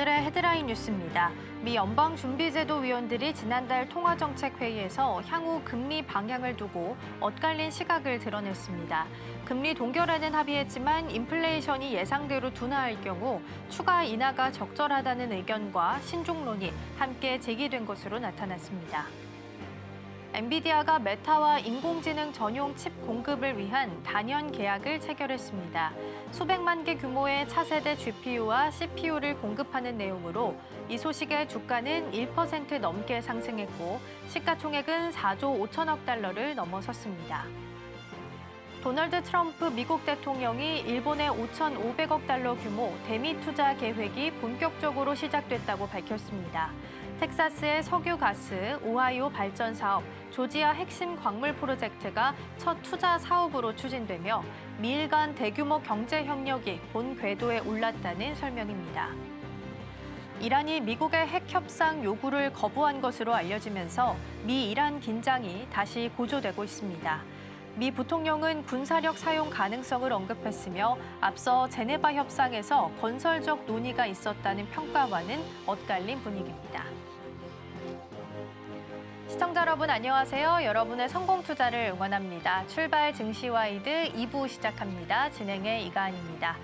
오늘의 헤드라인 뉴스입니다. 미 연방준비제도 위원들이 지난달 통화정책회의에서 향후 금리 방향을 두고 엇갈린 시각을 드러냈습니다. 금리 동결에는 합의했지만 인플레이션이 예상대로 둔화할 경우 추가 인하가 적절하다는 의견과 신중론이 함께 제기된 것으로 나타났습니다. 엔비디아가 메타와 인공지능 전용 칩 공급을 위한 단연 계약을 체결했습니다. 수백만 개 규모의 차세대 GPU와 CPU를 공급하는 내용으로 이 소식에 주가는 1% 넘게 상승했고 시가총액은 4조 5천억 달러를 넘어섰습니다. 도널드 트럼프 미국 대통령이 일본의 5,500억 달러 규모 대미 투자 계획이 본격적으로 시작됐다고 밝혔습니다. 텍사스의 석유 가스, 오하이오 발전 사업, 조지아 핵심 광물 프로젝트가 첫 투자 사업으로 추진되며 미일 간 대규모 경제 협력이 본 궤도에 올랐다는 설명입니다. 이란이 미국의 핵 협상 요구를 거부한 것으로 알려지면서 미-이란 긴장이 다시 고조되고 있습니다. 미 부통령은 군사력 사용 가능성을 언급했으며 앞서 제네바 협상에서 건설적 논의가 있었다는 평가와는 엇갈린 분위기입니다. 시청자 여러분 안녕하세요. 여러분의 성공 투자를 응원합니다. 출발 증시와이드 2부 시작합니다. 진행의 이가은입니다.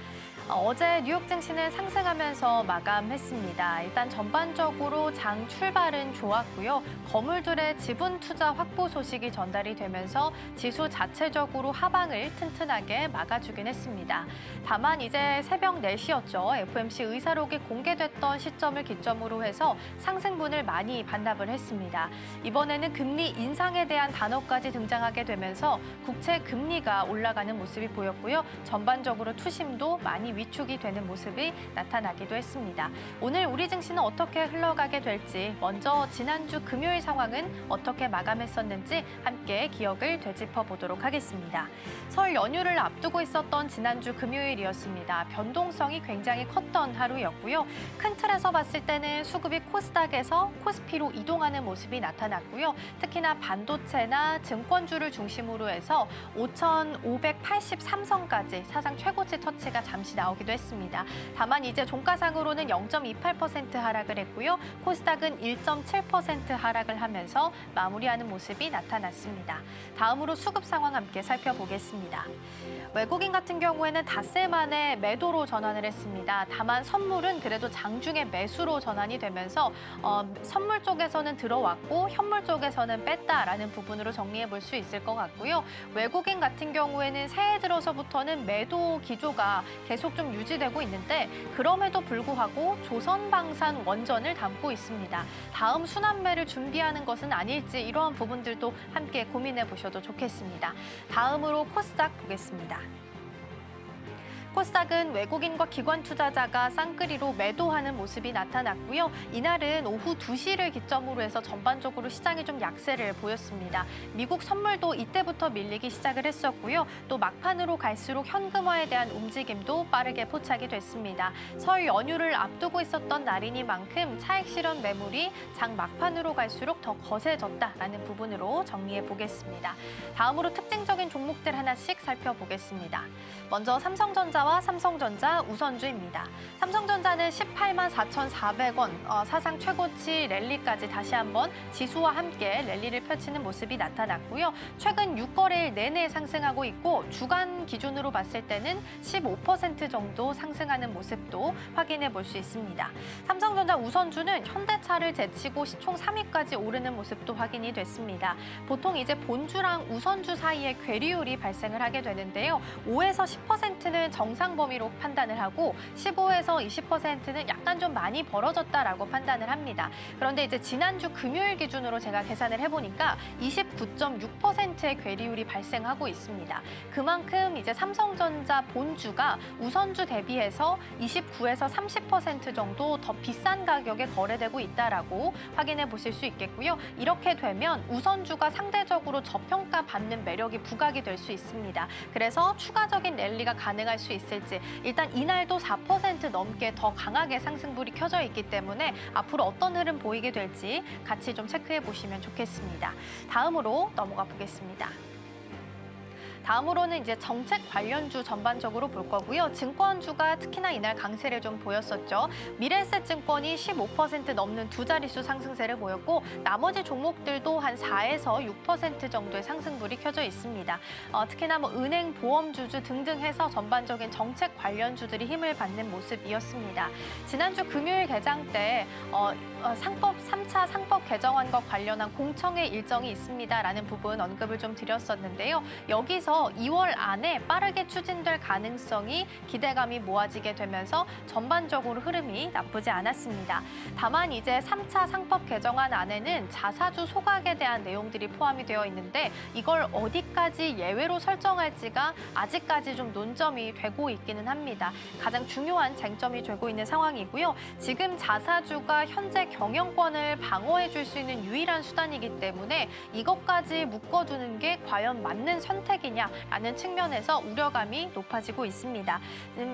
어제 뉴욕 증시는 상승하면서 마감했습니다. 일단 전반적으로 장 출발은 좋았고요. 거물들의 지분 투자 확보 소식이 전달이 되면서 지수 자체적으로 하방을 튼튼하게 막아주긴 했습니다. 다만 이제 새벽 4시였죠. FOMC 의사록이 공개됐던 시점을 기점으로 해서 상승분을 많이 반납을 했습니다. 이번에는 금리 인상에 대한 단어까지 등장하게 되면서 국채 금리가 올라가는 모습이 보였고요. 전반적으로 투심도 많이 위축이 되는 모습이 나타나기도 했습니다. 오늘 우리 증시는 어떻게 흘러가게 될지 먼저 지난주 금요일 상황은 어떻게 마감했었는지 함께 기억을 되짚어 보도록 하겠습니다. 설 연휴를 앞두고 있었던 지난주 금요일이었습니다. 변동성이 굉장히 컸던 하루였고요. 큰 틀에서 봤을 때는 수급이 코스닥에서 코스피로 이동하는 모습이 나타났고요. 특히나 반도체나 증권주를 중심으로 해서 5,583선까지 사상 최고치 터치가 잠시 나오기도 했습니다. 다만 이제 종가상으로는 0.28% 하락을 했고요. 코스닥은 1.7% 하락을 하면서 마무리하는 모습이 나타났습니다. 다음으로 수급 상황 함께 살펴보겠습니다. 외국인 같은 경우에는 닷새 만에 매도로 전환을 했습니다. 다만 선물은 그래도 장중에 매수로 전환이 되면서 선물 쪽에서는 들어왔고 현물 쪽에서는 뺐다라는 부분으로 정리해 볼 수 있을 것 같고요. 외국인 같은 경우에는 새해 들어서부터는 매도 기조가 계속 좀 유지되고 있는데 그럼에도 불구하고 조선방산 원전을 담고 있습니다. 다음 순환매를 준비하는 것은 아닐지 이러한 부분들도 함께 고민해 보셔도 좋겠습니다. 다음으로 코스닥 보겠습니다. 코스닥은 외국인과 기관 투자자가 쌍끌이로 매도하는 모습이 나타났고요. 이날은 오후 2시를 기점으로 해서 전반적으로 시장이 좀 약세를 보였습니다. 미국 선물도 이때부터 밀리기 시작을 했었고요. 또 막판으로 갈수록 현금화에 대한 움직임도 빠르게 포착이 됐습니다. 설 연휴를 앞두고 있었던 날이니만큼 차익 실현 매물이 장 막판으로 갈수록 더 거세졌다라는 부분으로 정리해 보겠습니다. 다음으로 특징적인 종목들 하나씩 살펴보겠습니다. 먼저 삼성전자와 삼성전자 우선주입니다. 삼성전자는 18만 4,400원 사상 최고치 랠리까지 다시 한번 지수와 함께 랠리를 펼치는 모습이 나타났고요. 최근 6거래일 내내 상승하고 있고 주간 기준으로 봤을 때는 15% 정도 상승하는 모습도 확인해 볼 수 있습니다. 삼성전자 우선주는 현대차를 제치고 시총 3위까지 오르는 모습도 확인이 됐습니다. 보통 이제 본주랑 우선주 사이에 괴리율이 발생을 하게 되는데요. 5에서 10%는 정상 범위로 판단을 하고 15에서 20%는 약간 좀 많이 벌어졌다라고 판단을 합니다. 그런데 이제 지난주 금요일 기준으로 제가 계산을 해보니까 29.6%의 괴리율이 발생하고 있습니다. 그만큼 이제 삼성전자 본주가 우선주 대비해서 29에서 30% 정도 더 비싼 가격에 거래되고 있다라고 확인해 보실 수 있겠고요. 이렇게 되면 우선주가 상대적으로 저평가 받는 매력이 부각이 될 수 있습니다. 그래서 추가적인 랠리가 가능할 수 있을지 일단 이날도 4% 넘게 더 강하게 상승불이 켜져 있기 때문에 앞으로 어떤 흐름 보이게 될지 같이 좀 체크해 보시면 좋겠습니다. 다음으로 넘어가 보겠습니다. 다음으로는 이제 정책 관련주 전반적으로 볼 거고요. 증권주가 특히나 이날 강세를 좀 보였었죠. 미래에셋증권이 15% 넘는 두 자릿수 상승세를 보였고 나머지 종목들도 한 4에서 6% 정도의 상승불이 켜져 있습니다. 특히나 뭐 은행, 보험주주 등등 해서 전반적인 정책 관련주들이 힘을 받는 모습이었습니다. 지난주 금요일 개장 때 3차 상법 개정안과 관련한 공청회 일정이 있습니다라는 부분 언급을 좀 드렸었는데요. 여기서 2월 안에 빠르게 추진될 가능성이 기대감이 모아지게 되면서 전반적으로 흐름이 나쁘지 않았습니다. 다만 이제 3차 상법 개정안 안에는 자사주 소각에 대한 내용들이 포함이 되어 있는데 이걸 어디까지 예외로 설정할지가 아직까지 좀 논점이 되고 있기는 합니다. 가장 중요한 쟁점이 되고 있는 상황이고요. 지금 자사주가 현재 경영권을 방어해 줄 수 있는 유일한 수단이기 때문에 이것까지 묶어두는 게 과연 맞는 선택이냐라는 측면에서 우려감이 높아지고 있습니다.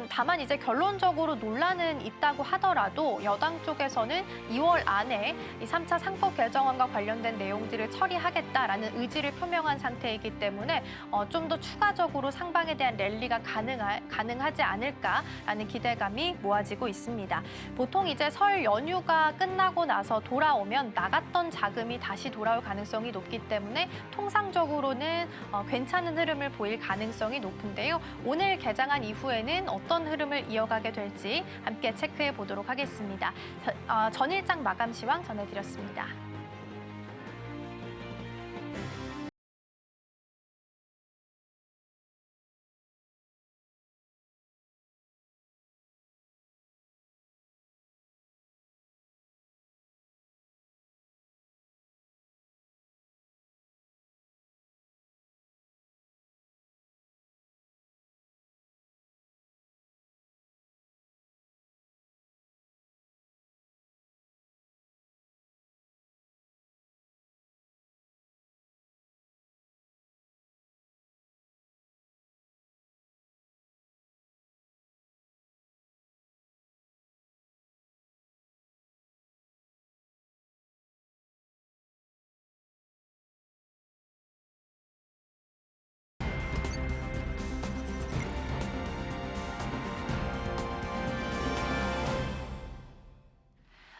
다만 이제 결론적으로 논란은 있다고 하더라도 여당 쪽에서는 2월 안에 이 3차 상법 개정안과 관련된 내용들을 처리하겠다라는 의지를 표명한 상태이기 때문에 좀 더 추가적으로 상방에 대한 랠리가 가능하지 않을까라는 기대감이 모아지고 있습니다. 보통 이제 설 연휴가 끝나고 나서 돌아오면 나갔던 자금이 다시 돌아올 가능성이 높기 때문에 통상적으로는 괜찮은 흐름을 보일 가능성이 높은데요. 오늘 개장한 이후에는 어떤 흐름을 이어가게 될지 함께 체크해 보도록 하겠습니다. 전일장 마감 시황 전해드렸습니다.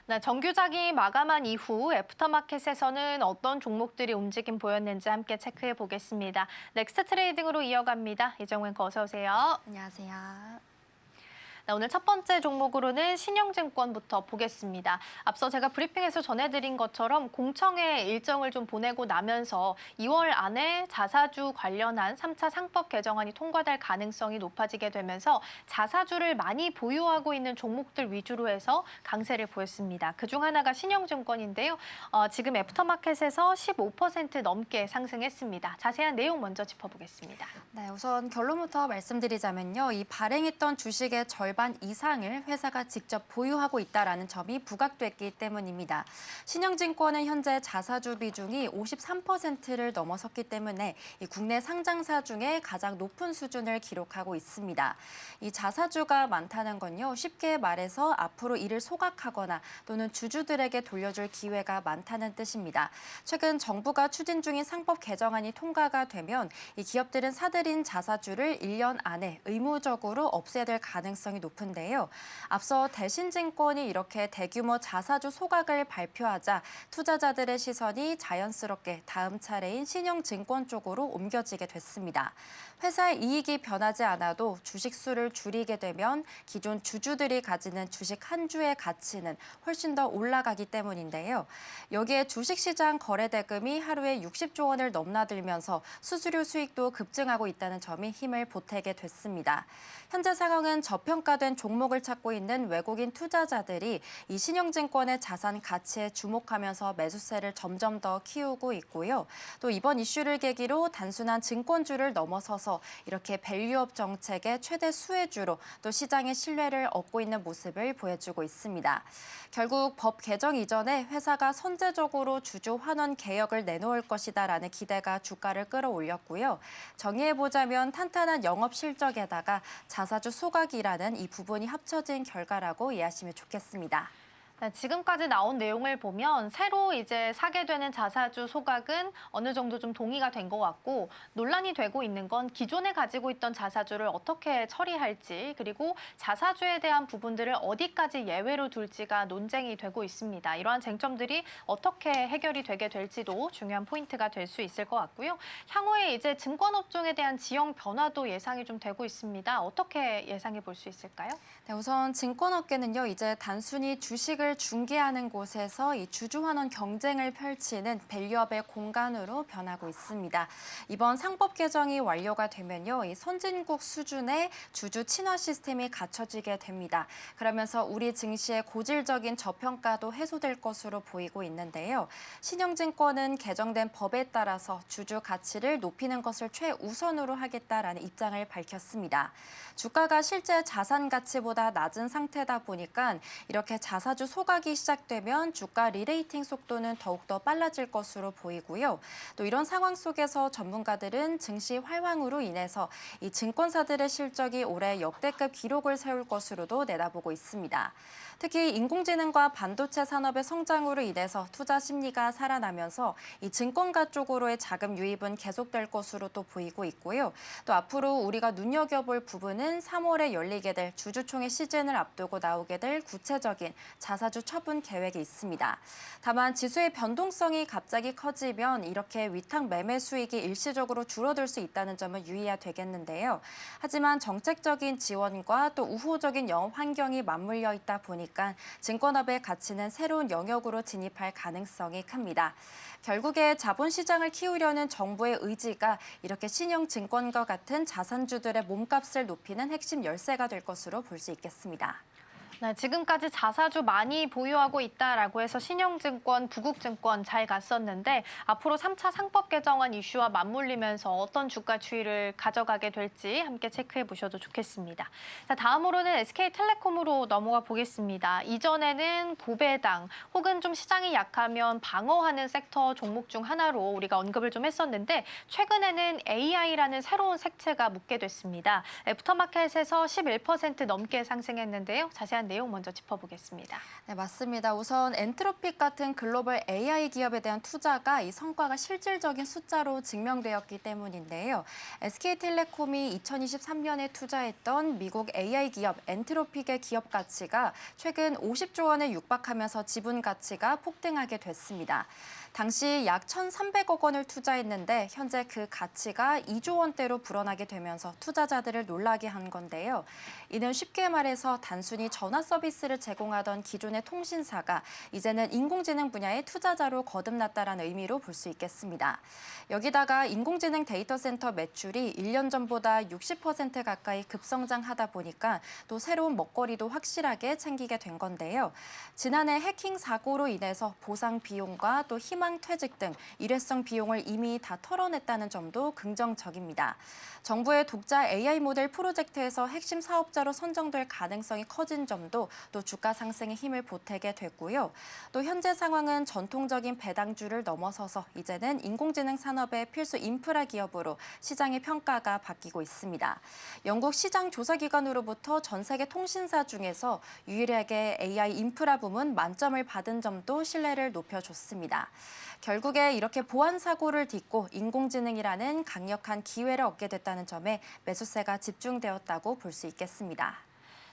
네, 정규장이 마감한 이후 애프터마켓에서는 어떤 종목들이 움직임 보였는지 함께 체크해 보겠습니다. 넥스트 트레이딩으로 이어갑니다. 이정우 앵커 어서 오세요. 안녕하세요. 네, 오늘 첫 번째 종목으로는 신영증권부터 보겠습니다. 앞서 제가 브리핑에서 전해드린 것처럼 공청회 일정을 좀 보내고 나면서 2월 안에 자사주 관련한 3차 상법 개정안이 통과될 가능성이 높아지게 되면서 자사주를 많이 보유하고 있는 종목들 위주로 해서 강세를 보였습니다. 그중 하나가 신영증권인데요. 지금 애프터마켓에서 15% 넘게 상승했습니다. 자세한 내용 먼저 짚어보겠습니다. 네, 우선 결론부터 말씀드리자면요. 이 발행했던 주식의 절반 이상을 회사가 직접 보유하고 있다는 점이 부각됐기 때문입니다. 신영증권은 현재 자사주 비중이 53%를 넘어섰기 때문에 이 국내 상장사 중에 가장 높은 수준을 기록하고 있습니다. 이 자사주가 많다는 건요. 쉽게 말해서 앞으로 이를 소각하거나 또는 주주들에게 돌려줄 기회가 많다는 뜻입니다. 최근 정부가 추진 중인 상법 개정안이 통과가 되면 이 기업들은 사들인 자사주를 1년 안에 의무적으로 없애야 될 가능성이 높은데요. 앞서 대신증권이 이렇게 대규모 자사주 소각을 발표하자 투자자들의 시선이 자연스럽게 다음 차례인 신영증권 쪽으로 옮겨지게 됐습니다. 회사의 이익이 변하지 않아도 주식 수를 줄이게 되면 기존 주주들이 가지는 주식 한 주의 가치는 훨씬 더 올라가기 때문인데요. 여기에 주식시장 거래대금이 하루에 60조 원을 넘나들면서 수수료 수익도 급증하고 있다는 점이 힘을 보태게 됐습니다. 현재 상황은 저평가된 종목을 찾고 있는 외국인 투자자들이 이 신영증권의 자산 가치에 주목하면서 매수세를 점점 더 키우고 있고요. 또 이번 이슈를 계기로 단순한 증권주를 넘어서서 이렇게 밸류업 정책의 최대 수혜주로 또 시장의 신뢰를 얻고 있는 모습을 보여주고 있습니다. 결국 법 개정 이전에 회사가 선제적으로 주주 환원 개혁을 내놓을 것이다라는 기대가 주가를 끌어올렸고요. 정리해보자면 탄탄한 영업 실적에다가 자사주 소각이라는 이 부분이 합쳐진 결과라고 이해하시면 좋겠습니다. 네, 지금까지 나온 내용을 보면 새로 이제 사게 되는 자사주 소각은 어느 정도 좀 동의가 된 것 같고 논란이 되고 있는 건 기존에 가지고 있던 자사주를 어떻게 처리할지 그리고 자사주에 대한 부분들을 어디까지 예외로 둘지가 논쟁이 되고 있습니다. 이러한 쟁점들이 어떻게 해결이 되게 될지도 중요한 포인트가 될 수 있을 것 같고요. 향후에 이제 증권업종에 대한 지형 변화도 예상이 좀 되고 있습니다. 어떻게 예상해 볼 수 있을까요? 네, 우선 증권업계는요, 이제 단순히 주식을 중개하는 곳에서 이 주주환원 경쟁을 펼치는 밸류업의 공간으로 변하고 있습니다. 이번 상법 개정이 완료가 되면요, 이 선진국 수준의 주주 친화 시스템이 갖춰지게 됩니다. 그러면서 우리 증시의 고질적인 저평가도 해소될 것으로 보이고 있는데요. 신영증권은 개정된 법에 따라서 주주 가치를 높이는 것을 최우선으로 하겠다라는 입장을 밝혔습니다. 주가가 실제 자산 가치보다 낮은 상태다 보니까 이렇게 자사주 소각이 시작되면 주가 리레이팅 속도는 더욱더 빨라질 것으로 보이고요. 또 이런 상황 속에서 전문가들은 증시 활황으로 인해서 이 증권사들의 실적이 올해 역대급 기록을 세울 것으로도 내다보고 있습니다. 특히 인공지능과 반도체 산업의 성장으로 인해서 투자 심리가 살아나면서 이 증권가 쪽으로의 자금 유입은 계속될 것으로 또 보이고 있고요. 또 앞으로 우리가 눈여겨볼 부분은 3월에 열리게 될 주주총회 시즌을 앞두고 나오게 될 구체적인 자사주 처분 계획이 있습니다. 다만 지수의 변동성이 갑자기 커지면 이렇게 위탁 매매 수익이 일시적으로 줄어들 수 있다는 점은 유의해야 되겠는데요. 하지만 정책적인 지원과 또 우호적인 영업 환경이 맞물려 있다 보니까 증권업의 가치는 새로운 영역으로 진입할 가능성이 큽니다. 결국에 자본시장을 키우려는 정부의 의지가 이렇게 신영증권과 같은 자산주들의 몸값을 높이는 핵심 열쇠가 될 것으로 볼 수 있겠습니다. 네, 지금까지 자사주 많이 보유하고 있다라고 해서 신영증권, 부국증권 잘 갔었는데 앞으로 3차 상법 개정안 이슈와 맞물리면서 어떤 주가 추이를 가져가게 될지 함께 체크해 보셔도 좋겠습니다. 자, 다음으로는 SK텔레콤으로 넘어가 보겠습니다. 이전에는 고배당 혹은 좀 시장이 약하면 방어하는 섹터 종목 중 하나로 우리가 언급을 좀 했었는데 최근에는 AI라는 새로운 색채가 묻게 됐습니다. 애프터마켓에서 11% 넘게 상승했는데요. 자세한 내용 먼저 짚어보겠습니다. 네, 맞습니다. 우선 엔트로픽 같은 글로벌 AI 기업에 대한 투자가 이 성과가 실질적인 숫자로 증명되었기 때문인데요. SK텔레콤이 2023년에 투자했던 미국 AI 기업 엔트로픽의 기업 가치가 최근 50조 원에 육박하면서 지분 가치가 폭등하게 됐습니다. 당시 약 1,300억 원을 투자했는데 현재 그 가치가 2조 원대로 불어나게 되면서 투자자들을 놀라게 한 건데요. 이는 쉽게 말해서 단순히 전화 서비스를 제공하던 기존의 통신사가 이제는 인공지능 분야의 투자자로 거듭났다는 의미로 볼 수 있겠습니다. 여기다가 인공지능 데이터 센터 매출이 1년 전보다 60% 가까이 급성장하다 보니까 또 새로운 먹거리도 확실하게 챙기게 된 건데요. 지난해 해킹 사고로 인해서 보상 비용과 또 희망 퇴직 등 일회성 비용을 이미 다 털어냈다는 점도 긍정적입니다. 정부의 독자 AI 모델 프로젝트에서 핵심 사업자로 선정될 가능성이 커진 점도 또 주가 상승에 힘을 보태게 됐고요. 또 현재 상황은 전통적인 배당주를 넘어서서 이제는 인공지능 산업의 필수 인프라 기업으로 시장의 평가가 바뀌고 있습니다. 영국 시장 조사기관으로부터 전 세계 통신사 중에서 유일하게 AI 인프라 부문 만점을 받은 점도 신뢰를 높여줬습니다. 결국에 이렇게 보안 사고를 딛고 인공지능이라는 강력한 기회를 얻게 됐다는 점에 매수세가 집중되었다고 볼 수 있겠습니다.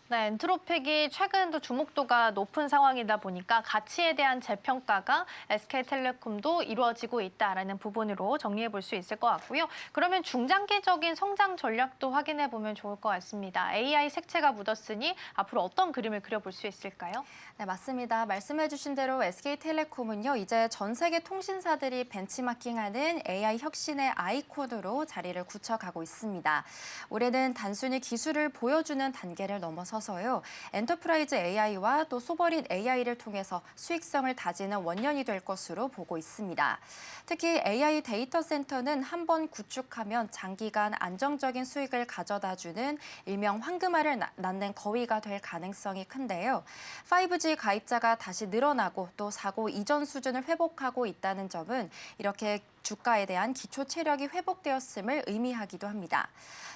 네, 엔트로픽이 최근 주목도가 높은 상황이다 보니까 가치에 대한 재평가가 SK텔레콤도 이루어지고 있다라는 부분으로 정리해 볼 수 있을 것 같고요. 그러면 중장기적인 성장 전략도 확인해 보면 좋을 것 같습니다. AI 색채가 묻었으니 앞으로 어떤 그림을 그려볼 수 있을까요? 네, 맞습니다. 말씀해 주신 대로 SK텔레콤은요, 이제 전 세계 통신사들이 벤치마킹하는 AI 혁신의 아이콘으로 자리를 굳혀가고 있습니다. 올해는 단순히 기술을 보여주는 단계를 넘어서서요, 엔터프라이즈 AI와 또 소버린 AI를 통해서 수익성을 다지는 원년이 될 것으로 보고 있습니다. 특히 AI 데이터 센터는 한 번 구축하면 장기간 안정적인 수익을 가져다주는 일명 황금알을 낳는 거위가 될 가능성이 큰데요. 5G 가입자가 다시 늘어나고 또 사고 이전 수준을 회복하고 있다는 점은 이렇게 주가에 대한 기초 체력이 회복되었음을 의미하기도 합니다.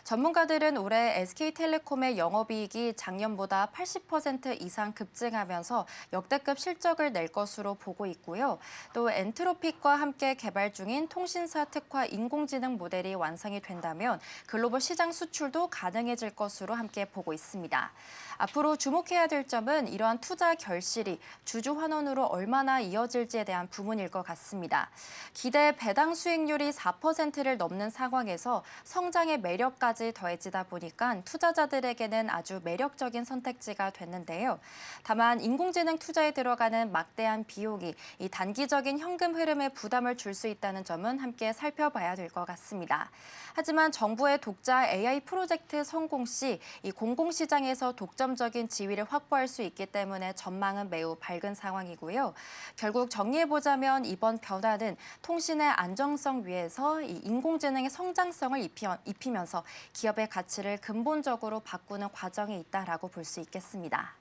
전문가들은 올해 SK텔레콤의 영업이익이 작년보다 80% 이상 급증하면서 역대급 실적을 낼 것으로 보고 있고요. 또 엔트로픽과 함께 개발 중인 통신사 특화 인공지능 모델이 완성이 된다면 글로벌 시장 수출도 가능해질 것으로 함께 보고 있습니다. 앞으로 주목해야 될 점은 이러한 투자 결실이 주주 환원으로 얼마나 이어질지에 대한 부분일 것 같습니다. 기대 배당 수익률이 4%를 넘는 상황에서 성장의 매력까지 더해지다 보니까 투자자들에게는 아주 매력적인 선택지가 됐는데요. 다만 인공지능 투자에 들어가는 막대한 비용이 이 단기적인 현금 흐름에 부담을 줄 수 있다는 점은 함께 살펴봐야 될 것 같습니다. 하지만 정부의 독자 AI 프로젝트 성공 시 이 공공시장에서 독점적인 지위를 확보할 수 있기 때문에 전망은 매우 밝은 상황이고요. 결국 정리해보자면 이번 변화는 통신의 안정성 위에서 이 인공지능의 성장성을 입히면서 기업의 가치를 근본적으로 바꾸는 과정에 있다라고 볼 수 있겠습니다.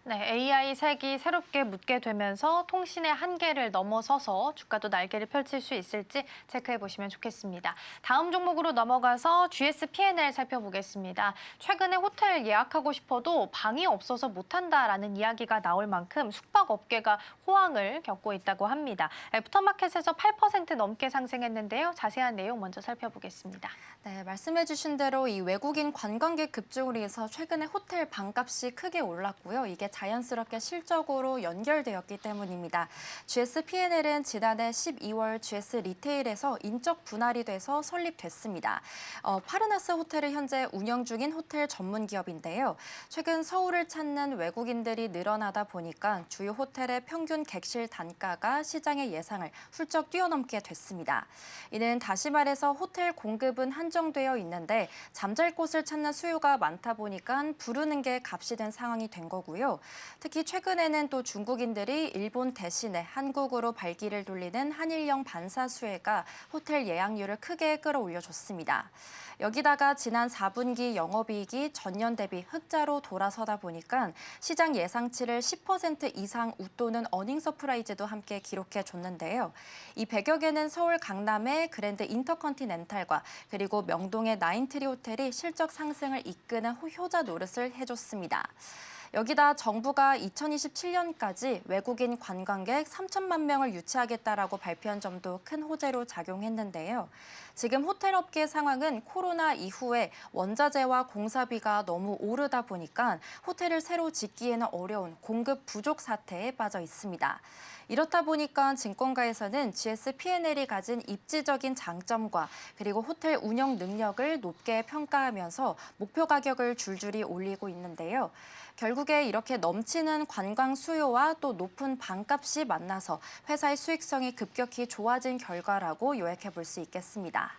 네, AI 색이 새롭게 묻게 되면서 통신의 한계를 넘어서서 주가도 날개를 펼칠 수 있을지 체크해 보시면 좋겠습니다. 다음 종목으로 넘어가서 GS P&L 살펴보겠습니다. 최근에 호텔 예약하고 싶어도 방이 없어서 못한다라는 이야기가 나올 만큼 숙박업계가 호황을 겪고 있다고 합니다. 애프터마켓에서 8% 넘게 상승했는데요. 자세한 내용 먼저 살펴보겠습니다. 네, 말씀해 주신 대로 이 외국인 관광객 급증으로 인해서 최근에 호텔 방값이 크게 올랐고요. 이게 자연스럽게 실적으로 연결되었기 때문입니다. GS P&L은 지난해 12월 GS 리테일에서 인적 분할이 돼서 설립됐습니다. 파르나스 호텔을 현재 운영 중인 호텔 전문 기업인데요. 최근 서울을 찾는 외국인들이 늘어나다 보니까 주요 호텔의 평균 객실 단가가 시장의 예상을 훌쩍 뛰어넘게 됐습니다. 이는 다시 말해서 호텔 공급은 한정되어 있는데 잠잘 곳을 찾는 수요가 많다 보니까 부르는 게 값이 된 상황이 된 거고요. 특히 최근에는 또 중국인들이 일본 대신에 한국으로 발길을 돌리는 한일령 반사 수혜가 호텔 예약률을 크게 끌어올려줬습니다. 여기다가 지난 4분기 영업이익이 전년 대비 흑자로 돌아서다 보니까 시장 예상치를 10% 이상 웃도는 어닝 서프라이즈도 함께 기록해줬는데요. 이 배경에는 서울 강남의 그랜드 인터컨티넨탈과 그리고 명동의 나인트리 호텔이 실적 상승을 이끄는 효자 노릇을 해줬습니다. 여기다 정부가 2027년까지 외국인 관광객 3천만 명을 유치하겠다라고 발표한 점도 큰 호재로 작용했는데요. 지금 호텔업계 상황은 코로나 이후에 원자재와 공사비가 너무 오르다 보니까 호텔을 새로 짓기에는 어려운 공급 부족 사태에 빠져 있습니다. 이렇다 보니까 증권가에서는 GS P&L이 가진 입지적인 장점과 그리고 호텔 운영 능력을 높게 평가하면서 목표 가격을 줄줄이 올리고 있는데요. 결국에 이렇게 넘치는 관광 수요와 또 높은 방값이 만나서 회사의 수익성이 급격히 좋아진 결과라고 요약해 볼 수 있겠습니다.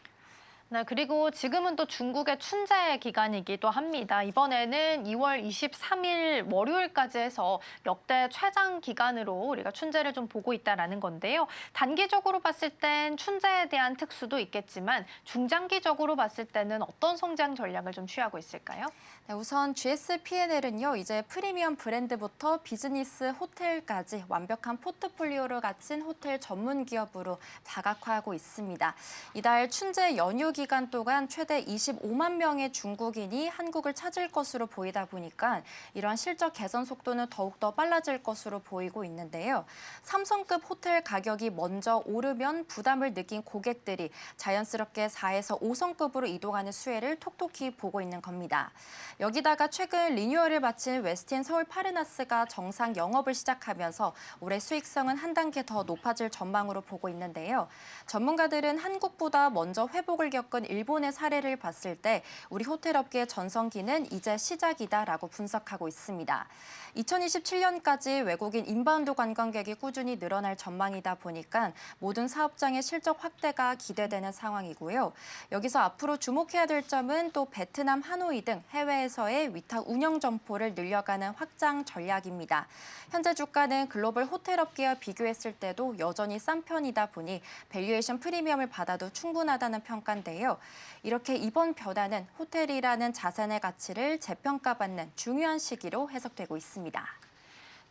네, 그리고 지금은 또 중국의 춘제 기간이기도 합니다. 이번에는 2월 23일 월요일까지 해서 역대 최장 기간으로 우리가 춘제를 좀 보고 있다라는 건데요. 단기적으로 봤을 땐 춘제에 대한 특수도 있겠지만 중장기적으로 봤을 때는 어떤 성장 전략을 좀 취하고 있을까요? 네, 우선 GS P&L은요, 이제 프리미엄 브랜드부터 비즈니스 호텔까지 완벽한 포트폴리오를 갖춘 호텔 전문 기업으로 다각화하고 있습니다. 이달 춘제 연휴 기간 동안 최대 25만 명의 중국인이 한국을 찾을 것으로 보이다 보니까 이러한 실적 개선 속도는 더욱더 빨라질 것으로 보이고 있는데요. 삼성급 호텔 가격이 먼저 오르면 부담을 느낀 고객들이 자연스럽게 4에서 5성급으로 이동하는 수혜를 톡톡히 보고 있는 겁니다. 여기다가 최근 리뉴얼을 마친 웨스틴 서울 파르나스가 정상 영업을 시작하면서 올해 수익성은 한 단계 더 높아질 전망으로 보고 있는데요. 전문가들은 한국보다 먼저 회복을 겪은 일본의 사례를 봤을 때 우리 호텔업계의 전성기는 이제 시작이다라고 분석하고 있습니다. 2027년까지 외국인 인바운드 관광객이 꾸준히 늘어날 전망이다 보니까 모든 사업장의 실적 확대가 기대되는 상황이고요. 여기서 앞으로 주목해야 될 점은 또 베트남 하노이 등 해외에서의 위탁 운영 점포를 늘려가는 확장 전략입니다. 현재 주가는 글로벌 호텔업계와 비교했을 때도 여전히 싼 편이다 보니 밸류에이션 프리미엄을 받아도 충분하다는 평가인데요. 이렇게 이번 변화는 호텔이라는 자산의 가치를 재평가받는 중요한 시기로 해석되고 있습니다.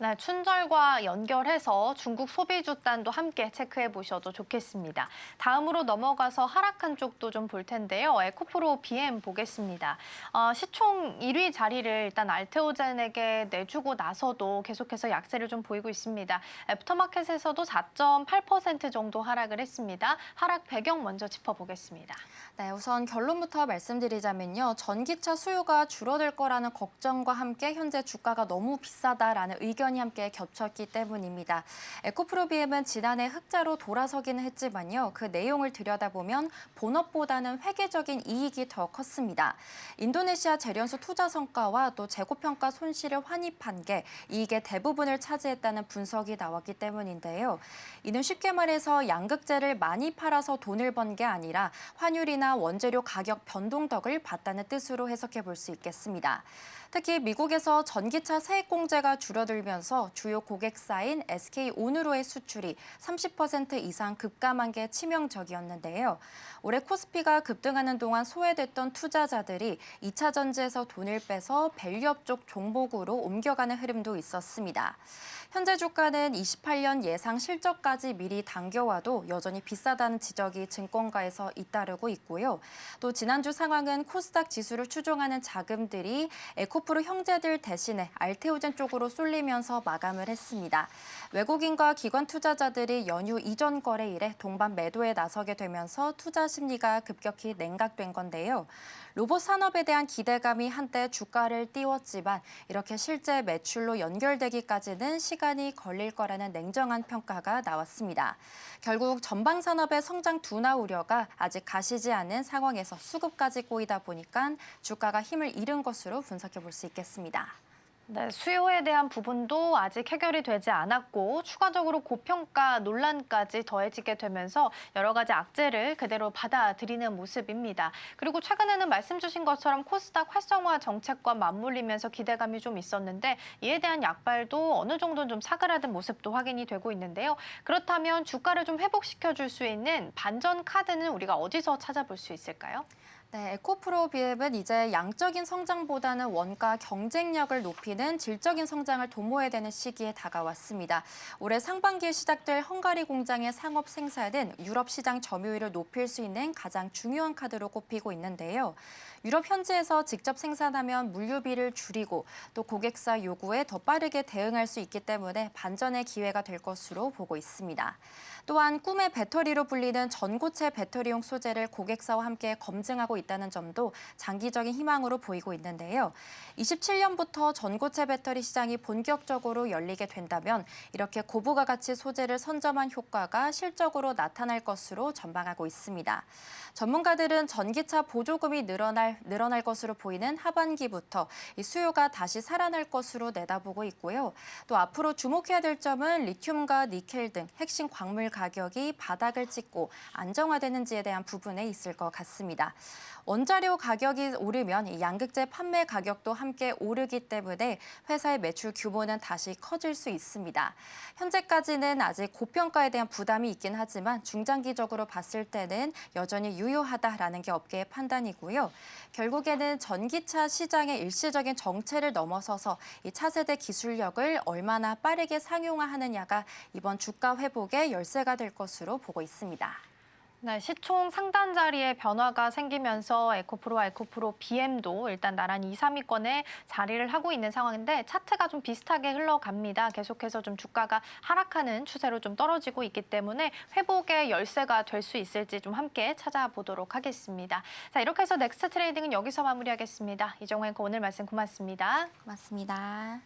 네, 춘절과 연결해서 중국 소비주단도 함께 체크해 보셔도 좋겠습니다. 다음으로 넘어가서 하락한 쪽도 좀 볼 텐데요. 에코프로 BM 보겠습니다. 시총 1위 자리를 일단 알테오젠에게 내주고 나서도 계속해서 약세를 좀 보이고 있습니다. 애프터마켓에서도 4.8% 정도 하락을 했습니다. 하락 배경 먼저 짚어보겠습니다. 네, 우선 결론부터 말씀드리자면요. 전기차 수요가 줄어들 거라는 걱정과 함께 현재 주가가 너무 비싸다라는 의견이 함께 겹쳤기 때문입니다. 에코프로비엠은 지난해 흑자로 돌아서기는 했지만요. 그 내용을 들여다보면 본업보다는 회계적인 이익이 더 컸습니다. 인도네시아 재련소 투자 성과와 또 재고평가 손실을 환입한 게 이익의 대부분을 차지했다는 분석이 나왔기 때문인데요. 이는 쉽게 말해서 양극재를 많이 팔아서 돈을 번 게 아니라 환율이나 원재료 가격 변동 덕을 봤다는 뜻으로 해석해 볼 수 있겠습니다. 특히 미국에서 전기차 세액공제가 줄어들면서 주요 고객사인 SK온으로의 수출이 30% 이상 급감한 게 치명적이었는데요. 올해 코스피가 급등하는 동안 소외됐던 투자자들이 2차 전지에서 돈을 빼서 밸류업 쪽 종목으로 옮겨가는 흐름도 있었습니다. 현재 주가는 28년 예상 실적까지 미리 당겨와도 여전히 비싸다는 지적이 증권가에서 잇따르고 있고요. 또 지난주 상황은 코스닥 지수를 추종하는 자금들이 에코프로 형제들 대신에 알테오젠 쪽으로 쏠리면서 마감을 했습니다. 외국인과 기관 투자자들이 연휴 이전 거래일에 동반 매도에 나서게 되면서 투자 심리가 급격히 냉각된 건데요. 로봇 산업에 대한 기대감이 한때 주가를 띄웠지만 이렇게 실제 매출로 연결되기까지는 시간이 걸릴 거라는 냉정한 평가가 나왔습니다. 결국 전방 산업의 성장 둔화 우려가 아직 가시지 않은 상황에서 수급까지 꼬이다 보니까 주가가 힘을 잃은 것으로 분석해 볼 수 있겠습니다. 네, 수요에 대한 부분도 아직 해결이 되지 않았고 추가적으로 고평가 논란까지 더해지게 되면서 여러 가지 악재를 그대로 받아들이는 모습입니다. 그리고 최근에는 말씀 주신 것처럼 코스닥 활성화 정책과 맞물리면서 기대감이 좀 있었는데 이에 대한 약발도 어느 정도는 좀 사그라든 모습도 확인이 되고 있는데요. 그렇다면 주가를 좀 회복시켜 줄 수 있는 반전 카드는 우리가 어디서 찾아볼 수 있을까요? 네, 에코프로 비앱은 이제 양적인 성장보다는 원가 경쟁력을 높이는 질적인 성장을 도모해야 되는 시기에 다가왔습니다. 올해 상반기에 시작될 헝가리 공장의 상업 생산은 유럽 시장 점유율을 높일 수 있는 가장 중요한 카드로 꼽히고 있는데요. 유럽 현지에서 직접 생산하면 물류비를 줄이고 또 고객사 요구에 더 빠르게 대응할 수 있기 때문에 반전의 기회가 될 것으로 보고 있습니다. 또한 꿈의 배터리로 불리는 전고체 배터리용 소재를 고객사와 함께 검증하고 있다는 점도 장기적인 희망으로 보이고 있는데요. 27년부터 전고체 배터리 시장이 본격적으로 열리게 된다면 이렇게 고부가 가치 소재를 선점한 효과가 실적으로 나타날 것으로 전망하고 있습니다. 전문가들은 전기차 보조금이 늘어날 것으로 보이는 하반기부터 이 수요가 다시 살아날 것으로 내다보고 있고요. 또 앞으로 주목해야 될 점은 리튬과 니켈 등 핵심 광물 가격이 바닥을 찍고 안정화되는지에 대한 부분에 있을 것 같습니다. 원자료 가격이 오르면 양극재 판매 가격도 함께 오르기 때문에 회사의 매출 규모는 다시 커질 수 있습니다. 현재까지는 아직 고평가에 대한 부담이 있긴 하지만 중장기적으로 봤을 때는 여전히 유효하다라는 게 업계의 판단이고요. 결국에는 전기차 시장의 일시적인 정체를 넘어서서 이 차세대 기술력을 얼마나 빠르게 상용화하느냐가 이번 주가 회복의 열쇠가 될 것으로 보고 있습니다. 네, 시총 상단 자리에 변화가 생기면서 에코프로 BM도 일단 나란히 2, 3위권에 자리를 하고 있는 상황인데 차트가 좀 비슷하게 흘러갑니다. 계속해서 좀 주가가 하락하는 추세로 좀 떨어지고 있기 때문에 회복의 열쇠가 될 수 있을지 좀 함께 찾아보도록 하겠습니다. 자, 이렇게 해서 넥스트 트레이딩은 여기서 마무리하겠습니다. 이정호 앵커 오늘 말씀 고맙습니다. 고맙습니다.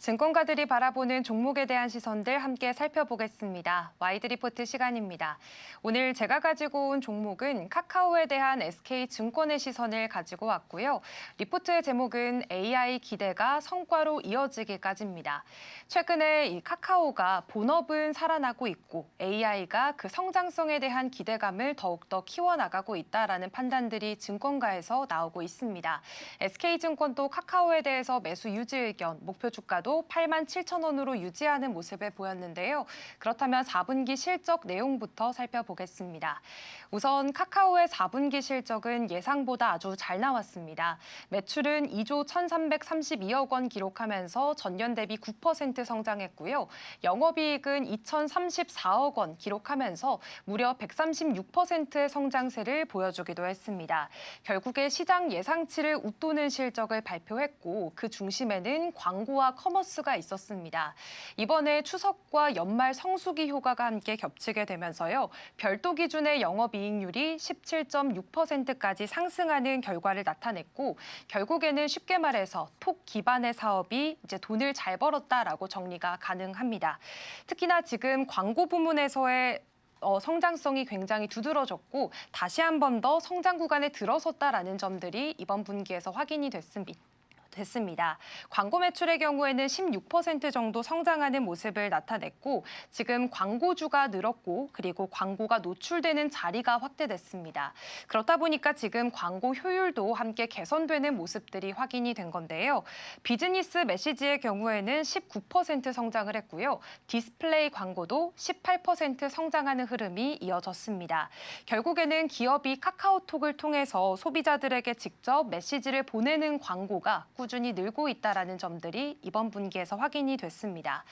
증권가들이 바라보는 종목에 대한 시선들 함께 살펴보겠습니다. 와이드 리포트 시간입니다. 오늘 제가 가지고 온 종목은 카카오에 대한 SK증권의 시선을 가지고 왔고요. 리포트의 제목은 AI 기대가 성과로 이어지기까지입니다. 최근에 이 카카오가 본업은 살아나고 있고 AI가 그 성장성에 대한 기대감을 더욱더 키워나가고 있다라는 판단들이 증권가에서 나오고 있습니다. SK증권도 카카오에 대해서 매수 유지 의견, 목표 주가도 87,000원으로 유지하는 모습을 보였는데요. 그렇다면 4분기 실적 내용부터 살펴보겠습니다. 우선 카카오의 4분기 실적은 예상보다 아주 잘 나왔습니다. 매출은 2조 1,332억 원 기록하면서 전년 대비 9% 성장했고요. 영업이익은 2,034억 원 기록하면서 무려 136%의 성장세를 보여주기도 했습니다. 결국에 시장 예상치를 웃도는 실적을 발표했고 그 중심에는 광고와 커머스가 있었습니다. 이번에 추석과 연말 성수기 효과가 함께 겹치게 되면서요. 별도 기준의 영업이익률이 17.6%까지 상승하는 결과를 나타냈고 결국에는 쉽게 말해서 톡 기반의 사업이 이제 돈을 잘 벌었다라고 정리가 가능합니다. 특히나 지금 광고 부문에서의 성장성이 굉장히 두드러졌고 다시 한 번 더 성장 구간에 들어섰다라는 점들이 이번 분기에서 확인이 됐습니다. 광고 매출의 경우에는 16% 정도 성장하는 모습을 나타냈고 지금 광고주가 늘었고 그리고 광고가 노출되는 자리가 확대됐습니다. 그렇다 보니까 지금 광고 효율도 함께 개선되는 모습들이 확인이 된 건데요. 비즈니스 메시지의 경우에는 19% 성장을 했고요. 디스플레이 광고도 18% 성장하는 흐름이 이어졌습니다. 결국에는 기업이 카카오톡을 통해서 소비자들에게 직접 메시지를 보내는 광고가 꾸준히 늘고 있다는 점들이 이번 분기에서 확인이 됐습니다.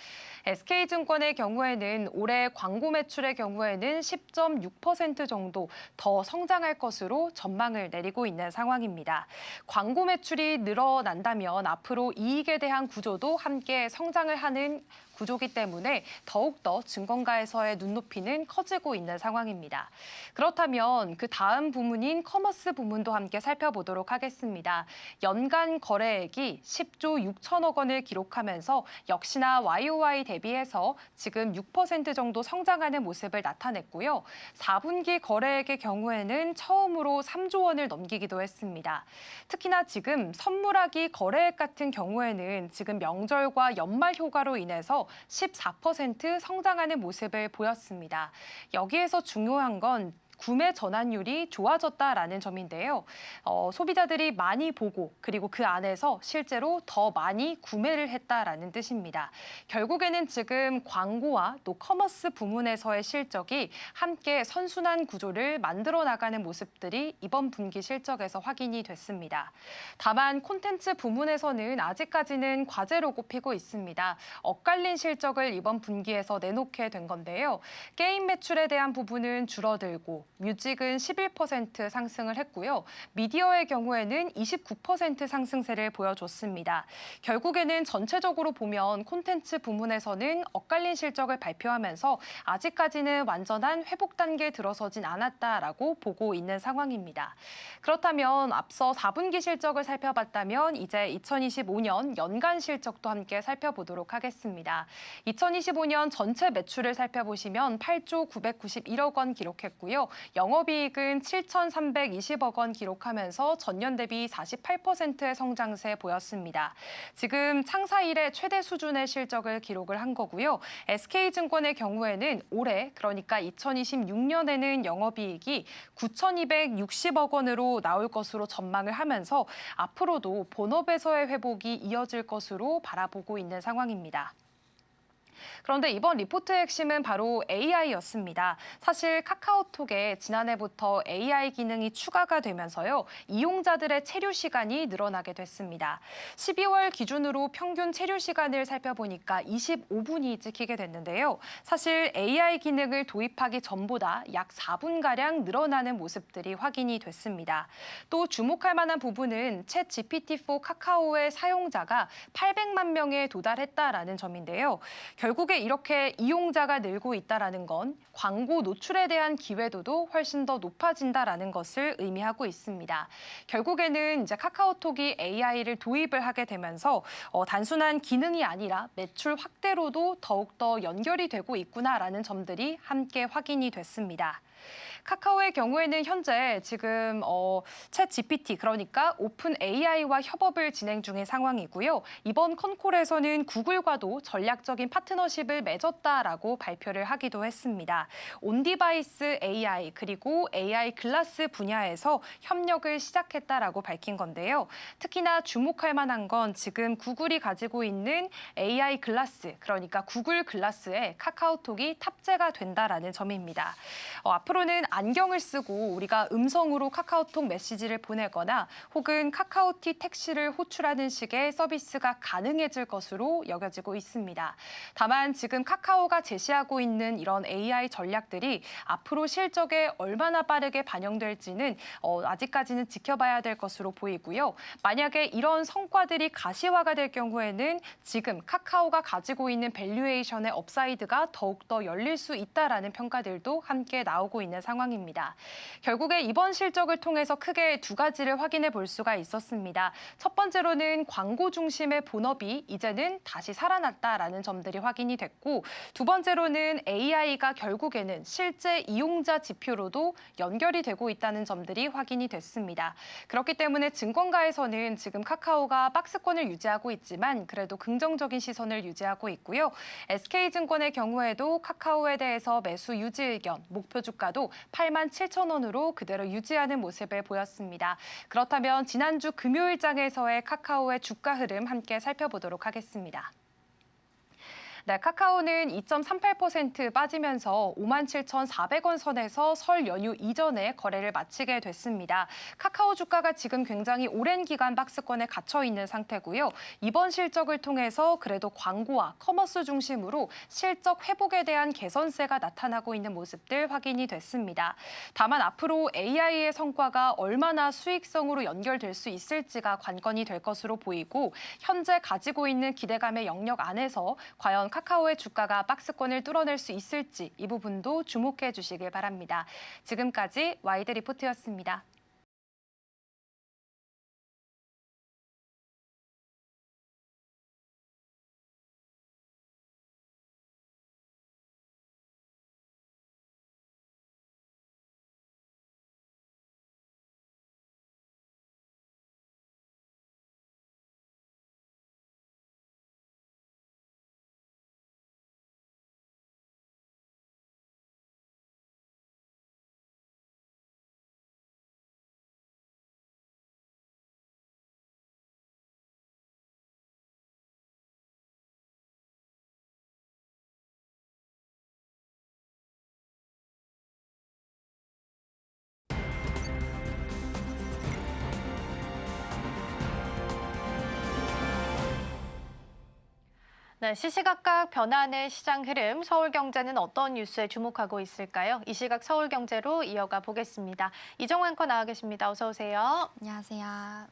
SK증권의 경우에는 올해 광고 매출의 경우에는 10.6% 정도 더 성장할 것으로 전망을 내리고 있는 상황입니다. 광고 매출이 늘어난다면 앞으로 이익에 대한 구조도 함께 성장을 하는 구조기 때문에 더욱더 증권가에서의 눈높이는 커지고 있는 상황입니다. 그렇다면 그 다음 부문인 커머스 부문도 함께 살펴보도록 하겠습니다. 연간 거래액이 10조 6천억 원을 기록하면서 역시나 YOY 대비해서 지금 6% 정도 성장하는 모습을 나타냈고요. 4분기 거래액의 경우에는 처음으로 3조 원을 넘기기도 했습니다. 특히나 지금 선물하기 거래액 같은 경우에는 지금 명절과 연말 효과로 인해서 14% 성장하는 모습을 보였습니다. 여기에서 중요한 건 구매 전환율이 좋아졌다라는 점인데요. 소비자들이 많이 보고 그리고 그 안에서 실제로 더 많이 구매를 했다라는 뜻입니다. 결국에는 지금 광고와 또 커머스 부문에서의 실적이 함께 선순환 구조를 만들어 나가는 모습들이 이번 분기 실적에서 확인이 됐습니다. 다만 콘텐츠 부문에서는 아직까지는 과제로 꼽히고 있습니다. 엇갈린 실적을 이번 분기에서 내놓게 된 건데요. 게임 매출에 대한 부분은 줄어들고 뮤직은 11% 상승을 했고요. 미디어의 경우에는 29% 상승세를 보여줬습니다. 결국에는 전체적으로 보면 콘텐츠 부문에서는 엇갈린 실적을 발표하면서 아직까지는 완전한 회복 단계에 들어서진 않았다라고 보고 있는 상황입니다. 그렇다면 앞서 4분기 실적을 살펴봤다면 이제 2025년 연간 실적도 함께 살펴보도록 하겠습니다. 2025년 전체 매출을 살펴보시면 8조 991억 원 기록했고요. 영업이익은 7,320억 원 기록하면서 전년 대비 48%의 성장세 보였습니다. 지금 창사 이래 최대 수준의 실적을 기록을 한 거고요. SK증권의 경우에는 올해 그러니까 2026년에는 영업이익이 9,260억 원으로 나올 것으로 전망을 하면서 앞으로도 본업에서의 회복이 이어질 것으로 바라보고 있는 상황입니다. 그런데 이번 리포트의 핵심은 바로 AI였습니다. 사실 카카오톡에 지난해부터 AI 기능이 추가가 되면서요. 이용자들의 체류 시간이 늘어나게 됐습니다. 12월 기준으로 평균 체류 시간을 살펴보니까 25분이 찍히게 됐는데요. 사실 AI 기능을 도입하기 전보다 약 4분가량 늘어나는 모습들이 확인이 됐습니다. 또 주목할 만한 부분은 챗 GPT-4 카카오의 사용자가 800만 명에 도달했다라는 점인데요. 결국에 이렇게 이용자가 늘고 있다는 건 광고 노출에 대한 기회도도 훨씬 더 높아진다는 것을 의미하고 있습니다. 결국에는 이제 카카오톡이 AI를 도입을 하게 되면서 단순한 기능이 아니라 매출 확대로도 더욱더 연결이 되고 있구나라는 점들이 함께 확인이 됐습니다. 카카오의 경우에는 현재 지금 챗 GPT 그러니까 오픈 AI와 협업을 진행 중인 상황이고요. 이번 컨콜에서는 구글과도 전략적인 파트너십을 맺었다라고 발표를 하기도 했습니다. 온디바이스 AI 그리고 AI 글라스 분야에서 협력을 시작했다라고 밝힌 건데요. 특히나 주목할 만한 건 지금 구글이 가지고 있는 AI 글라스 그러니까 구글 글라스에 카카오톡이 탑재가 된다라는 점입니다. 앞으로는 안경을 쓰고 우리가 음성으로 카카오톡 메시지를 보내거나 혹은 카카오티 택시를 호출하는 식의 서비스가 가능해질 것으로 여겨지고 있습니다. 다만 지금 카카오가 제시하고 있는 이런 AI 전략들이 앞으로 실적에 얼마나 빠르게 반영될지는 아직까지는 지켜봐야 될 것으로 보이고요. 만약에 이런 성과들이 가시화가 될 경우에는 지금 카카오가 가지고 있는 밸류에이션의 업사이드가 더욱더 열릴 수 있다라는 평가들도 함께 나오고 있는 상황입니다. 결국에 이번 실적을 통해서 크게 두 가지를 확인해 볼 수가 있었습니다. 첫 번째로는 광고 중심의 본업이 이제는 다시 살아났다라는 점들이 확인이 됐고 두 번째로는 AI가 결국에는 실제 이용자 지표로도 연결이 되고 있다는 점들이 확인이 됐습니다. 그렇기 때문에 증권가에서는 지금 카카오가 박스권을 유지하고 있지만 그래도 긍정적인 시선을 유지하고 있고요. SK증권의 경우에도 카카오에 대해서 매수 유지 의견, 목표 주가도 87,000원으로 그대로 유지하는 모습을 보였습니다. 그렇다면 지난주 금요일장에서의 카카오의 주가 흐름 함께 살펴보도록 하겠습니다. 네, 카카오는 2.38% 빠지면서 57,400원 선에서 설 연휴 이전에 거래를 마치게 됐습니다. 카카오 주가가 지금 굉장히 오랜 기간 박스권에 갇혀 있는 상태고요. 이번 실적을 통해서 그래도 광고와 커머스 중심으로 실적 회복에 대한 개선세가 나타나고 있는 모습들 확인이 됐습니다. 다만 앞으로 AI의 성과가 얼마나 수익성으로 연결될 수 있을지가 관건이 될 것으로 보이고 현재 가지고 있는 기대감의 영역 안에서 과연 카카오의 주가가 박스권을 뚫어낼 수 있을지 이 부분도 주목해 주시길 바랍니다. 지금까지 와이드 리포트였습니다. 네, 시시각각 변하는 시장 흐름, 서울경제는 어떤 뉴스에 주목하고 있을까요? 이 시각 서울경제로 이어가 보겠습니다. 이정환 앵커 나와 계십니다. 어서 오세요. 안녕하세요.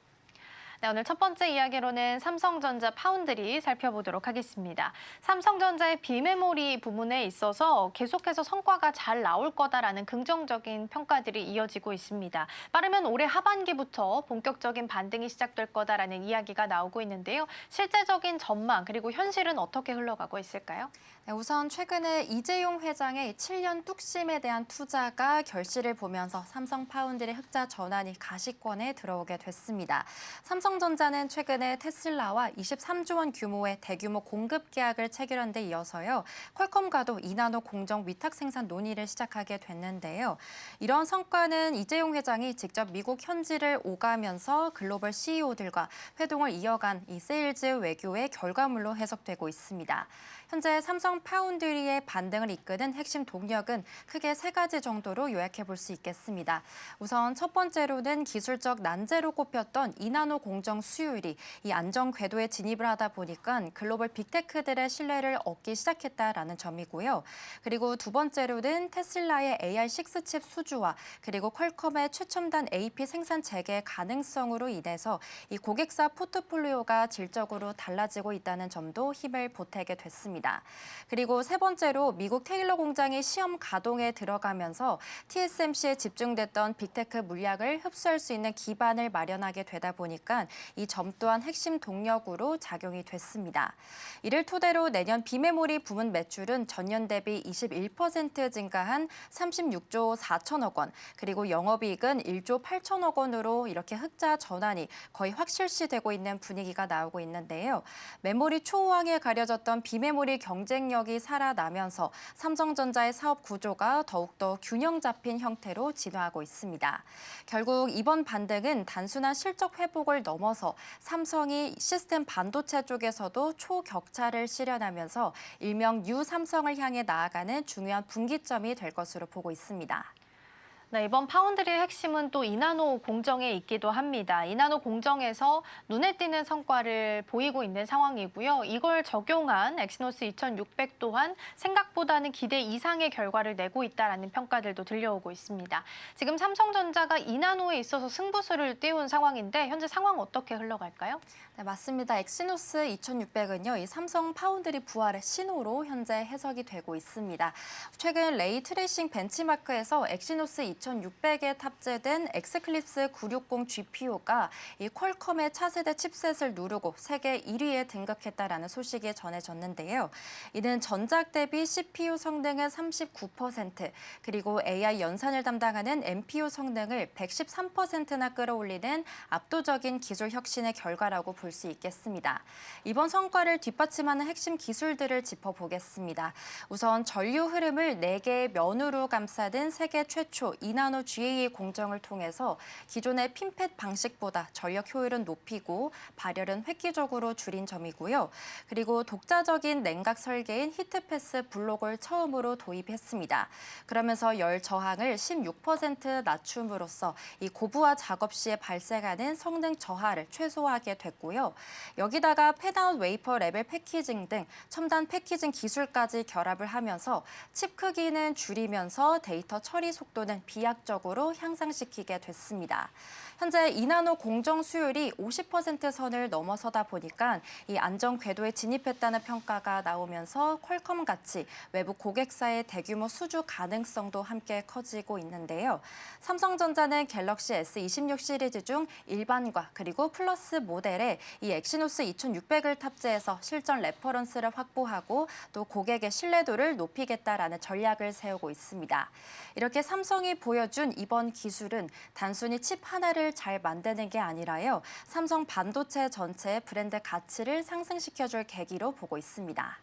네, 오늘 첫 번째 이야기로는 삼성전자 파운드리 살펴보도록 하겠습니다. 삼성전자의 비메모리 부문에 있어서 계속해서 성과가 잘 나올 거다라는 긍정적인 평가들이 이어지고 있습니다. 빠르면 올해 하반기부터 본격적인 반등이 시작될 거다라는 이야기가 나오고 있는데요. 실제적인 전망 그리고 현실은 어떻게 흘러가고 있을까요? 네, 우선 최근에 이재용 회장의 7년 뚝심에 대한 투자가 결실을 보면서 삼성 파운드리 흑자 전환이 가시권에 들어오게 됐습니다. 삼성전자는 최근에 테슬라와 23조 원 규모의 대규모 공급 계약을 체결한 데 이어서요. 퀄컴과도 2나노 공정 위탁 생산 논의를 시작하게 됐는데요. 이런 성과는 이재용 회장이 직접 미국 현지를 오가면서 글로벌 CEO들과 회동을 이어간 이 세일즈 외교의 결과물로 해석되고 있습니다. 현재 삼성 파운드리의 반등을 이끄는 핵심 동력은 크게 세 가지 정도로 요약해 볼 수 있겠습니다. 우선 첫 번째로는 기술적 난제로 꼽혔던 2나노 공정 수율이 이 안정 궤도에 진입을 하다 보니까 글로벌 빅테크들의 신뢰를 얻기 시작했다라는 점이고요. 그리고 두 번째로는 테슬라의 AR6 칩 수주와 그리고 퀄컴의 최첨단 AP 생산 재개 가능성으로 인해서 이 고객사 포트폴리오가 질적으로 달라지고 있다는 점도 힘을 보태게 됐습니다. 그리고 세 번째로 미국 테일러 공장이 시험 가동에 들어가면서 TSMC에 집중됐던 빅테크 물량을 흡수할 수 있는 기반을 마련하게 되다 보니까 이 점 또한 핵심 동력으로 작용이 됐습니다. 이를 토대로 내년 비메모리 부문 매출은 전년 대비 21% 증가한 36조 4천억 원, 그리고 영업이익은 1조 8천억 원으로 이렇게 흑자 전환이 거의 확실시되고 있는 분위기가 나오고 있는데요. 메모리 초호황에 가려졌던 비메모리 경쟁력이 살아나면서 삼성전자의 사업 구조가 더욱더 균형 잡힌 형태로 진화하고 있습니다. 결국 이번 반등은 단순한 실적 회복을 넘어서 삼성이 시스템 반도체 쪽에서도 초격차를 실현하면서 일명 뉴 삼성을 향해 나아가는 중요한 분기점이 될 것으로 보고 있습니다. 네, 이번 파운드리의 핵심은 또 이나노 공정에 있기도 합니다. 이나노 공정에서 눈에 띄는 성과를 보이고 있는 상황이고요. 이걸 적용한 엑시노스 2600 또한 생각보다는 기대 이상의 결과를 내고 있다는 평가들도 들려오고 있습니다. 지금 삼성전자가 이나노에 있어서 승부수를 띄운 상황인데 현재 상황 어떻게 흘러갈까요? 네, 맞습니다. 엑시노스 2600은요, 이 삼성 파운드리 부활의 신호로 현재 해석이 되고 있습니다. 최근 레이 트레이싱 벤치마크에서 엑시노스 2600에 탑재된 엑스클립스 960 GPU가 이 퀄컴의 차세대 칩셋을 누르고 세계 1위에 등극했다라는 소식이 전해졌는데요. 이는 전작 대비 CPU 성능은 39%, 그리고 AI 연산을 담당하는 NPU 성능을 113%나 끌어올리는 압도적인 기술 혁신의 결과라고 볼 수 있겠습니다. 이번 성과를 뒷받침하는 핵심 기술들을 짚어보겠습니다. 우선 전류 흐름을 4개의 면으로 감싸든 세계 최초 이나노 GAA 공정을 통해서 기존의 핀팻 방식보다 전력 효율은 높이고 발열은 획기적으로 줄인 점이고요. 그리고 독자적인 냉각 설계인 히트패스 블록을 처음으로 도입했습니다. 그러면서 열 저항을 16% 낮춤으로써 이 고부하 작업 시에 발생하는 성능 저하를 최소화하게 됐고요. 여기다가 팬아웃 웨이퍼 레벨 패키징 등 첨단 패키징 기술까지 결합을 하면서 칩 크기는 줄이면서 데이터 처리 속도는 비약적으로 향상시키게 됐습니다. 현재 이나노 공정 수율이 50% 선을 넘어서다 보니까 이 안정 궤도에 진입했다는 평가가 나오면서 퀄컴 같이 외부 고객사의 대규모 수주 가능성도 함께 커지고 있는데요. 삼성전자는 갤럭시 S26 시리즈 중 일반과 그리고 플러스 모델에 이 엑시노스 2600을 탑재해서 실전 레퍼런스를 확보하고 또 고객의 신뢰도를 높이겠다라는 전략을 세우고 있습니다. 이렇게 삼성이 보여준 이번 기술은 단순히 칩 하나를 잘 만드는 게 아니라요. 삼성 반도체 전체의 브랜드 가치를 상승시켜줄 계기로 보고 있습니다.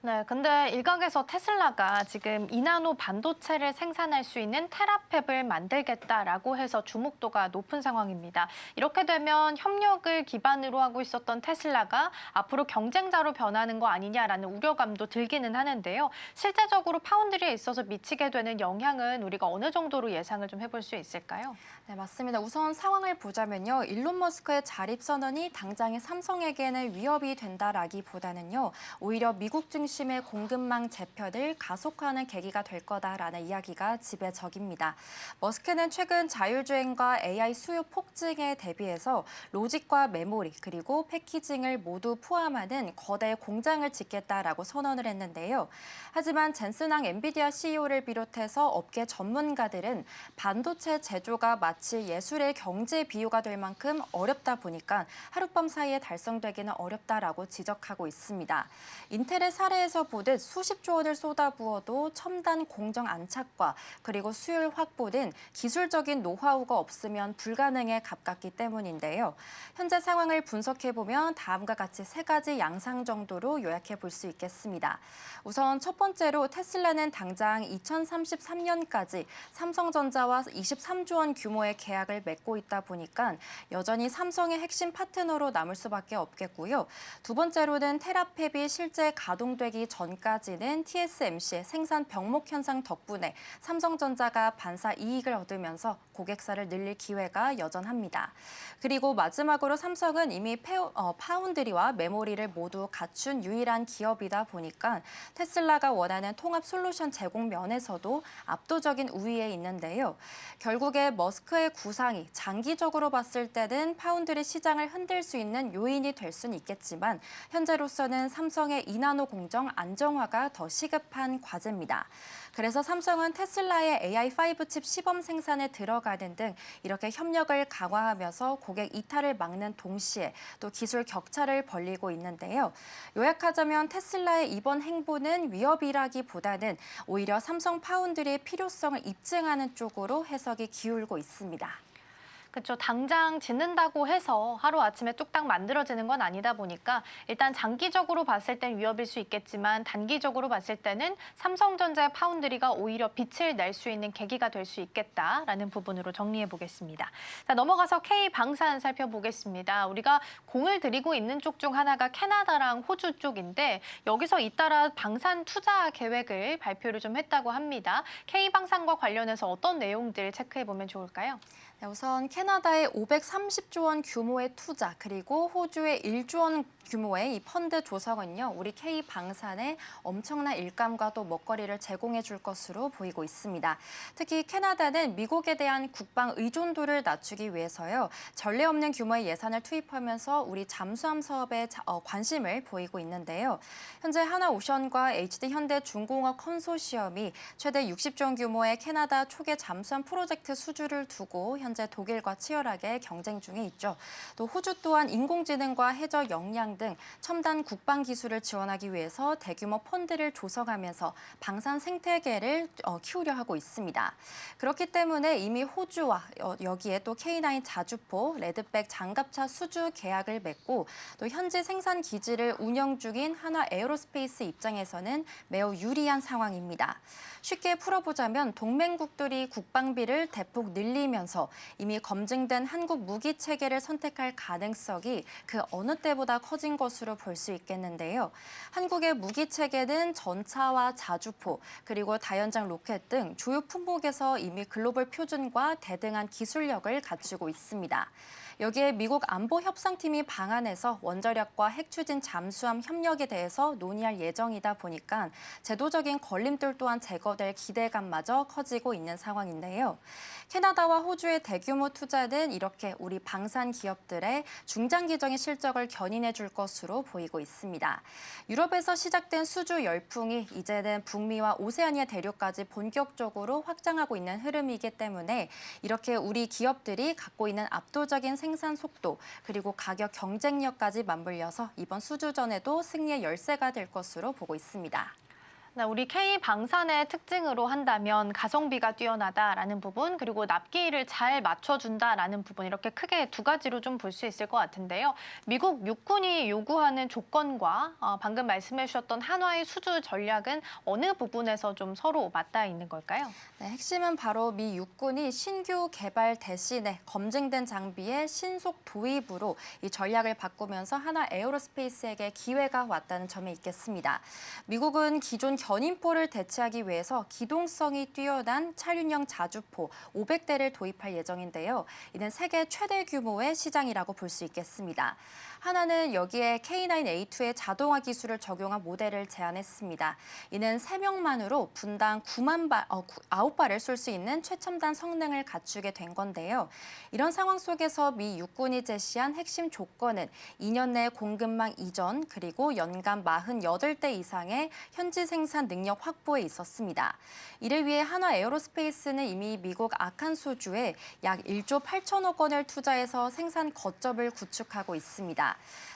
네, 근데 일각에서 테슬라가 지금 이나노 반도체를 생산할 수 있는 테라팹을 만들겠다라고 해서 주목도가 높은 상황입니다. 이렇게 되면 협력을 기반으로 하고 있었던 테슬라가 앞으로 경쟁자로 변하는 거 아니냐라는 우려감도 들기는 하는데요. 실제적으로 파운드리에 있어서 미치게 되는 영향은 우리가 어느 정도로 예상을 좀 해볼 수 있을까요? 네, 맞습니다. 우선 상황을 보자면요. 일론 머스크의 자립 선언이 당장의 삼성에게는 위협이 된다라기보다는요. 오히려 미국 중심의 공급망 재편을 가속화하는 계기가 될 거다라는 이야기가 지배적입니다. 머스크는 최근 자율주행과 AI 수요 폭증에 대비해서 로직과 메모리 그리고 패키징을 모두 포함하는 거대 공장을 짓겠다라고 선언을 했는데요. 하지만 젠슨왕 엔비디아 CEO를 비롯해서 업계 전문가들은 반도체 제조가 마치 예술의 경제 비유가 될 만큼 어렵다 보니까 하룻밤 사이에 달성되기는 어렵다라고 지적하고 있습니다. 인텔의 사례에서 보듯 수십조 원을 쏟아부어도 첨단 공정 안착과 그리고 수율 확보 등 기술적인 노하우가 없으면 불가능에 가깝기 때문인데요. 현재 상황을 분석해보면 다음과 같이 세 가지 양상 정도로 요약해 볼 수 있겠습니다. 우선 첫 번째로 테슬라는 당장 2033년까지 삼성전자와 23조 원 규모의 계약을 맺고 있다 보니까 여전히 삼성의 핵심 파트너로 남을 수밖에 없겠고요. 두 번째로는 테라팹이 실제 가동되기 전까지는 TSMC의 생산 병목 현상 덕분에 삼성전자가 반사 이익을 얻으면서 고객사를 늘릴 기회가 여전합니다. 그리고 마지막으로 삼성은 이미 파운드리와 메모리를 모두 갖춘 유일한 기업이다 보니까 테슬라가 원하는 통합 솔루션 제공 면에서도 압도적인 우위에 있는데요. 결국에 머스크의 구상이 장기적으로 봤을 때는 파운드리 시장을 흔들 수 있는 요인이 될 수는 있겠지만 현재로서는 삼성의 이나노 공정 과정 안정화가 더 시급한 과제입니다. 그래서 삼성은 테슬라의 AI5 칩 시범 생산에 들어가는 등 이렇게 협력을 강화하면서 고객 이탈을 막는 동시에 또 기술 격차를 벌리고 있는데요. 요약하자면 테슬라의 이번 행보는 위협이라기보다는 오히려 삼성 파운드리의 필요성을 입증하는 쪽으로 해석이 기울고 있습니다. 그렇죠. 당장 짓는다고 해서 하루아침에 뚝딱 만들어지는 건 아니다 보니까 일단 장기적으로 봤을 땐 위협일 수 있겠지만 단기적으로 봤을 때는 삼성전자의 파운드리가 오히려 빛을 낼 수 있는 계기가 될 수 있겠다라는 부분으로 정리해 보겠습니다. 자, 넘어가서 K방산 살펴보겠습니다. 우리가 공을 들이고 있는 쪽 중 하나가 캐나다랑 호주 쪽인데 여기서 잇따라 방산 투자 계획을 발표를 좀 했다고 합니다. K방산과 관련해서 어떤 내용들 체크해 보면 좋을까요? 네, 우선 캐나다의 530조 원 규모의 투자 그리고 호주의 1조 원 규모의 이 펀드 조성은요, 우리 K방산에 엄청난 일감과 또 먹거리를 제공해 줄 것으로 보이고 있습니다. 특히 캐나다는 미국에 대한 국방 의존도를 낮추기 위해서요, 전례 없는 규모의 예산을 투입하면서 우리 잠수함 사업에 관심을 보이고 있는데요. 현재 하나오션과 HD현대중공업 컨소시엄이 최대 60조 원 규모의 캐나다 초계 잠수함 프로젝트 수주를 두고 현재 독일과 치열하게 경쟁 중에 있죠. 또 호주 또한 인공지능과 해저 역량 등 첨단 국방 기술을 지원하기 위해서 대규모 펀드를 조성하면서 방산 생태계를 키우려 하고 있습니다. 그렇기 때문에 이미 호주와 여기에 또 K9 자주포, 레드백 장갑차 수주 계약을 맺고 또 현지 생산 기지를 운영 중인 한화 에어로스페이스 입장에서는 매우 유리한 상황입니다. 쉽게 풀어보자면 동맹국들이 국방비를 대폭 늘리면서 이미 검증된 한국 무기 체계를 선택할 가능성이 그 어느 때보다 커진 것으로 볼 수 있겠는데요. 한국의 무기 체계는 전차와 자주포 그리고 다연장 로켓 등 주요 품목에서 이미 글로벌 표준과 대등한 기술력을 갖추고 있습니다. 여기에 미국 안보협상팀이 방한해서 원자력과 핵추진 잠수함 협력에 대해서 논의할 예정이다 보니까 제도적인 걸림돌 또한 제거될 기대감마저 커지고 있는 상황인데요. 캐나다와 호주의 대규모 투자는 이렇게 우리 방산 기업들의 중장기적인 실적을 견인해 줄 것으로 보이고 있습니다. 유럽에서 시작된 수주 열풍이 이제는 북미와 오세아니아 대륙까지 본격적으로 확장하고 있는 흐름이기 때문에 이렇게 우리 기업들이 갖고 있는 압도적인 생산 속도 그리고 가격 경쟁력까지 맞물려서 이번 수주전에도 승리의 열쇠가 될 것으로 보고 있습니다. 우리 K방산의 특징으로 한다면 가성비가 뛰어나다라는 부분, 그리고 납기를 잘 맞춰준다라는 부분, 이렇게 크게 두 가지로 좀 볼 수 있을 것 같은데요. 미국 육군이 요구하는 조건과 방금 말씀해 주셨던 한화의 수주 전략은 어느 부분에서 좀 서로 맞닿아 있는 걸까요? 네, 핵심은 바로 미 육군이 신규 개발 대신에 검증된 장비의 신속 도입으로 이 전략을 바꾸면서 한화 에어로스페이스에게 기회가 왔다는 점에 있겠습니다. 미국은 기존 견인포를 대체하기 위해서 기동성이 뛰어난 차륜형 자주포 500대를 도입할 예정인데요. 이는 세계 최대 규모의 시장이라고 볼 수 있겠습니다. 하나는 여기에 K9A2의 자동화 기술을 적용한 모델을 제안했습니다. 이는 3명만으로 분당 9발을 쏠 수 있는 최첨단 성능을 갖추게 된 건데요. 이런 상황 속에서 미 육군이 제시한 핵심 조건은 2년 내 공급망 이전 그리고 연간 48대 이상의 현지 생산 능력 확보에 있었습니다. 이를 위해 한화 에어로스페이스는 이미 미국 아칸소주에 약 1조 8천억 원을 투자해서 생산 거점을 구축하고 있습니다.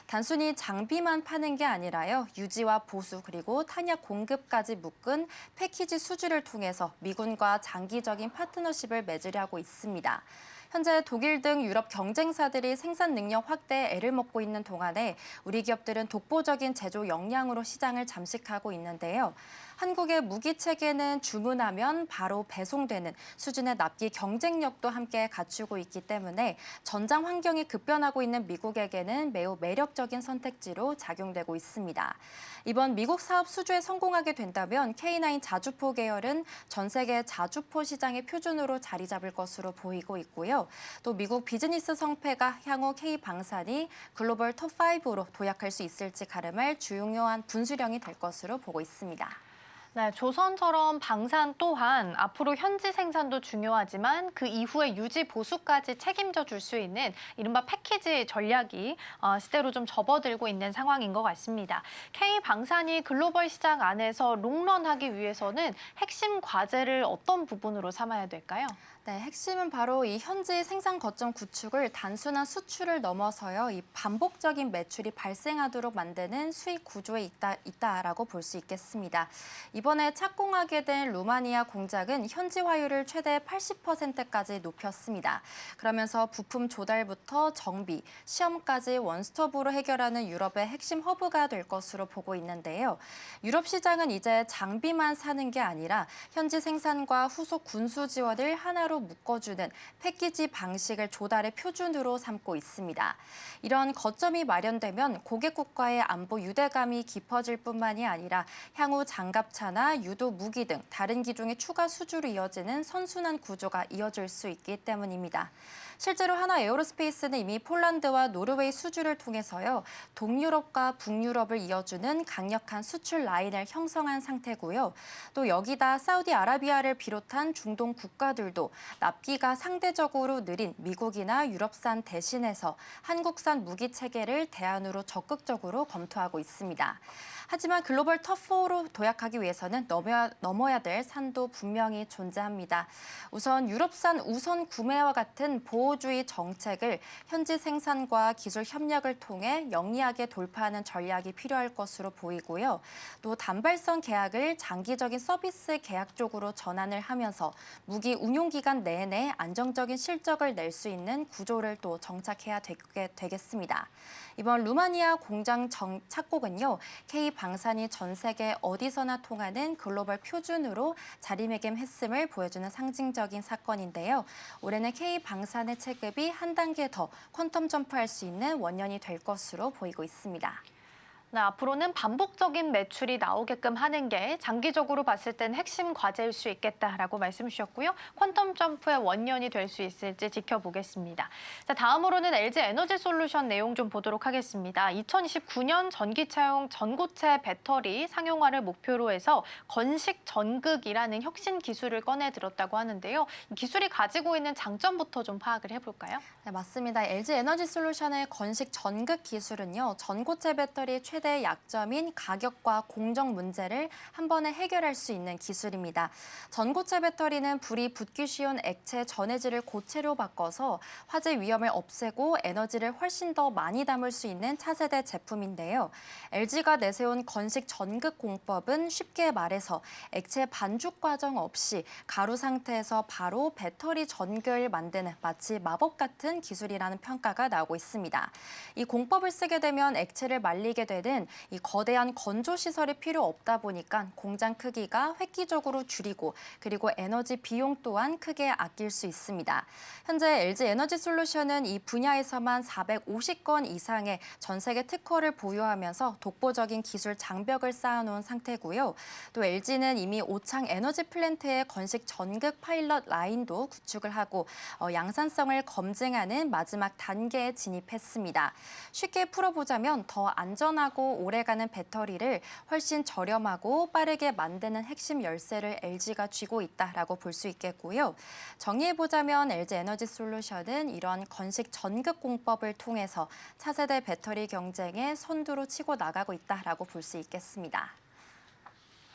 단순히 장비만 파는 게 아니라요. 유지와 보수 그리고 탄약 공급까지 묶은 패키지 수주를 통해서 미군과 장기적인 파트너십을 맺으려고 있습니다. 현재 독일 등 유럽 경쟁사들이 생산 능력 확대에 애를 먹고 있는 동안에 우리 기업들은 독보적인 제조 역량으로 시장을 잠식하고 있는데요. 한국의 무기 체계는 주문하면 바로 배송되는 수준의 납기 경쟁력도 함께 갖추고 있기 때문에 전장 환경이 급변하고 있는 미국에게는 매우 매력적인 선택지로 작용되고 있습니다. 이번 미국 사업 수주에 성공하게 된다면 K9 자주포 계열은 전 세계 자주포 시장의 표준으로 자리 잡을 것으로 보이고 있고요. 또 미국 비즈니스 성패가 향후 K방산이 글로벌 톱5로 도약할 수 있을지 가름할 중요한 분수령이 될 것으로 보고 있습니다. 네, 조선처럼 방산 또한 앞으로 현지 생산도 중요하지만 그 이후에 유지 보수까지 책임져 줄 수 있는 이른바 패키지 전략이 시대로 좀 접어들고 있는 상황인 것 같습니다. K방산이 글로벌 시장 안에서 롱런하기 위해서는 핵심 과제를 어떤 부분으로 삼아야 될까요? 네, 핵심은 바로 이 현지 생산 거점 구축을 단순한 수출을 넘어서요, 이 반복적인 매출이 발생하도록 만드는 수익 구조에 있다라고 볼 수 있겠습니다. 이번에 착공하게 된 루마니아 공장은 현지 화율을 최대 80%까지 높였습니다. 그러면서 부품 조달부터 정비, 시험까지 원스톱으로 해결하는 유럽의 핵심 허브가 될 것으로 보고 있는데요. 유럽 시장은 이제 장비만 사는 게 아니라 현지 생산과 후속 군수 지원을 하나로 묶어주는 패키지 방식을 조달의 표준으로 삼고 있습니다. 이런 거점이 마련되면 고객국과의 안보 유대감이 깊어질 뿐만이 아니라 향후 장갑차나 유도 무기 등 다른 기종의 추가 수주로 이어지는 선순환 구조가 이어질 수 있기 때문입니다. 실제로 하나 에어로스페이스는 이미 폴란드와 노르웨이 수주를 통해서요, 동유럽과 북유럽을 이어주는 강력한 수출 라인을 형성한 상태고요. 또 여기다 사우디아라비아를 비롯한 중동 국가들도 납기가 상대적으로 느린 미국이나 유럽산 대신해서 한국산 무기 체계를 대안으로 적극적으로 검토하고 있습니다. 하지만 글로벌 톱4로 도약하기 위해서는 넘어야 될 산도 분명히 존재합니다. 우선 유럽산 우선 구매와 같은 보호주의 정책을 현지 생산과 기술 협력을 통해 영리하게 돌파하는 전략이 필요할 것으로 보이고요. 또 단발성 계약을 장기적인 서비스 계약 쪽으로 전환을 하면서 무기 운용 기간 내내 안정적인 실적을 낼 수 있는 구조를 또 정착해야 되겠습니다. 이번 루마니아 공장 착공은요, K방산이 전 세계 어디서나 통하는 글로벌 표준으로 자리매김했음을 보여주는 상징적인 사건인데요. 올해는 K방산의 체급이 한 단계 더 퀀텀 점프할 수 있는 원년이 될 것으로 보이고 있습니다. 네, 앞으로는 반복적인 매출이 나오게끔 하는 게 장기적으로 봤을 땐 핵심 과제일 수 있겠다라고 말씀 주셨고요. 퀀텀 점프의 원년이 될 수 있을지 지켜보겠습니다. 자, 다음으로는 LG 에너지 솔루션 내용 좀 보도록 하겠습니다. 2029년 전기차용 전고체 배터리 상용화를 목표로 해서 건식 전극이라는 혁신 기술을 꺼내 들었다고 하는데요. 이 기술이 가지고 있는 장점부터 좀 파악을 해볼까요? 네, 맞습니다. LG 에너지 솔루션의 건식 전극 기술은요, 전고체 배터리 최대 약점인 가격과 공정 문제를 한 번에 해결할 수 있는 기술입니다. 전고체 배터리는 불이 붙기 쉬운 액체 전해질을 고체로 바꿔서 화재 위험을 없애고 에너지를 훨씬 더 많이 담을 수 있는 차세대 제품인데요. LG가 내세운 건식 전극 공법은 쉽게 말해서 액체 반죽 과정 없이 가루 상태에서 바로 배터리 전극을 만드는 마치 마법 같은 기술이라는 평가가 나오고 있습니다. 이 공법을 쓰게 되면 액체를 말리게 되는 이 거대한 건조 시설이 필요 없다 보니까 공장 크기가 획기적으로 줄이고 그리고 에너지 비용 또한 크게 아낄 수 있습니다. 현재 LG 에너지 솔루션은 이 분야에서만 450건 이상의 전 세계 특허를 보유하면서 독보적인 기술 장벽을 쌓아놓은 상태고요. 또 LG는 이미 오창 에너지 플랜트의 건식 전극 파일럿 라인도 구축을 하고 양산성을 검증하는 마지막 단계에 진입했습니다. 쉽게 풀어보자면 더 안전하고 오래가는 배터리를 훨씬 저렴하고 빠르게 만드는 핵심 열쇠를 LG가 쥐고 있다라고 볼 수 있겠고요. 정리해보자면 LG 에너지 솔루션은 이런 건식 전극 공법을 통해서 차세대 배터리 경쟁에 선두로 치고 나가고 있다라고 볼 수 있겠습니다.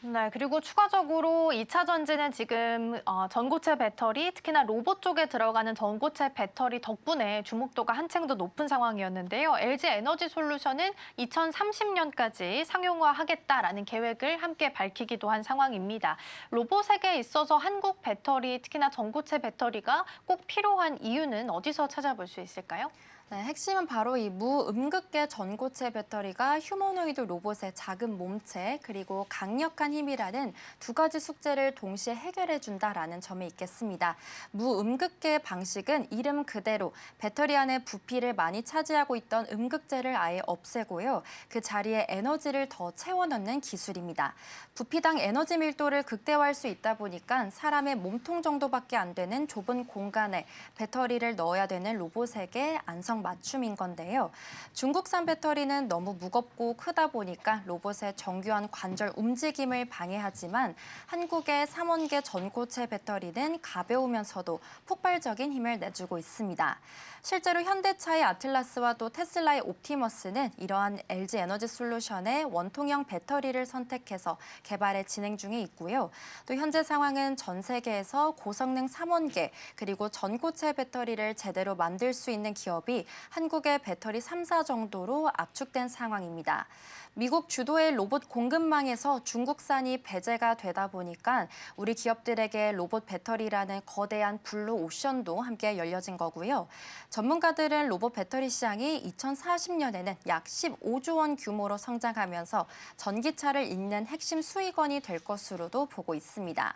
네, 그리고 추가적으로 2차 전지는 지금 전고체 배터리, 특히나 로봇 쪽에 들어가는 전고체 배터리 덕분에 주목도가 한층 더 높은 상황이었는데요. LG 에너지 솔루션은 2030년까지 상용화하겠다라는 계획을 함께 밝히기도 한 상황입니다. 로봇에게 있어서 한국 배터리, 특히나 전고체 배터리가 꼭 필요한 이유는 어디서 찾아볼 수 있을까요? 네, 핵심은 바로 이 무음극계 전고체 배터리가 휴머노이드 로봇의 작은 몸체 그리고 강력한 힘이라는 두 가지 숙제를 동시에 해결해준다라는 점이 있겠습니다. 무음극계 방식은 이름 그대로 배터리 안에 부피를 많이 차지하고 있던 음극재를 아예 없애고요. 그 자리에 에너지를 더 채워넣는 기술입니다. 부피당 에너지 밀도를 극대화할 수 있다 보니까 사람의 몸통 정도밖에 안 되는 좁은 공간에 배터리를 넣어야 되는 로봇에게 안성 일정 맞춤인 건데요. 중국산 배터리는 너무 무겁고 크다 보니까 로봇의 정교한 관절 움직임을 방해하지만 한국의 3원계 전고체 배터리는 가벼우면서도 폭발적인 힘을 내주고 있습니다. 실제로 현대차의 아틀라스와 또 테슬라의 옵티머스는 이러한 LG 에너지 솔루션의 원통형 배터리를 선택해서 개발에 진행 중에 있고요. 또 현재 상황은 전 세계에서 고성능 3원계 그리고 전고체 배터리를 제대로 만들 수 있는 기업이 한국의 배터리 3사 정도로 압축된 상황입니다. 미국 주도의 로봇 공급망에서 중국산이 배제가 되다 보니까 우리 기업들에게 로봇 배터리라는 거대한 블루 오션도 함께 열려진 거고요. 전문가들은 로봇 배터리 시장이 2040년에는 약 15조 원 규모로 성장하면서 전기차를 잇는 핵심 수익원이 될 것으로도 보고 있습니다.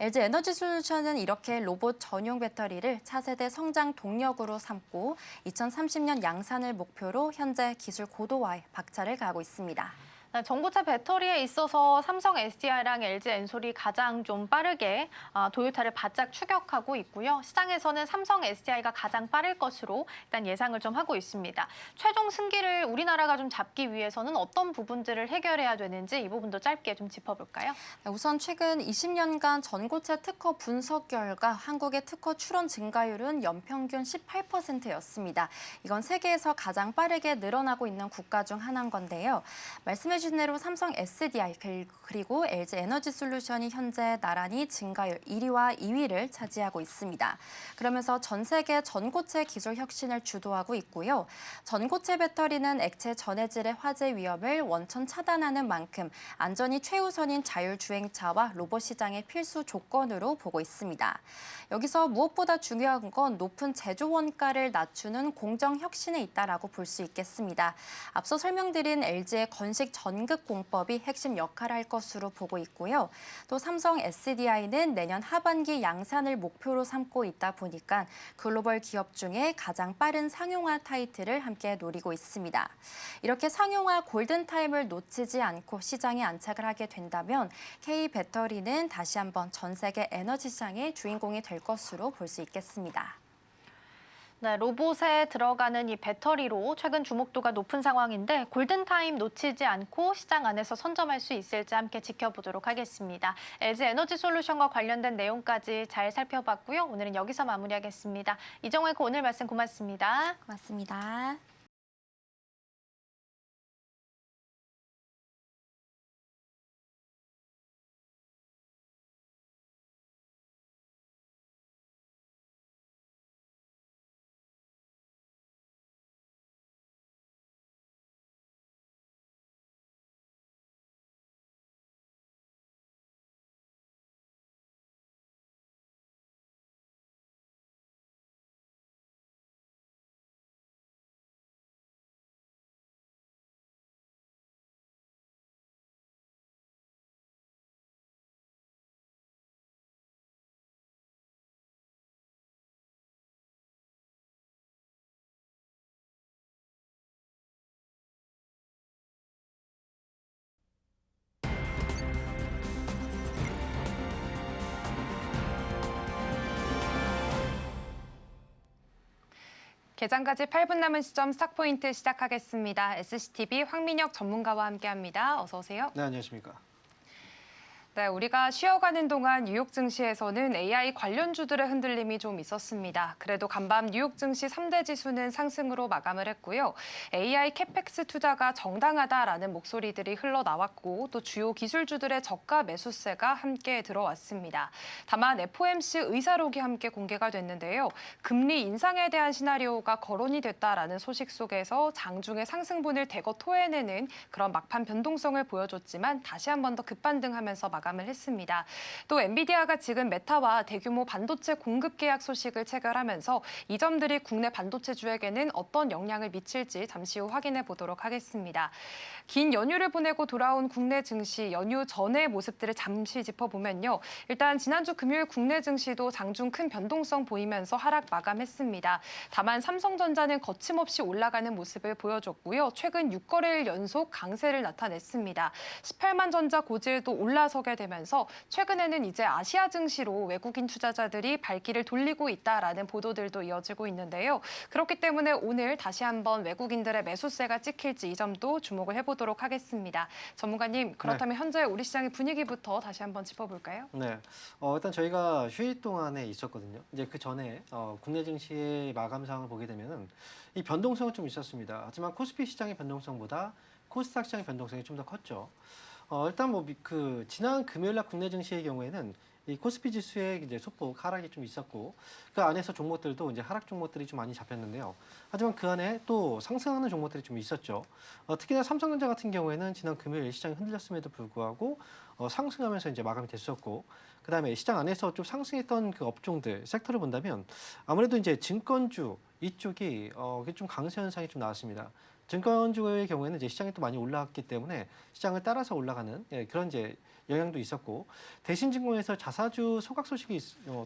LG 에너지 솔루션은 이렇게 로봇 전용 배터리를 차세대 성장 동력으로 삼고 2030년 양산을 목표로 현재 기술 고도화에 박차를 가하고 있습니다. 전고체 배터리에 있어서 삼성 SDI랑 LG 엔솔이 가장 좀 빠르게 도요타를 바짝 추격하고 있고요. 시장에서는 삼성 SDI가 가장 빠를 것으로 일단 예상을 좀 하고 있습니다. 최종 승기를 우리나라가 좀 잡기 위해서는 어떤 부분들을 해결해야 되는지 이 부분도 짧게 좀 짚어볼까요? 우선 최근 20년간 전고체 특허 분석 결과 한국의 특허 출원 증가율은 연평균 18%였습니다. 이건 세계에서 가장 빠르게 늘어나고 있는 국가 중 하나인 건데요. 말씀해 주신 대로 삼성 SDI 그리고 LG 에너지 솔루션이 현재 나란히 증가율 1위와 2위를 차지하고 있습니다. 그러면서 전 세계 전고체 기술 혁신을 주도하고 있고요. 전고체 배터리는 액체 전해질의 화재 위험을 원천 차단하는 만큼 안전이 최우선인 자율주행차와 로봇 시장의 필수 조건으로 보고 있습니다. 여기서 무엇보다 중요한 건 높은 제조 원가를 낮추는 공정 혁신에 있다라고 볼 수 있겠습니다. 앞서 설명드린 LG의 건식 전극 공법이 핵심 역할을 할 것으로 보고 있고요. 또 삼성 SDI는 내년 하반기 양산을 목표로 삼고 있다 보니까 글로벌 기업 중에 가장 빠른 상용화 타이틀을 함께 노리고 있습니다. 이렇게 상용화 골든타임을 놓치지 않고 시장에 안착을 하게 된다면 K배터리는 다시 한번 전 세계 에너지 시장의 주인공이 될 것으로 볼 수 있겠습니다. 네, 로봇에 들어가는 이 배터리로 최근 주목도가 높은 상황인데 골든타임 놓치지 않고 시장 안에서 선점할 수 있을지 함께 지켜보도록 하겠습니다. LG 에너지 솔루션과 관련된 내용까지 잘 살펴봤고요. 오늘은 여기서 마무리하겠습니다. 이정혜 오늘 말씀 고맙습니다. 고맙습니다. 개장까지 8분 남은 시점 스탁포인트 시작하겠습니다. SCTV 황민혁 전문가와 함께합니다. 어서 오세요. 네, 안녕하십니까. 네, 우리가 쉬어가는 동안 뉴욕 증시에서는 AI 관련주들의 흔들림이 좀 있었습니다. 그래도 간밤 뉴욕 증시 3대 지수는 상승으로 마감을 했고요. AI 캐펙스 투자가 정당하다라는 목소리들이 흘러나왔고 또 주요 기술주들의 저가 매수세가 함께 들어왔습니다. 다만 FOMC 의사록이 함께 공개가 됐는데요. 금리 인상에 대한 시나리오가 거론이 됐다라는 소식 속에서 장중의 상승분을 대거 토해내는 그런 막판 변동성을 보여줬지만 다시 한 번 더 급반등하면서 마감을 했습니다. 또 엔비디아가 지금 메타와 대규모 반도체 공급 계약 소식을 체결하면서 이 점들이 국내 반도체주에게는 어떤 영향을 미칠지 잠시 후 확인해 보도록 하겠습니다. 긴 연휴를 보내고 돌아온 국내 증시 연휴 전의 모습들을 잠시 짚어보면요. 일단 지난주 금요일 국내 증시도 장중 큰 변동성 보이면서 하락 마감했습니다. 다만 삼성전자는 거침없이 올라가는 모습을 보여줬고요. 최근 6거래일 연속 강세를 나타냈습니다. 18만 전자 고지에도 올라서게 되면서 최근에는 이제 아시아 증시로 외국인 투자자들이 발길을 돌리고 있다라는 보도들도 이어지고 있는데요. 그렇기 때문에 오늘 다시 한번 외국인들의 매수세가 찍힐지 이 점도 주목을 해보도록 하겠습니다. 전문가님, 그렇다면 현재 우리 시장의 분위기부터 다시 한번 짚어볼까요? 네, 일단 저희가 휴일 동안에 있었거든요. 이제 그 전에 국내 증시의 마감 상황을 보게 되면은 이 변동성은 좀 있었습니다. 하지만 코스피 시장의 변동성보다 코스닥 시장의 변동성이 좀 더 컸죠. 일단 뭐 그 지난 금요일날 국내 증시의 경우에는 이 코스피 지수의 이제 소폭 하락이 좀 있었고 그 안에서 종목들도 이제 하락 종목들이 좀 많이 잡혔는데요. 하지만 그 안에 또 상승하는 종목들이 좀 있었죠. 특히나 삼성전자 같은 경우에는 지난 금요일 시장이 흔들렸음에도 불구하고 상승하면서 이제 마감이 됐었고 그다음에 시장 안에서 좀 상승했던 그 업종들 섹터를 본다면 아무래도 이제 증권주 이쪽이 좀 강세 현상이 좀 나왔습니다. 증권주의 경우에는 이제 시장이 또 많이 올라왔기 때문에 시장을 따라서 올라가는 그런 이제 영향도 있었고 대신 증권에서 자사주 소각 소식이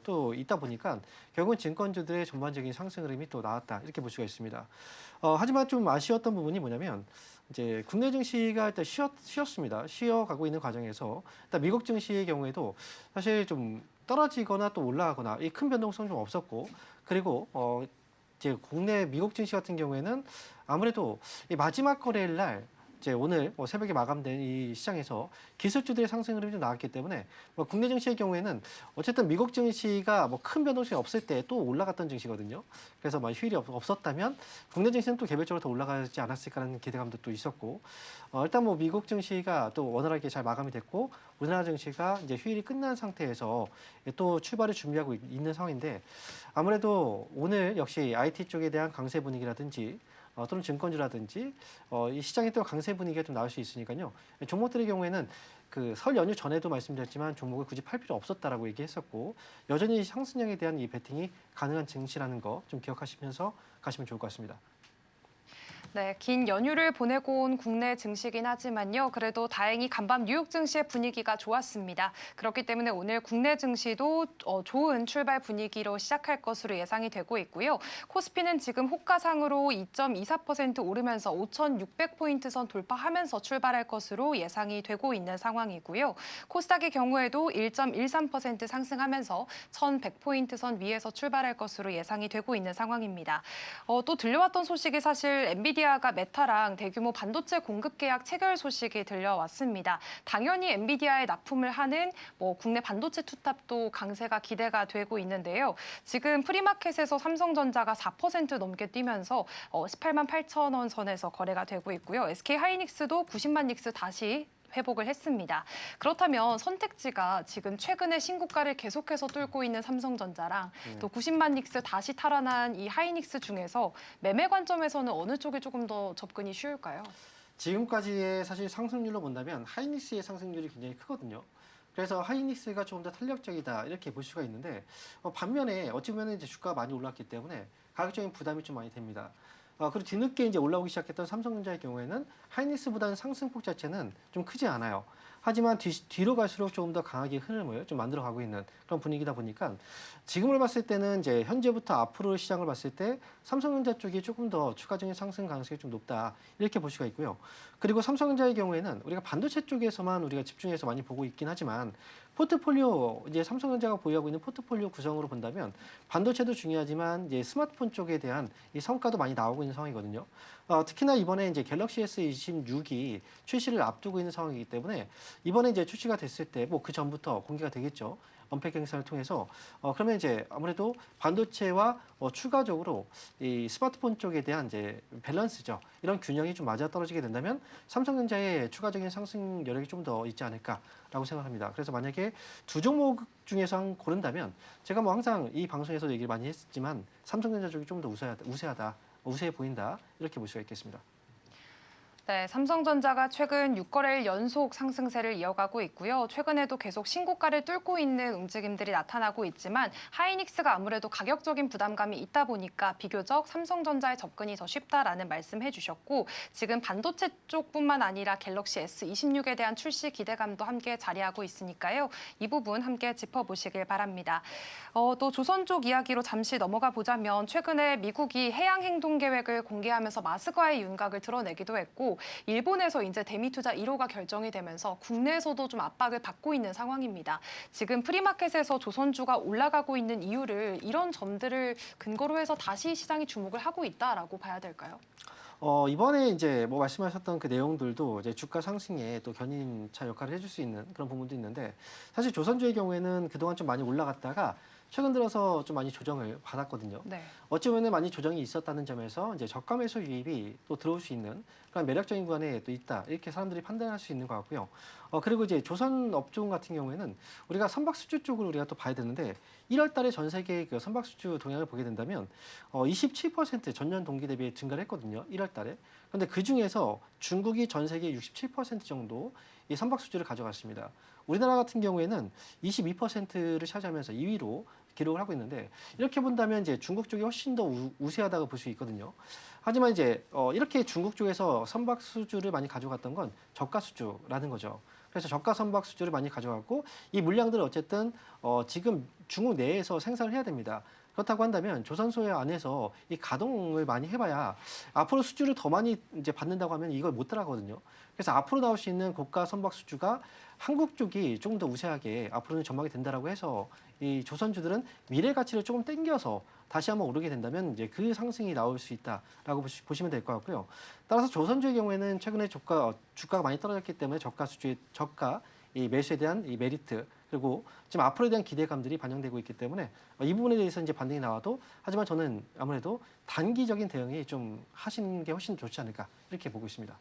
또 있다 보니까 결국은 증권주들의 전반적인 상승 흐름이 또 나왔다 이렇게 볼 수가 있습니다. 하지만 좀 아쉬웠던 부분이 뭐냐면 이제 국내 증시가 일단 쉬었습니다. 쉬어가고 있는 과정에서 일단 미국 증시의 경우에도 사실 좀 떨어지거나 또 올라가거나 이 큰 변동성 좀 없었고 그리고 이제 국내 미국 증시 같은 경우에는 아무래도 이 마지막 거래일 날 이제 오늘 새벽에 마감된 이 시장에서 기술주들의 상승 흐름이 좀 나왔기 때문에 국내 증시의 경우에는 어쨌든 미국 증시가 큰 변동성이 없을 때 또 올라갔던 증시거든요. 그래서 휴일이 없었다면 국내 증시는 또 개별적으로 더 올라가지 않았을까라는 기대감도 또 있었고 일단 미국 증시가 또 원활하게 잘 마감이 됐고 우리나라 증시가 이제 휴일이 끝난 상태에서 또 출발을 준비하고 있는 상황인데 아무래도 오늘 역시 IT 쪽에 대한 강세 분위기라든지 또는 증권주라든지 이 시장의 또 강세 분위기가 좀 나올 수 있으니까요. 종목들의 경우에는 그 설 연휴 전에도 말씀드렸지만 종목을 굳이 팔 필요 없었다라고 얘기했었고 여전히 상승량에 대한 이 베팅이 가능한 증시라는 거 좀 기억하시면서 가시면 좋을 것 같습니다. 네, 긴 연휴를 보내고 온 국내 증시긴 하지만요. 그래도 다행히 간밤 뉴욕 증시의 분위기가 좋았습니다. 그렇기 때문에 오늘 국내 증시도 좋은 출발 분위기로 시작할 것으로 예상이 되고 있고요. 코스피는 지금 호가상으로 2.24% 오르면서 5,600포인트 선 돌파하면서 출발할 것으로 예상이 되고 있는 상황이고요. 코스닥의 경우에도 1.13% 상승하면서 1,100포인트 선 위에서 출발할 것으로 예상이 되고 있는 상황입니다. 또 들려왔던 소식이 사실 엔비디아가 메타랑 대규모 반도체 공급 계약 체결 소식이 들려왔습니다. 당연히 엔비디아에 납품을 하는 국내 반도체 투탑도 강세가 기대가 되고 있는데요. 지금 프리마켓에서 삼성전자가 4% 넘게 뛰면서 18만 8천 원 선에서 거래가 되고 있고요. SK하이닉스도 90만 닉스 다시 회복을 했습니다. 그렇다면 선택지가 지금 최근에 신고가를 계속해서 뚫고 있는 삼성전자랑 또 90만 닉스 다시 탈환한 이 하이닉스 중에서 매매 관점에서는 어느 쪽이 조금 더 접근이 쉬울까요? 지금까지의 사실 상승률로 본다면 하이닉스의 상승률이 굉장히 크거든요. 그래서 하이닉스가 조금 더 탄력적이다 이렇게 볼 수가 있는데 반면에 어찌 보면 이제 주가가 많이 올랐기 때문에 가격적인 부담이 좀 많이 됩니다. 그리고 뒤늦게 이제 올라오기 시작했던 삼성전자의 경우에는 하이닉스보다는 상승폭 자체는 좀 크지 않아요. 하지만 뒤로 갈수록 조금 더 강하게 흐름을 좀 만들어가고 있는 그런 분위기다 보니까 지금을 봤을 때는 이제 현재부터 앞으로 시장을 봤을 때 삼성전자 쪽이 조금 더 추가적인 상승 가능성이 좀 높다 이렇게 볼 수가 있고요. 그리고 삼성전자의 경우에는 우리가 반도체 쪽에서만 우리가 집중해서 많이 보고 있긴 하지만 포트폴리오 이제 삼성전자가 보유하고 있는 포트폴리오 구성으로 본다면 반도체도 중요하지만 이제 스마트폰 쪽에 대한 이 성과도 많이 나오고 있는 상황이거든요. 특히나 이번에 이제 갤럭시 S26이 출시를 앞두고 있는 상황이기 때문에 이번에 이제 출시가 됐을 때 그 전부터 공개가 되겠죠. 언팩 행사를 통해서 그러면 이제 아무래도 반도체와 추가적으로 이 스마트폰 쪽에 대한 이제 밸런스죠. 이런 균형이 좀 맞아 떨어지게 된다면 삼성전자의 추가적인 상승 여력이 좀 더 있지 않을까라고 생각합니다. 그래서 만약에 두 종목 중에서 고른다면 제가 항상 이 방송에서 얘기를 많이 했지만 삼성전자 쪽이 좀 더 우세해 보인다 이렇게 볼 수가 있겠습니다. 네, 삼성전자가 최근 6거래일 연속 상승세를 이어가고 있고요. 최근에도 계속 신고가를 뚫고 있는 움직임들이 나타나고 있지만 하이닉스가 아무래도 가격적인 부담감이 있다 보니까 비교적 삼성전자에 접근이 더 쉽다라는 말씀해 주셨고 지금 반도체 쪽뿐만 아니라 갤럭시 S26에 대한 출시 기대감도 함께 자리하고 있으니까요. 이 부분 함께 짚어보시길 바랍니다. 또 조선 쪽 이야기로 잠시 넘어가 보자면 최근에 미국이 해양 행동 계획을 공개하면서 마스과의 윤곽을 드러내기도 했고 있고 일본에서 이제 대미 투자 1호가 결정이 되면서 국내에서도 좀 압박을 받고 있는 상황입니다. 지금 프리마켓에서 조선주가 올라가고 있는 이유를 이런 점들을 근거로 해서 다시 시장이 주목을 하고 있다라고 봐야 될까요? 이번에 이제 뭐 말씀하셨던 그 내용들도 이제 주가 상승에 또 견인차 역할을 해줄 수 있는 그런 부분도 있는데 사실 조선주의 경우에는 그동안 좀 많이 올라갔다가 최근 들어서 좀 많이 조정을 받았거든요. 네. 어찌 보면 많이 조정이 있었다는 점에서 이제 저가 매수 유입이 또 들어올 수 있는 그런 매력적인 구간에 또 있다. 이렇게 사람들이 판단할 수 있는 것 같고요. 그리고 이제 조선 업종 같은 경우에는 우리가 선박수주 쪽으로 우리가 또 봐야 되는데 1월 달에 전 세계 그 선박수주 동향을 보게 된다면 27% 전년 동기 대비 증가를 했거든요. 1월 달에. 그런데 그 중에서 중국이 전 세계 67% 정도 이 선박수주를 가져갔습니다. 우리나라 같은 경우에는 22%를 차지하면서 2위로 기록을 하고 있는데 이렇게 본다면 이제 중국 쪽이 훨씬 더 우세하다고 볼 수 있거든요. 하지만 이제 이렇게 중국 쪽에서 선박 수주를 많이 가져갔던 건 저가 수주라는 거죠. 그래서 저가 선박 수주를 많이 가져갔고 이 물량들을 어쨌든 지금 중국 내에서 생산을 해야 됩니다. 그렇다고 한다면 조선소에 안에서 이 가동을 많이 해봐야 앞으로 수주를 더 많이 이제 받는다고 하면 이걸 못 따라가거든요. 그래서 앞으로 나올 수 있는 고가 선박 수주가 한국 쪽이 조금 더 우세하게 앞으로는 전망이 된다라고 해서 이 조선주들은 미래 가치를 조금 땡겨서 다시 한번 오르게 된다면 이제 그 상승이 나올 수 있다라고 보시면 될 것 같고요. 따라서 조선주의 경우에는 최근에 주가가 많이 떨어졌기 때문에 저가 이 매수에 대한 이 메리트 그리고 지금 앞으로에 대한 기대감들이 반영되고 있기 때문에 이 부분에 대해서 이제 반등이 나와도 하지만 저는 아무래도 단기적인 대응이 좀 하시는 게 훨씬 좋지 않을까 이렇게 보고 있습니다.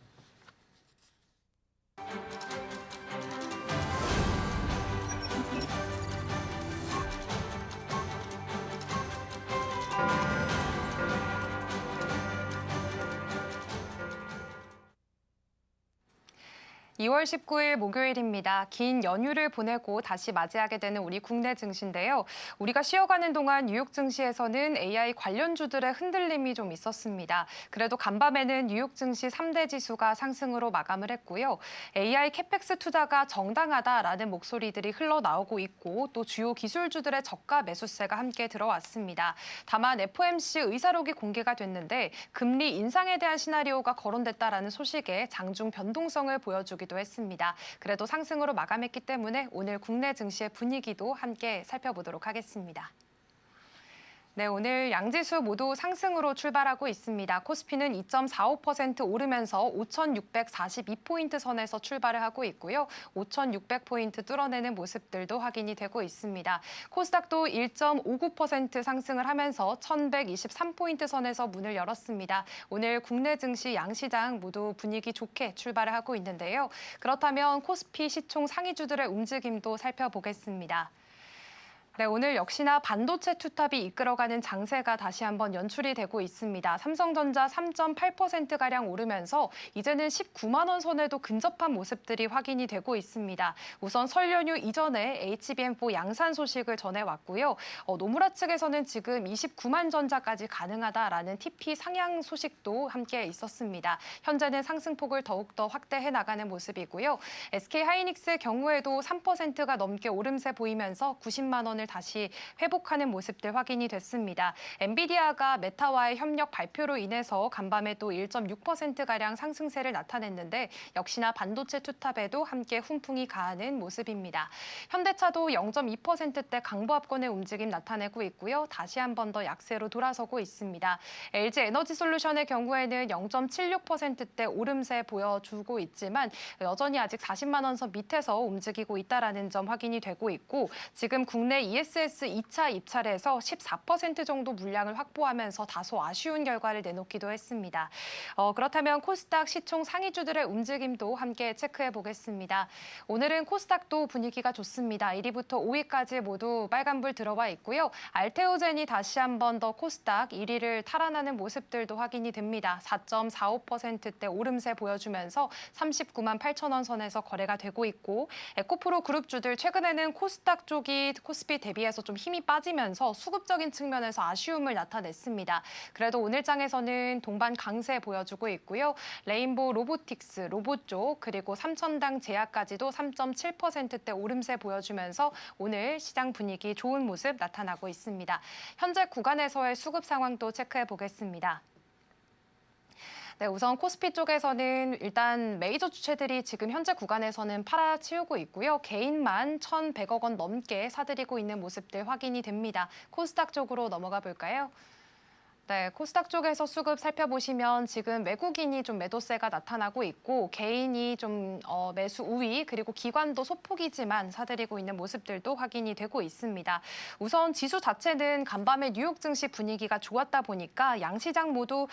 (2월 19일) 목요일입니다. 긴 연휴를 보내고 다시 맞이하게 되는 우리 국내 증시인데요. 우리가 쉬어가는 동안 뉴욕 증시에서는 AI 관련주들의 흔들림이 좀 있었습니다. 그래도 간밤에는 뉴욕 증시 3대 지수가 상승으로 마감을 했고요. AI 캐펙스 투자가 정당하다라는 목소리들이 흘러나오고 있고 또 주요 기술주들의 저가 매수세가 함께 들어왔습니다. 다만 FOMC 의사록이 공개가 됐는데 금리 인상에 대한 시나리오가 거론됐다라는 소식에 장중 변동성을 보여주기도 했습니다. 그래도 상승으로 마감했기 때문에 오늘 국내 증시의 분위기도 함께 살펴보도록 하겠습니다. 네, 오늘 양지수 모두 상승으로 출발하고 있습니다. 코스피는 2.45% 오르면서 5,642포인트 선에서 출발을 하고 있고요. 5,600포인트 뚫어내는 모습들도 확인이 되고 있습니다. 코스닥도 1.59% 상승을 하면서 1,123포인트 선에서 문을 열었습니다. 오늘 국내 증시 양시장 모두 분위기 좋게 출발을 하고 있는데요. 그렇다면 코스피 시총 상위주들의 움직임도 살펴보겠습니다. 네, 오늘 역시나 반도체 투탑이 이끌어가는 장세가 다시 한번 연출이 되고 있습니다. 삼성전자 3.8%가량 오르면서 이제는 19만 원 선에도 근접한 모습들이 확인이 되고 있습니다. 우선 설 연휴 이전에 HBM4 양산 소식을 전해왔고요. 노무라 측에서는 지금 29만 전자까지 가능하다라는 TP 상향 소식도 함께 있었습니다. 현재는 상승폭을 더욱더 확대해 나가는 모습이고요. SK하이닉스의 경우에도 3%가 넘게 오름세 보이면서 90만 원을 다시 회복하는 모습들 확인이 됐습니다. 엔비디아가 메타와의 협력 발표로 인해서 간밤에 또 1.6%가량 상승세를 나타냈는데 역시나 반도체 투탑에도 함께 훈풍이 가하는 모습입니다. 현대차도 0.2%대 강보합권의 움직임 나타내고 있고요. 다시 한 번 더 약세로 돌아서고 있습니다. LG에너지솔루션의 경우에는 0.76%대 오름세 보여주고 있지만 여전히 아직 40만 원 선 밑에서 움직이고 있다는 점 확인이 되고 있고 지금 국내 ESS 2차 입찰에서 14% 정도 물량을 확보하면서 다소 아쉬운 결과를 내놓기도 했습니다. 그렇다면 코스닥 시총 상위주들의 움직임도 함께 체크해 보겠습니다. 오늘은 코스닥도 분위기가 좋습니다. 1위부터 5위까지 모두 빨간불 들어와 있고요. 알테오젠이 다시 한 번 더 코스닥 1위를 탈환하는 모습들도 확인이 됩니다. 4.45%대 오름세 보여주면서 39만 8천 원 선에서 거래가 되고 있고 에코프로 그룹주들 최근에는 코스닥 쪽이 코스피 대비해서 좀 힘이 빠지면서 수급적인 측면에서 아쉬움을 나타냈습니다. 그래도 오늘 장에서는 동반 강세 보여주고 있고요. 레인보우 로보틱스, 로봇 쪽 그리고 삼천당 제약까지도 3.7%대 오름세 보여주면서 오늘 시장 분위기 좋은 모습 나타나고 있습니다. 현재 구간에서의 수급 상황도 체크해 보겠습니다. 네, 우선 코스피 쪽에서는 일단 메이저 주체들이 지금 현재 구간에서는 팔아치우고 있고요. 개인만 1,100억 원 넘게 사들이고 있는 모습들 확인이 됩니다. 코스닥 쪽으로 넘어가 볼까요? 네, 코스닥 쪽에서 수급 살펴보시면 지금 외국인이 좀 매도세가 나타나고 있고 개인이 좀 매수 우위 그리고 기관도 소폭이지만 사들이고 있는 모습들도 확인이 되고 있습니다. 우선 지수 자체는 간밤에 뉴욕 증시 분위기가 좋았다 보니까 양시장 모두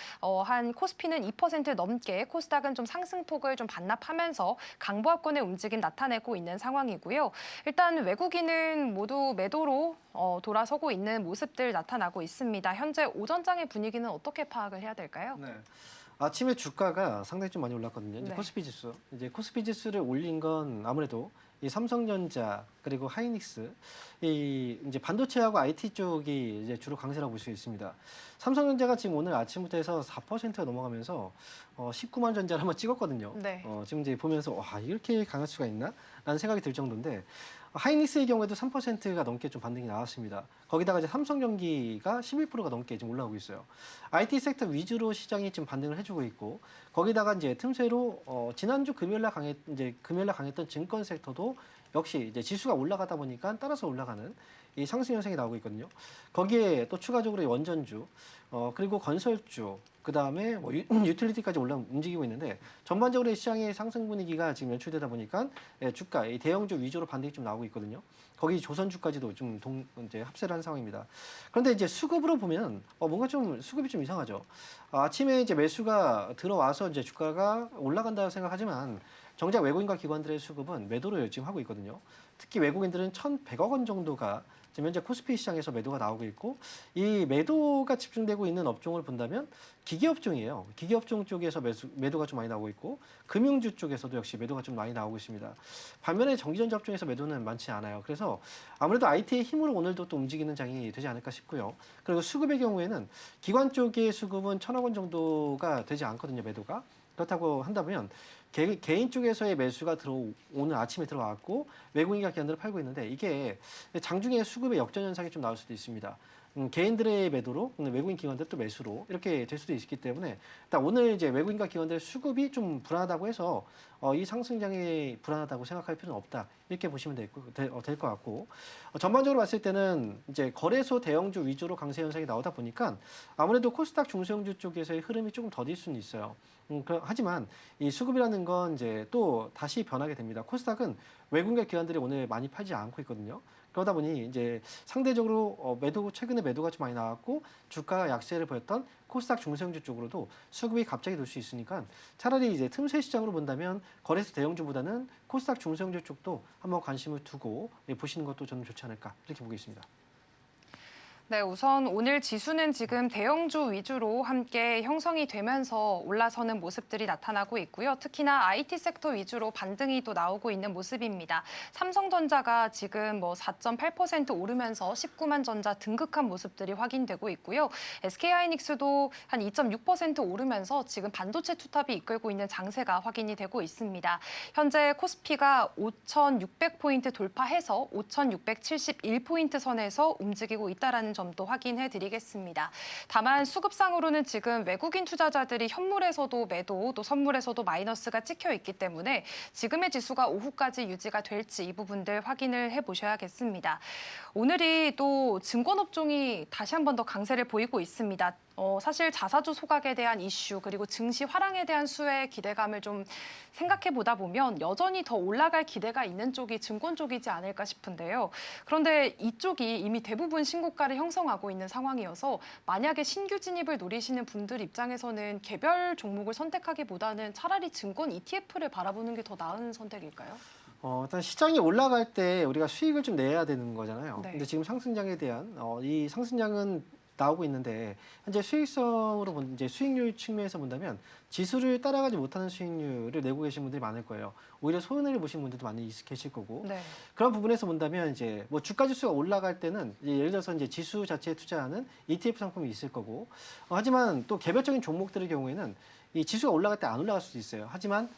한 코스피는 2% 넘게 코스닥은 좀 상승폭을 좀 반납하면서 강보합권의 움직임 나타내고 있는 상황이고요. 일단 외국인은 모두 매도로 돌아서고 있는 모습들 나타나고 있습니다. 현재 오전장의 분위기는 어떻게 파악을 해야 될까요? 네. 아침에 주가가 상당히 좀 많이 올랐거든요. 이제 네. 코스피 지수. 이제 코스피 지수를 올린 건 아무래도 이 삼성전자 그리고 하이닉스 이 이제 반도체하고 IT 쪽이 이제 주로 강세라고 볼 수 있습니다. 삼성전자가 지금 오늘 아침부터 해서 4%가 넘어가면서 19만 전자를 한번 찍었거든요. 네. 지금 이제 보면서 와 이렇게 강할 수가 있나라는 생각이 들 정도인데 하이닉스의 경우에도 3%가 넘게 좀 반등이 나왔습니다. 거기다가 이제 삼성전기가 11%가 넘게 지금 올라오고 있어요. IT 섹터 위주로 시장이 지금 반등을 해주고 있고 거기다가 이제 틈새로 지난주 금요일날 강했던 증권 섹터도 역시 이제 지수가 올라가다 보니까 따라서 올라가는 이 상승 현상이 나오고 있거든요. 거기에 또 추가적으로 원전주, 그리고 건설주, 그 다음에 뭐 유틸리티까지 움직이고 있는데 전반적으로 시장의 상승 분위기가 지금 연출되다 보니까 주가, 이 대형주 위주로 반등이 좀 나오고 있거든요. 거기 조선주까지도 좀 이제 합세를 한 상황입니다. 그런데 이제 수급으로 보면 뭔가 좀 수급이 좀 이상하죠. 아침에 이제 매수가 들어와서 이제 주가가 올라간다고 생각하지만 정작 외국인과 기관들의 수급은 매도를 지금 하고 있거든요. 특히 외국인들은 1,100억 원 정도가 지금 현재 코스피 시장에서 매도가 나오고 있고 이 매도가 집중되고 있는 업종을 본다면 기계업종이에요. 기계업종 쪽에서 매도가 좀 많이 나오고 있고 금융주 쪽에서도 역시 매도가 좀 많이 나오고 있습니다. 반면에 전기전자 업종에서 매도는 많지 않아요. 그래서 아무래도 IT의 힘으로 오늘도 또 움직이는 장이 되지 않을까 싶고요. 그리고 수급의 경우에는 기관 쪽의 수급은 1,000억 원 정도가 되지 않거든요. 매도가. 그렇다고 한다면 개인 쪽에서의 매수가 오늘 아침에 들어왔고 외국인과 기관들을 팔고 있는데 이게 장중에 수급의 역전 현상이 좀 나올 수도 있습니다. 개인들의 매도로 외국인 기관들 또 매수로 이렇게 될 수도 있기 때문에 일단 오늘 이제 외국인과 기관들의 수급이 좀 불안하다고 해서 이 상승장이 불안하다고 생각할 필요는 없다 이렇게 보시면 될 것 같고 전반적으로 봤을 때는 이제 거래소 대형주 위주로 강세 현상이 나오다 보니까 아무래도 코스닥 중소형주 쪽에서의 흐름이 조금 더딜 수는 있어요. 하지만 이 수급이라는 건 이제 또 다시 변하게 됩니다. 코스닥은 외국인과 기관들이 오늘 많이 팔지 않고 있거든요. 그러다 보니 이제 상대적으로 최근에 매도가 좀 많이 나왔고 주가가 약세를 보였던 코스닥 중소형주 쪽으로도 수급이 갑자기 돌 수 있으니까 차라리 이제 틈새 시장으로 본다면 거래소 대형주보다는 코스닥 중소형주 쪽도 한번 관심을 두고 보시는 것도 저는 좋지 않을까 이렇게 보고 있습니다. 네, 우선 오늘 지수는 지금 대형주 위주로 함께 형성이 되면서 올라서는 모습들이 나타나고 있고요. 특히나 IT 섹터 위주로 반등이 또 나오고 있는 모습입니다. 삼성전자가 지금 4.8% 오르면서 19만 전자 등극한 모습들이 확인되고 있고요. SK하이닉스도 한 2.6% 오르면서 지금 반도체 투탑이 이끌고 있는 장세가 확인이 되고 있습니다. 현재 코스피가 5,600포인트 돌파해서 5,671포인트 선에서 움직이고 있다라는 점도 확인해 드리겠습니다. 다만 수급상으로는 지금 외국인 투자자들이 현물에서도 매도, 또 선물에서도 마이너스가 찍혀 있기 때문에 지금의 지수가 오후까지 유지가 될지 이 부분들 확인을 해보셔야겠습니다. 오늘이 또 증권업종이 다시 한 번 더 강세를 보이고 있습니다. 사실 자사주 소각에 대한 이슈 그리고 증시 화랑에 대한 수의 기대감을 좀 생각해 보다 보면 여전히 더 올라갈 기대가 있는 쪽이 증권 쪽이지 않을까 싶은데요. 그런데 이쪽이 이미 대부분 신고가를 형성하고 있는 상황이어서 만약에 신규 진입을 노리시는 분들 입장에서는 개별 종목을 선택하기보다는 차라리 증권 ETF를 바라보는 게 더 나은 선택일까요? 일단 시장이 올라갈 때 우리가 수익을 좀 내야 되는 거잖아요. 네. 근데 지금 상승장에 대한 이 상승장은 나오고 있는데 현재 수익성으로 이제 수익률 측면에서 본다면 지수를 따라가지 못하는 수익률을 내고 계신 분들이 많을 거예요. 오히려 손해를 보신 분들도 많이 계실 거고 네. 그런 부분에서 본다면 이제 뭐 주가 지수가 올라갈 때는 이제 예를 들어서 이제 지수 자체에 투자하는 ETF 상품이 있을 거고 하지만 또 개별적인 종목들의 경우에는 이 지수가 올라갈 때 안 올라갈 수도 있어요. 하지만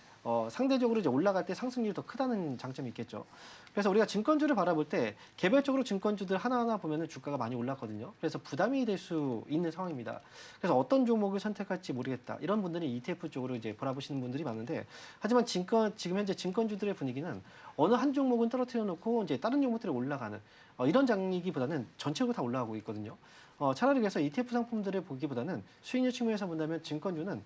상대적으로 이제 올라갈 때 상승률이 더 크다는 장점이 있겠죠. 그래서 우리가 증권주를 바라볼 때 개별적으로 증권주들 하나하나 보면은 주가가 많이 올랐거든요. 그래서 부담이 될 수 있는 상황입니다. 그래서 어떤 종목을 선택할지 모르겠다. 이런 분들이 ETF 쪽으로 이제 바라보시는 분들이 많은데, 하지만 지금 현재 증권주들의 분위기는 어느 한 종목은 떨어뜨려 놓고 이제 다른 종목들이 올라가는 이런 장이기보다는 전체적으로 다 올라가고 있거든요. 차라리 그래서 ETF 상품들을 보기보다는 수익률 측면에서 본다면 증권주는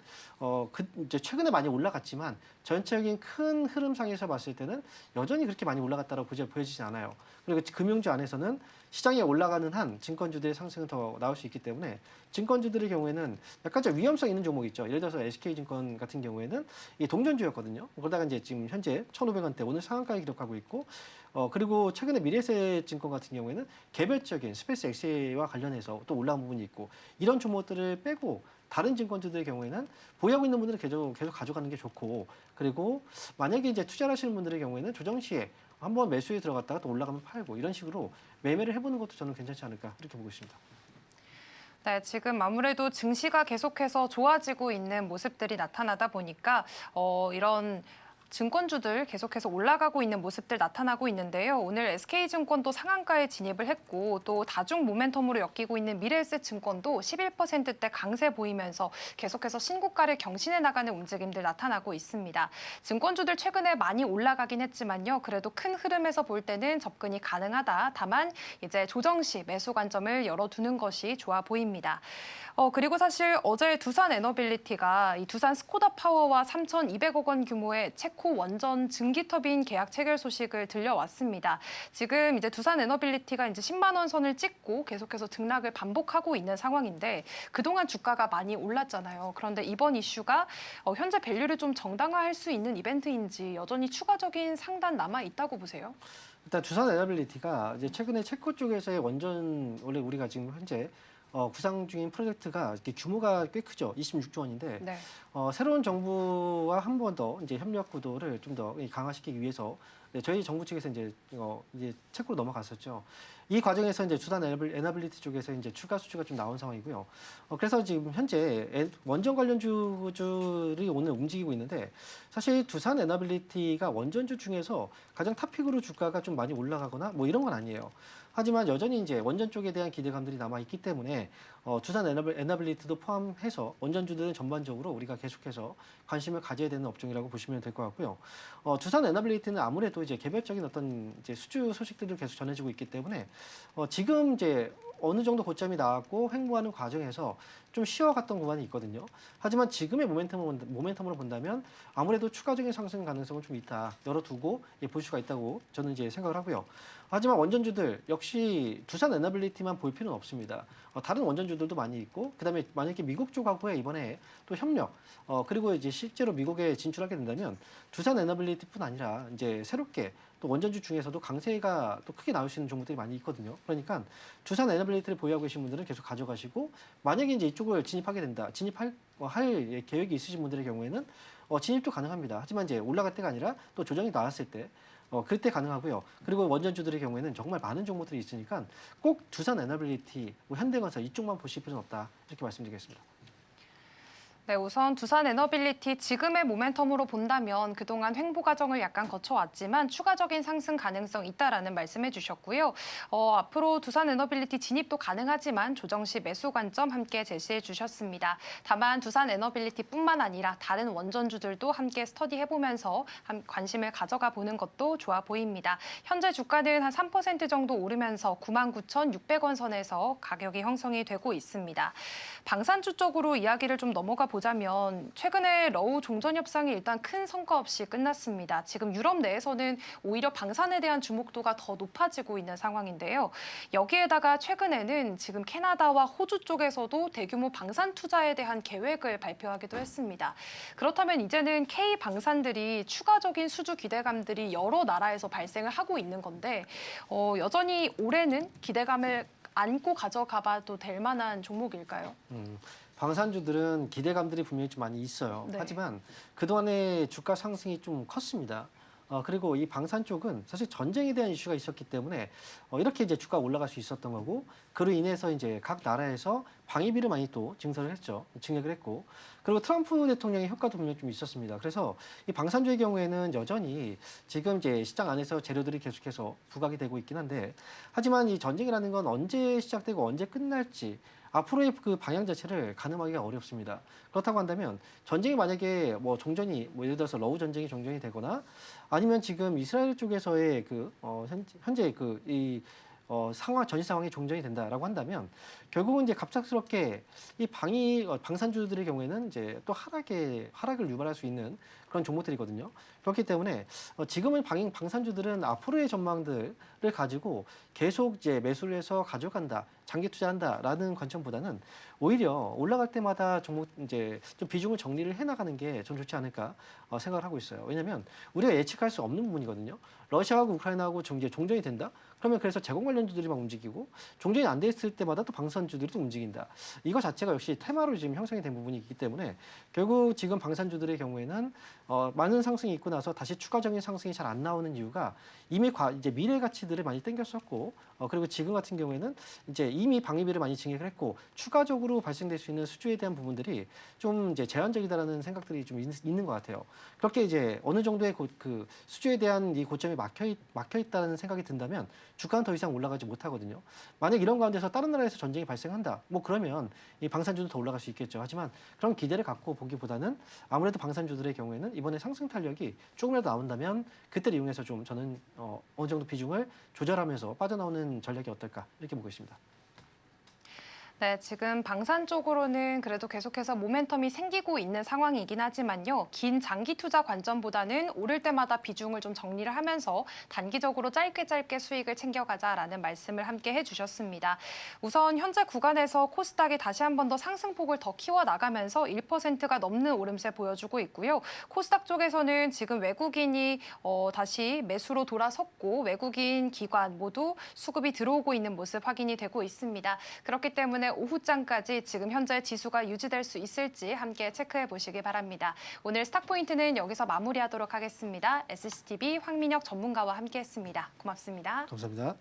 이제 최근에 많이 올라갔지만 전체적인 큰 흐름상에서 봤을 때는 여전히 그렇게 많이 올라갔다고 보여지지 않아요. 그리고 금융주 안에서는 시장에 올라가는 한 증권주들의 상승은 더 나올 수 있기 때문에 증권주들의 경우에는 약간 좀 위험성 있는 종목이 있죠. 예를 들어서 SK증권 같은 경우에는 이 동전주였거든요. 그러다가 이제 지금 현재 1,500원대 오늘 상한가를 기록하고 있고, 그리고 최근에 미래에셋증권 같은 경우에는 개별적인 스페이스 X와 관련해서 또 올라온 부분이 있고, 이런 종목들을 빼고 다른 증권주들의 경우에는 보유하고 있는 분들은 계속 가져가는 게 좋고, 그리고 만약에 이제 투자를 하시는 분들의 경우에는 조정 시에 한번 매수에 들어갔다가 또 올라가면 팔고 이런 식으로 매매를 해보는 것도 저는 괜찮지 않을까 이렇게 보고 있습니다. 네, 지금 아무래도 증시가 계속해서 좋아지고 있는 모습들이 나타나다 보니까 이런 증권주들 계속해서 올라가고 있는 모습들 나타나고 있는데요. 오늘 SK증권도 상한가에 진입을 했고 또 다중 모멘텀으로 엮이고 있는 미래에셋증권도 11%대 강세 보이면서 계속해서 신고가를 경신해 나가는 움직임들 나타나고 있습니다. 증권주들 최근에 많이 올라가긴 했지만요. 그래도 큰 흐름에서 볼 때는 접근이 가능하다. 다만 이제 조정 시 매수 관점을 열어두는 것이 좋아 보입니다. 그리고 사실 어제 두산 에너빌리티가 이 두산 스코다 파워와 3,200억 원 규모의 체코 원전 증기 터빈 계약 체결 소식을 들려왔습니다. 지금 이제 두산 에너빌리티가 이제 10만 원 선을 찍고 계속해서 등락을 반복하고 있는 상황인데 그동안 주가가 많이 올랐잖아요. 그런데 이번 이슈가 현재 밸류를 좀 정당화할 수 있는 이벤트인지 여전히 추가적인 상단 남아 있다고 보세요? 일단 두산 에너빌리티가 이제 최근에 체코 쪽에서의 원전, 원래 우리가 지금 현재 구상 중인 프로젝트가 이렇게 규모가 꽤 크죠. 26조 원인데 네. 새로운 정부와 한 번 더 이제 협력 구도를 좀 더 강화시키기 위해서 저희 정부 측에서 이제 체코로 넘어갔었죠. 이 과정에서 이제 두산 에너빌리티 쪽에서 이제 추가 수주가 좀 나온 상황이고요. 그래서 지금 현재 원전 관련주들이 오늘 움직이고 있는데, 사실 두산 에너빌리티가 원전주 중에서 가장 탑픽으로 주가가 좀 많이 올라가거나 뭐 이런 건 아니에요. 하지만 여전히 이제 원전 쪽에 대한 기대감들이 남아 있기 때문에 두산 에너빌리티도 포함해서 원전주들은 전반적으로 우리가 계속해서 관심을 가져야 되는 업종이라고 보시면 될 것 같고요. 두산 에너빌리티는 아무래도 이제 개별적인 어떤 이제 수주 소식들도 계속 전해지고 있기 때문에 지금 이제 어느 정도 고점이 나왔고 횡보하는 과정에서 좀 쉬어갔던 구간이 있거든요. 하지만 지금의 모멘텀으로 본다면 아무래도 추가적인 상승 가능성은 좀 있다. 열어두고 볼 수가 있다고 저는 이제 생각을 하고요. 하지만 원전주들 역시 두산 에너빌리티만 볼 필요는 없습니다. 다른 원전주들도 많이 있고, 그다음에 만약에 미국 쪽하고의 이번에 또 협력, 그리고 이제 실제로 미국에 진출하게 된다면 두산 에너빌리티뿐 아니라 이제 새롭게 또 원전주 중에서도 강세가 또 크게 나올 수 있는 종목들이 많이 있거든요. 그러니까 두산 에너빌리티를 보유하고 계신 분들은 계속 가져가시고, 만약에 이제 이쪽을 진입하게 된다, 할 계획이 있으신 분들의 경우에는 진입도 가능합니다. 하지만 이제 올라갈 때가 아니라 또 조정이 나왔을 때 그때 가능하고요. 그리고 원전주들의 경우에는 정말 많은 종목들이 있으니까 꼭 두산 에너빌리티, 현대건설 이쪽만 보실 필요는 없다. 이렇게 말씀드리겠습니다. 네, 우선 두산 에너빌리티 지금의 모멘텀으로 본다면 그동안 횡보 과정을 약간 거쳐왔지만 추가적인 상승 가능성 있다라는 말씀해 주셨고요. 앞으로 두산 에너빌리티 진입도 가능하지만 조정 시 매수 관점 함께 제시해 주셨습니다. 다만 두산 에너빌리티뿐만 아니라 다른 원전주들도 함께 스터디해보면서 관심을 가져가 보는 것도 좋아 보입니다. 현재 주가는 한 3% 정도 오르면서 99,600원 선에서 가격이 형성이 되고 있습니다. 방산주 쪽으로 이야기를 좀 넘어가 보자면 최근에 러우 종전 협상이 일단 큰 성과 없이 끝났습니다. 지금 유럽 내에서는 오히려 방산에 대한 주목도가 더 높아지고 있는 상황인데요. 여기에다가 최근에는 지금 캐나다와 호주 쪽에서도 대규모 방산 투자에 대한 계획을 발표하기도 했습니다. 그렇다면 이제는 K 방산들이 추가적인 수주 기대감들이 여러 나라에서 발생을 하고 있는 건데 여전히 올해는 기대감을 안고 가져가봐도 될 만한 종목일까요? 방산주들은 기대감들이 분명히 좀 많이 있어요. 네. 하지만 그동안의 주가 상승이 좀 컸습니다. 그리고 이 방산 쪽은 사실 전쟁에 대한 이슈가 있었기 때문에 이렇게 이제 주가가 올라갈 수 있었던 거고, 그로 인해서 이제 각 나라에서 방위비를 많이 또 증설을 했죠. 증액을 했고, 그리고 트럼프 대통령의 효과도 분명히 좀 있었습니다. 그래서 이 방산주의 경우에는 여전히 지금 이제 시장 안에서 재료들이 계속해서 부각이 되고 있긴 한데, 하지만 이 전쟁이라는 건 언제 시작되고 언제 끝날지 앞으로의 그 방향 자체를 가늠하기가 어렵습니다. 그렇다고 한다면 전쟁이 만약에 뭐 종전이 뭐 예를 들어서 러우 전쟁이 종전이 되거나 아니면 지금 이스라엘 쪽에서의 그 현재 그 이 상황 전시 상황이 종전이 된다라고 한다면 결국은 이제 갑작스럽게 이 방산주들의 경우에는 이제 또 하락을 유발할 수 있는 그런 종목들이거든요. 그렇기 때문에 지금은 방산주들은 앞으로의 전망들을 가지고 계속 이제 매수를 해서 가져간다, 장기 투자한다라는 관점보다는 오히려 올라갈 때마다 종목 이제 좀 비중을 정리를 해나가는 게 좀 좋지 않을까 생각을 하고 있어요. 왜냐하면 우리가 예측할 수 없는 부분이거든요. 러시아하고 우크라이나하고 이제 종전이 된다? 그러면 그래서 제공 관련주들이 막 움직이고 종전이 안 됐을 때마다 또 방산주들이 또 움직인다. 이거 자체가 역시 테마로 지금 형성이 된 부분이 있기 때문에 결국 지금 방산주들의 경우에는 많은 상승이 있고 나서 다시 추가적인 상승이 잘 안 나오는 이유가 이미 이제 미래 가치들을 많이 땡겼었고 그리고 지금 같은 경우에는 이제 이미 방위비를 많이 증액을 했고 추가적으로 발생될 수 있는 수주에 대한 부분들이 좀 이제 제한적이다라는 생각들이 좀 있는 것 같아요. 그렇게 이제 어느 정도의 그 수주에 대한 이 고점이 막혀 있다는 생각이 든다면 주가는 더 이상 올라가지 못하거든요. 만약 이런 가운데서 다른 나라에서 전쟁이 발생한다. 뭐 그러면 이 방산주도 더 올라갈 수 있겠죠. 하지만 그런 기대를 갖고 보기보다는 아무래도 방산주들의 경우에는 이번에 상승 탄력이 조금이라도 나온다면 그때를 이용해서 좀 저는 어느 정도 비중을 조절하면서 빠져나오는 전략이 어떨까 이렇게 보고 있습니다. 네, 지금 방산 쪽으로는 그래도 계속해서 모멘텀이 생기고 있는 상황이긴 하지만요. 긴 장기 투자 관점보다는 오를 때마다 비중을 좀 정리를 하면서 단기적으로 짧게 수익을 챙겨가자라는 말씀을 함께 해주셨습니다. 우선 현재 구간에서 코스닥이 다시 한 번 더 상승폭을 더 키워나가면서 1%가 넘는 오름세 보여주고 있고요. 코스닥 쪽에서는 지금 외국인이 다시 매수로 돌아섰고 외국인 기관 모두 수급이 들어오고 있는 모습 확인이 되고 있습니다. 그렇기 때문에 오후장까지 지금 현재 지수가 유지될 수 있을지 함께 체크해 보시기 바랍니다. 오늘 스탁포인트는 여기서 마무리하도록 하겠습니다. SCTV 황민혁 전문가와 함께했습니다. 고맙습니다. 감사합니다.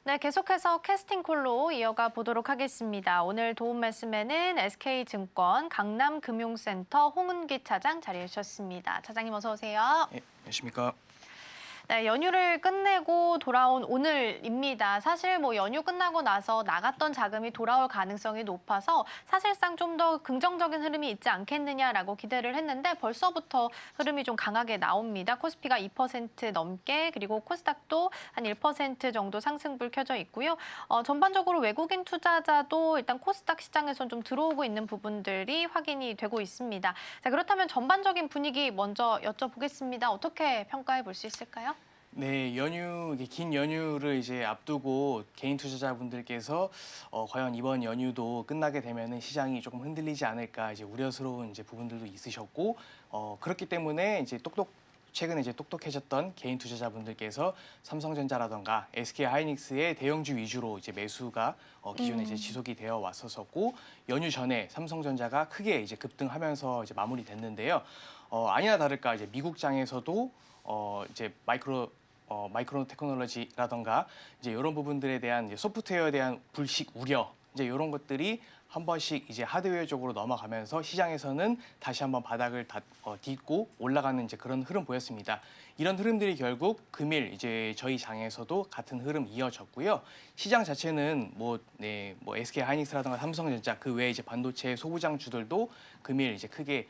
네, 계속해서 캐스팅콜로 이어가 보도록 하겠습니다. 오늘 도움 말씀에는 SK증권 강남금융센터 홍은기 차장 자리해 주셨습니다. 차장님 어서 오세요. 네, 안녕하십니까. 네, 연휴를 끝내고 돌아온 오늘입니다. 사실 뭐 연휴 끝나고 나서 나갔던 자금이 돌아올 가능성이 높아서 사실상 좀 더 긍정적인 흐름이 있지 않겠느냐라고 기대를 했는데 벌써부터 흐름이 좀 강하게 나옵니다. 코스피가 2% 넘게 그리고 코스닥도 한 1% 정도 상승불 켜져 있고요. 전반적으로 외국인 투자자도 일단 코스닥 시장에선 좀 들어오고 있는 부분들이 확인이 되고 있습니다. 자, 그렇다면 전반적인 분위기 먼저 여쭤보겠습니다. 어떻게 평가해 볼 수 있을까요? 네, 이게 긴 연휴를 이제 앞두고 개인 투자자분들께서 과연 이번 연휴도 끝나게 되면은 시장이 조금 흔들리지 않을까 이제 우려스러운 이제 부분들도 있으셨고 그렇기 때문에 이제 최근에 이제 똑똑해졌던 개인 투자자분들께서 삼성전자라던가 SK하이닉스의 대형주 위주로 이제 매수가 기존에 이제 지속이 되어 왔었고 연휴 전에 삼성전자가 크게 이제 급등하면서 이제 마무리됐는데요. 아니나 다를까 이제 미국장에서도 이제 마이크로 테크놀로지라던가 이제 이런 부분들에 대한 이제 소프트웨어에 대한 불식 우려 이제 이런 것들이 한 번씩 이제 하드웨어 쪽으로 넘어가면서 시장에서는 다시 한번 바닥을 딛고 올라가는 이제 그런 흐름 보였습니다. 이런 흐름들이 결국 금일 이제 저희 장에서도 같은 흐름 이어졌고요. 시장 자체는 뭐 SK 하이닉스라든가 삼성전자 그 외에 이제 반도체 소부장주들도 금일 이제 크게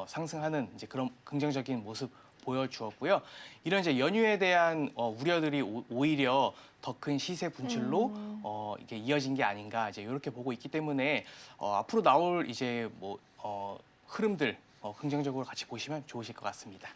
상승하는 이제 그런 긍정적인 모습 보여주었고요. 이런 이제 연휴에 대한 우려들이 오히려 더 큰 시세 분출로 이게 이어진 게 아닌가 이제 이렇게 보고 있기 때문에 앞으로 나올 이제 흐름들 긍정적으로 같이 보시면 좋으실 것 같습니다.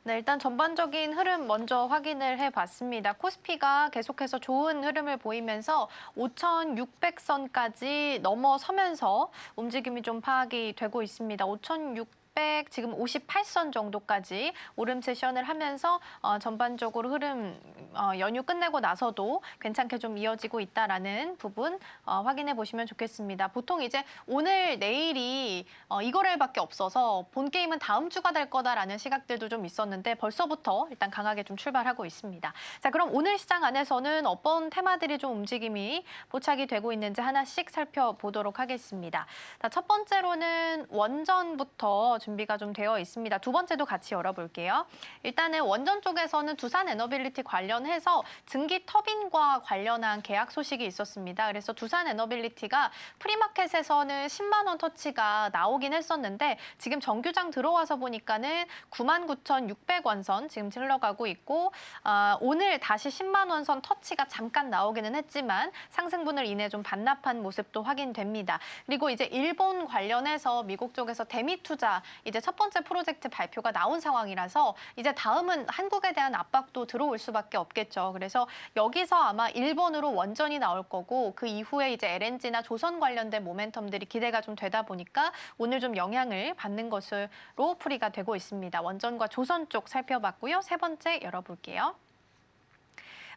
네, 일단 전반적인 흐름 먼저 확인을 해봤습니다. 코스피가 계속해서 좋은 흐름을 보이면서 5,600선까지 넘어서면서 움직임이 좀 파악이 되고 있습니다. 5,600 지금 58선 정도까지 오름 세션을 하면서 전반적으로 흐름 연휴 끝내고 나서도 괜찮게 좀 이어지고 있다라는 부분 확인해 보시면 좋겠습니다. 보통 이제 오늘 내일이 이거래일밖에 없어서 본 게임은 다음 주가 될 거다라는 시각들도 좀 있었는데 벌써부터 일단 강하게 좀 출발하고 있습니다. 자, 그럼 오늘 시장 안에서는 어떤 테마들이 좀 움직임이 포착이 되고 있는지 하나씩 살펴보도록 하겠습니다. 자, 첫 번째로는 원전부터 준비가 좀 되어 있습니다. 두 번째도 같이 열어볼게요. 일단은 원전 쪽에서는 두산 에너빌리티 관련해서 증기 터빈과 관련한 계약 소식이 있었습니다. 그래서 두산 에너빌리티가 프리마켓에서는 10만 원 터치가 나오긴 했었는데 지금 정규장 들어와서 보니까는 99,600원 선 지금 흘러가고 있고 오늘 다시 10만 원 선 터치가 잠깐 나오기는 했지만 상승분을 인해 좀 반납한 모습도 확인됩니다. 그리고 이제 일본 관련해서 미국 쪽에서 대미 투자 이제 첫 번째 프로젝트 발표가 나온 상황이라서 이제 다음은 한국에 대한 압박도 들어올 수밖에 없겠죠. 그래서 여기서 아마 일본으로 원전이 나올 거고 그 이후에 이제 LNG나 조선 관련된 모멘텀들이 기대가 좀 되다 보니까 오늘 좀 영향을 받는 것으로 풀이가 되고 있습니다. 원전과 조선 쪽 살펴봤고요. 세 번째 열어볼게요.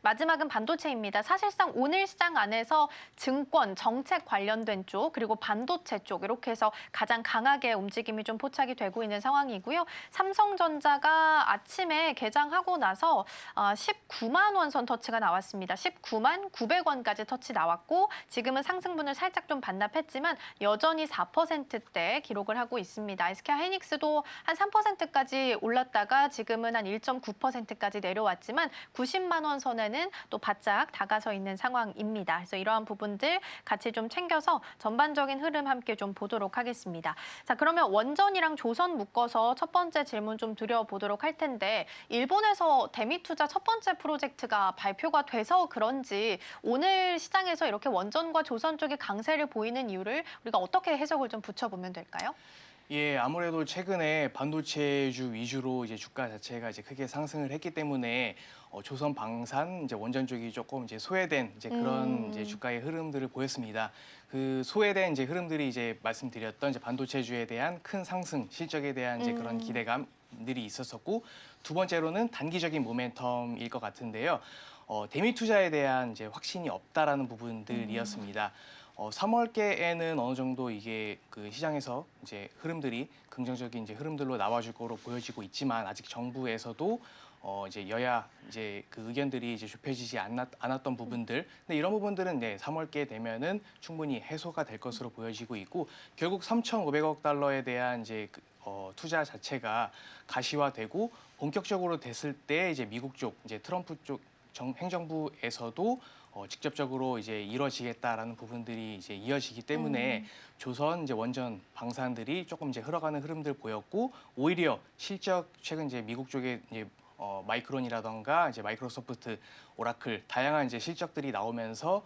마지막은 반도체입니다. 사실상 오늘 시장 안에서 증권, 정책 관련된 쪽, 그리고 반도체 쪽 이렇게 해서 가장 강하게 움직임이 좀 포착이 되고 있는 상황이고요. 삼성전자가 아침에 개장하고 나서 19만 원 선 터치가 나왔습니다. 19만 900원까지 터치 나왔고 지금은 상승분을 살짝 좀 반납했지만 여전히 4%대 기록을 하고 있습니다. SK하이닉스도 한 3%까지 올랐다가 지금은 한 1.9%까지 내려왔지만 90만 원 선에는 또 바짝 다가서 있는 상황입니다. 그래서 이러한 부분들 같이 좀 챙겨서 전반적인 흐름 함께 좀 보도록 하겠습니다. 자, 그러면 원전이랑 조선 묶어서 첫 번째 질문 좀 드려보도록 할 텐데 일본에서 대미 투자 첫 번째 프로젝트가 발표가 돼서 그런지 오늘 시장에서 이렇게 원전과 조선 쪽에 강세를 보이는 이유를 우리가 어떻게 해석을 좀 붙여보면 될까요? 예, 아무래도 최근에 반도체주 위주로 이제 주가 자체가 이제 크게 상승을 했기 때문에 조선 방산 이제 원전 쪽이 조금 이제 소외된 이제 그런 이제 주가의 흐름들을 보였습니다. 그 소외된 이제 흐름들이 이제 말씀드렸던 이제 반도체주에 대한 큰 상승, 실적에 대한 이제 그런 기대감들이 있었었고 두 번째로는 단기적인 모멘텀일 것 같은데요. 대미 투자에 대한 이제 확신이 없다라는 부분들이었습니다. 3월께에는 어느 정도 이게 그 시장에서 이제 흐름들이 긍정적인 이제 흐름들로 나와줄 거로 보여지고 있지만 아직 정부에서도 이제 여야 이제 그 의견들이 이제 좁혀지지 않았던 부분들, 근데 이런 부분들은 네, 3월께 되면은 충분히 해소가 될 것으로 보여지고 있고 결국 3,500억 달러에 대한 이제 투자 자체가 가시화되고 본격적으로 됐을 때 이제 미국 쪽 이제 트럼프 쪽 행정부에서도 직접적으로 이제 이루어지겠다라는 부분들이 이제 이어지기 때문에 조선 이제 원전 방산들이 조금 이제 흘러가는 흐름들 보였고 오히려 실적 최근 이제 미국 쪽에 이제 마이크론이라던가 이제 마이크로소프트, 오라클 다양한 이제 실적들이 나오면서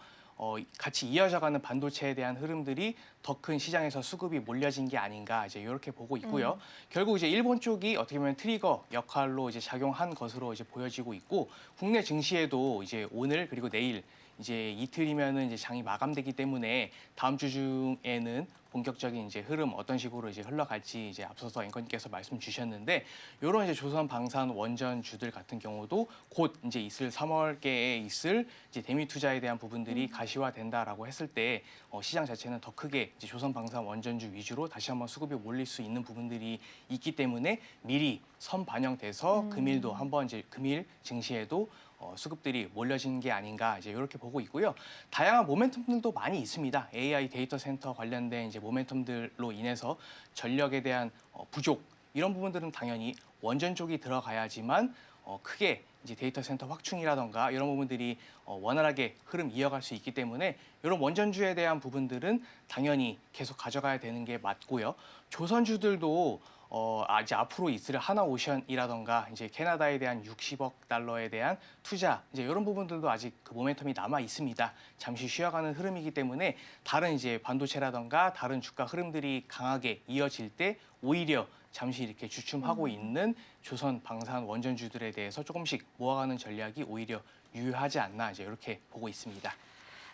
같이 이어져가는 반도체에 대한 흐름들이 더 큰 시장에서 수급이 몰려진 게 아닌가 이제 이렇게 보고 있고요. 결국 이제 일본 쪽이 어떻게 보면 트리거 역할로 이제 작용한 것으로 이제 보여지고 있고 국내 증시에도 이제 오늘 그리고 내일 이제 이틀이면은 이제 장이 마감되기 때문에 다음 주 중에는 본격적인 이제 흐름 어떤 식으로 이제 흘러갈지 이제 앞서서 앵커님께서 말씀 주셨는데 이런 이제 조선 방산 원전주들 같은 경우도 곧 이제 있을 3월께에 있을 이제 대미 투자에 대한 부분들이 가시화된다라고 했을 때 시장 자체는 더 크게 이제 조선 방산 원전주 위주로 다시 한번 수급이 몰릴 수 있는 부분들이 있기 때문에 미리 선 반영돼서 금일도 한번 이제 금일 증시에도 수급들이 몰려진 게 아닌가 이제 이렇게 보고 있고요. 다양한 모멘텀들도 많이 있습니다. AI 데이터 센터 관련된 이제 모멘텀들로 인해서 전력에 대한 부족 이런 부분들은 당연히 원전 쪽이 들어가야지만 크게 이제 데이터 센터 확충이라던가 이런 부분들이 원활하게 흐름 이어갈 수 있기 때문에 이런 원전주에 대한 부분들은 당연히 계속 가져가야 되는 게 맞고요. 조선주들도 이제 앞으로 있을 하나오션이라던가 이제 캐나다에 대한 60억 달러에 대한 투자 이제 이런 부분들도 아직 그 모멘텀이 남아 있습니다. 잠시 쉬어가는 흐름이기 때문에 다른 이제 반도체라던가 다른 주가 흐름들이 강하게 이어질 때 오히려 잠시 이렇게 주춤하고 있는 조선 방산 원전주들에 대해서 조금씩 모아가는 전략이 오히려 유효하지 않나 이제 이렇게 보고 있습니다.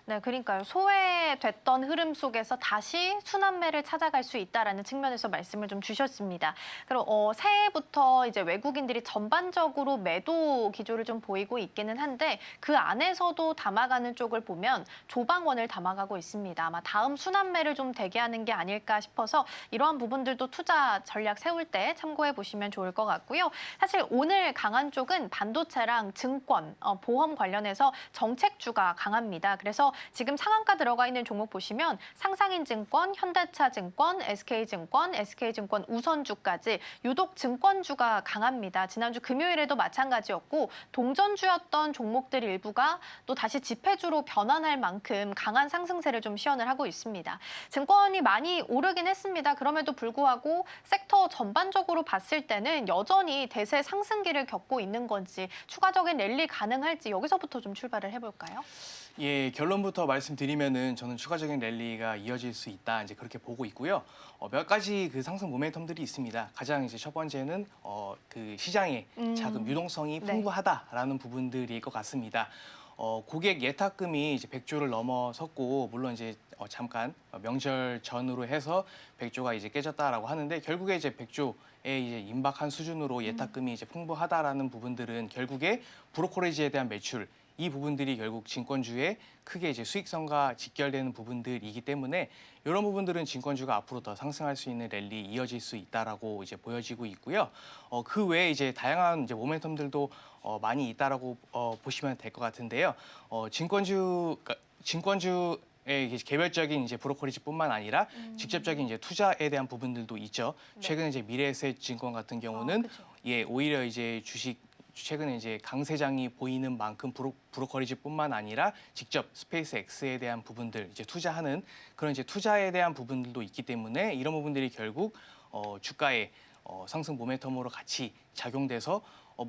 네, 그러니까요. 소외됐던 흐름 속에서 다시 순환매를 찾아갈 수 있다라는 측면에서 말씀을 좀 주셨습니다. 그리고 새해부터 이제 외국인들이 전반적으로 매도 기조를 좀 보이고 있기는 한데 그 안에서도 담아가는 쪽을 보면 조방원을 담아가고 있습니다. 아마 다음 순환매를 좀 대기하는 게 아닐까 싶어서 이러한 부분들도 투자 전략 세울 때 참고해 보시면 좋을 것 같고요. 사실 오늘 강한 쪽은 반도체랑 증권, 보험 관련해서 정책주가 강합니다. 그래서 지금 상한가 들어가 있는 종목 보시면 상상인증권, 현대차증권, SK증권 우선주까지 유독 증권주가 강합니다. 지난주 금요일에도 마찬가지였고 동전주였던 종목들 일부가 또 다시 지폐주로 변환할 만큼 강한 상승세를 좀 시현을 하고 있습니다. 증권이 많이 오르긴 했습니다. 그럼에도 불구하고 섹터 전반적으로 봤을 때는 여전히 대세 상승기를 겪고 있는 건지 추가적인 랠리 가능할지 여기서부터 좀 출발을 해볼까요? 예, 결론부터 말씀드리면은 저는 추가적인 랠리가 이어질 수 있다 이제 그렇게 보고 있고요. 몇 가지 그 상승 모멘텀들이 있습니다. 가장 이제 첫 번째는 그 시장의 자금 유동성이 풍부하다라는 부분들일 것 같습니다. 고객 예탁금이 이제 100조를 넘어섰고 물론 이제 잠깐 명절 전으로 해서 100조가 이제 깨졌다라고 하는데 결국에 이제 100조에 이제 임박한 수준으로 예탁금이 이제 풍부하다라는 부분들은 결국에 브로커리지에 대한 매출 이 부분들이 결국 증권주에 크게 이제 수익성과 직결되는 부분들이기 때문에 이런 부분들은 증권주가 앞으로 더 상승할 수 있는 랠리 이어질 수 있다라고 이제 보여지고 있고요. 그 외에 이제 다양한 이제 모멘텀들도 많이 있다라고 보시면 될 것 같은데요. 증권주의 개별적인 이제 브로커리지뿐만 아니라 직접적인 이제 투자에 대한 부분들도 있죠. 최근 이제 미래에셋 증권 같은 경우는 오히려 이제 최근에 이제 강세장이 보이는 만큼 브로커리지뿐만 아니라 직접 스페이스 X에 대한 부분들 이제 투자하는 그런 이제 투자에 대한 부분들도 있기 때문에 이런 부분들이 결국 주가의 상승 모멘텀으로 같이 작용돼서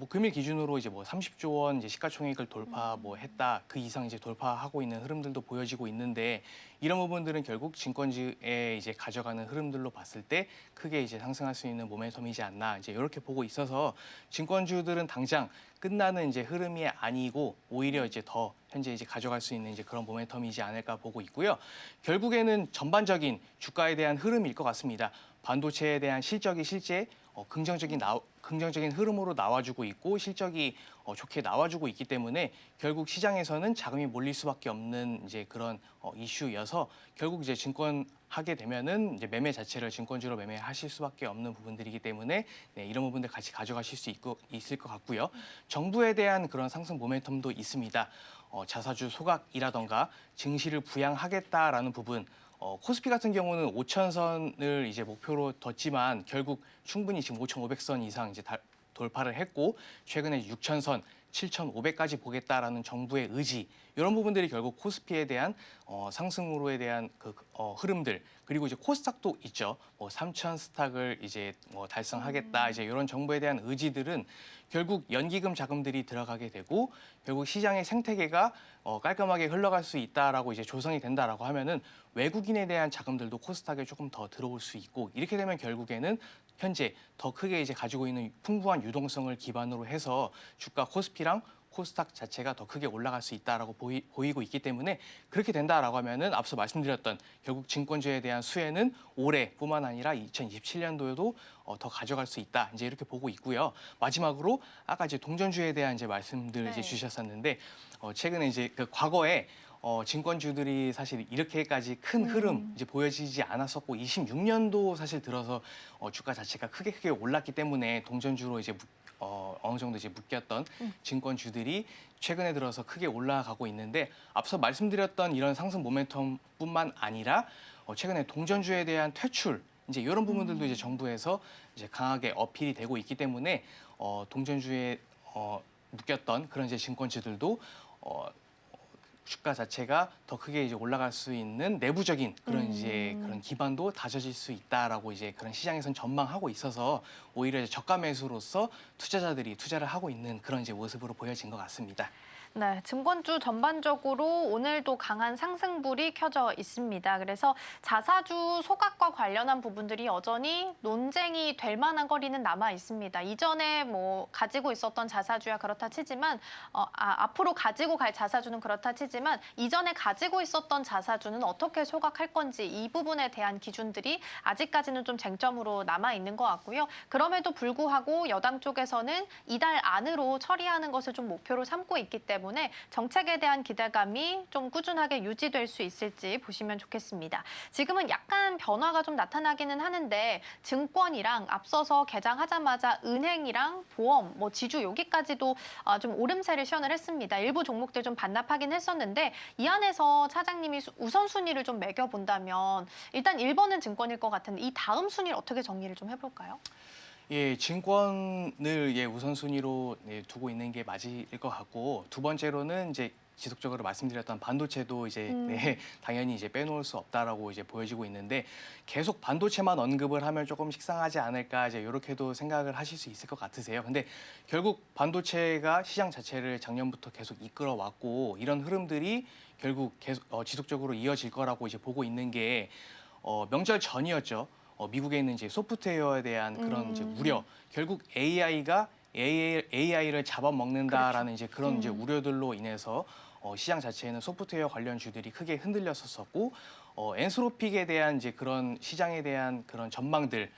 금일 기준으로 이제 30조 원 이제 시가총액을 돌파 했다 그 이상 이제 돌파하고 있는 흐름들도 보여지고 있는데 이런 부분들은 결국 증권주에 이제 가져가는 흐름들로 봤을 때 크게 이제 상승할 수 있는 모멘텀이지 않나 이제 이렇게 보고 있어서 증권주들은 당장 끝나는 이제 흐름이 아니고 오히려 이제 더 현재 이제 가져갈 수 있는 이제 그런 모멘텀이지 않을까 보고 있고요. 결국에는 전반적인 주가에 대한 흐름일 것 같습니다. 반도체에 대한 실적이 실제 긍정적인 흐름으로 나와주고 있고 실적이 좋게 나와주고 있기 때문에 결국 시장에서는 자금이 몰릴 수밖에 없는 이제 그런 이슈여서 결국 이제 증권 하게 되면은 이제 매매 자체를 증권주로 매매하실 수밖에 없는 부분들이기 때문에 이런 부분들 같이 가져가실 수 있을 것 같고요. 정부에 대한 그런 상승 모멘텀도 있습니다. 자사주 소각이라던가 증시를 부양하겠다라는 부분 코스피 같은 경우는 5,000선을 이제 목표로 뒀지만 결국 충분히 지금 5,500선 이상 이제 돌파를 했고 최근에 6,000선, 7,500까지 보겠다라는 정부의 의지 이런 부분들이 결국 코스피에 대한 상승으로에 대한 흐름들 그리고 이제 코스닥도 있죠. 3,000 스탁을 이제 달성하겠다 이제 이런 정부에 대한 의지들은 결국 연기금 자금들이 들어가게 되고 결국 시장의 생태계가 깔끔하게 흘러갈 수 있다라고 이제 조성이 된다라고 하면은 외국인에 대한 자금들도 코스닥에 조금 더 들어올 수 있고 이렇게 되면 결국에는 현재 더 크게 이제 가지고 있는 풍부한 유동성을 기반으로 해서 주가 코스피랑 코스닥 자체가 더 크게 올라갈 수 있다라고 보이고 있기 때문에 그렇게 된다라고 하면은 앞서 말씀드렸던 결국 증권주에 대한 수혜는 올해뿐만 아니라 2027년도에도 더 가져갈 수 있다. 이제 이렇게 보고 있고요. 마지막으로 아까 이제 동전주에 대한 이제 말씀들 이제 주셨었는데 최근에 이제 그 과거에 증권주들이 사실 이렇게까지 큰 흐름 이제 보여지지 않았었고 26년도 사실 들어서 주가 자체가 크게 올랐기 때문에 동전주로 이제 어느 정도 이제 묶였던 증권주들이 최근에 들어서 크게 올라가고 있는데 앞서 말씀드렸던 이런 상승 모멘텀뿐만 아니라 최근에 동전주에 대한 퇴출 이제 이런 부분들도 이제 정부에서 이제 강하게 어필이 되고 있기 때문에 동전주에 묶였던 그런 이제 증권주들도 주가 자체가 더 크게 이제 올라갈 수 있는 내부적인 그런 이제 그런 기반도 다져질 수 있다라고 이제 그런 시장에선 전망하고 있어서 오히려 이제 저가 매수로서 투자자들이 투자를 하고 있는 그런 이제 모습으로 보여진 것 같습니다. 네, 증권주 전반적으로 오늘도 강한 상승불이 켜져 있습니다. 그래서 자사주 소각과 관련한 부분들이 여전히 논쟁이 될 만한 거리는 남아 있습니다. 이전에 뭐 가지고 있었던 자사주야 그렇다 치지만 앞으로 가지고 갈 자사주는 그렇다 치지만 이전에 가지고 있었던 자사주는 어떻게 소각할 건지 이 부분에 대한 기준들이 아직까지는 좀 쟁점으로 남아 있는 것 같고요. 그럼에도 불구하고 여당 쪽에서는 이달 안으로 처리하는 것을 좀 목표로 삼고 있기 때문에 정책에 대한 기대감이 좀 꾸준하게 유지될 수 있을지 보시면 좋겠습니다. 지금은 약간 변화가 좀 나타나기는 하는데 증권이랑 앞서서 개장하자마자 은행이랑 보험, 뭐 지주 여기까지도 좀 오름세를 시현을 했습니다. 일부 종목들 좀 반납하긴 했었는데 이 안에서 차장님이 우선순위를 좀 매겨본다면 일단 1번은 증권일 것 같은데 이 다음 순위를 어떻게 정리를 좀 해볼까요? 예, 증권을 우선순위로 두고 있는 게 맞을 것 같고 두 번째로는 이제 지속적으로 말씀드렸던 반도체도 이제 당연히 이제 빼놓을 수 없다라고 이제 보여지고 있는데 계속 반도체만 언급을 하면 조금 식상하지 않을까 이제 이렇게도 생각을 하실 수 있을 것 같으세요. 근데 결국 반도체가 시장 자체를 작년부터 계속 이끌어 왔고 이런 흐름들이 결국 계속 지속적으로 이어질 거라고 이제 보고 있는 게 명절 전이었죠. 미국에 있는 이제 소프트웨어에 대한 그런 이제 우려, 결국 AI를 잡아먹는다라는 이제 그런 이제 우려들로 인해서 시장 자체에는 소프트웨어 관련 주들이 크게 흔들렸었고 엔스로픽에 대한 이제 그런 시장에 대한 그런 전망들,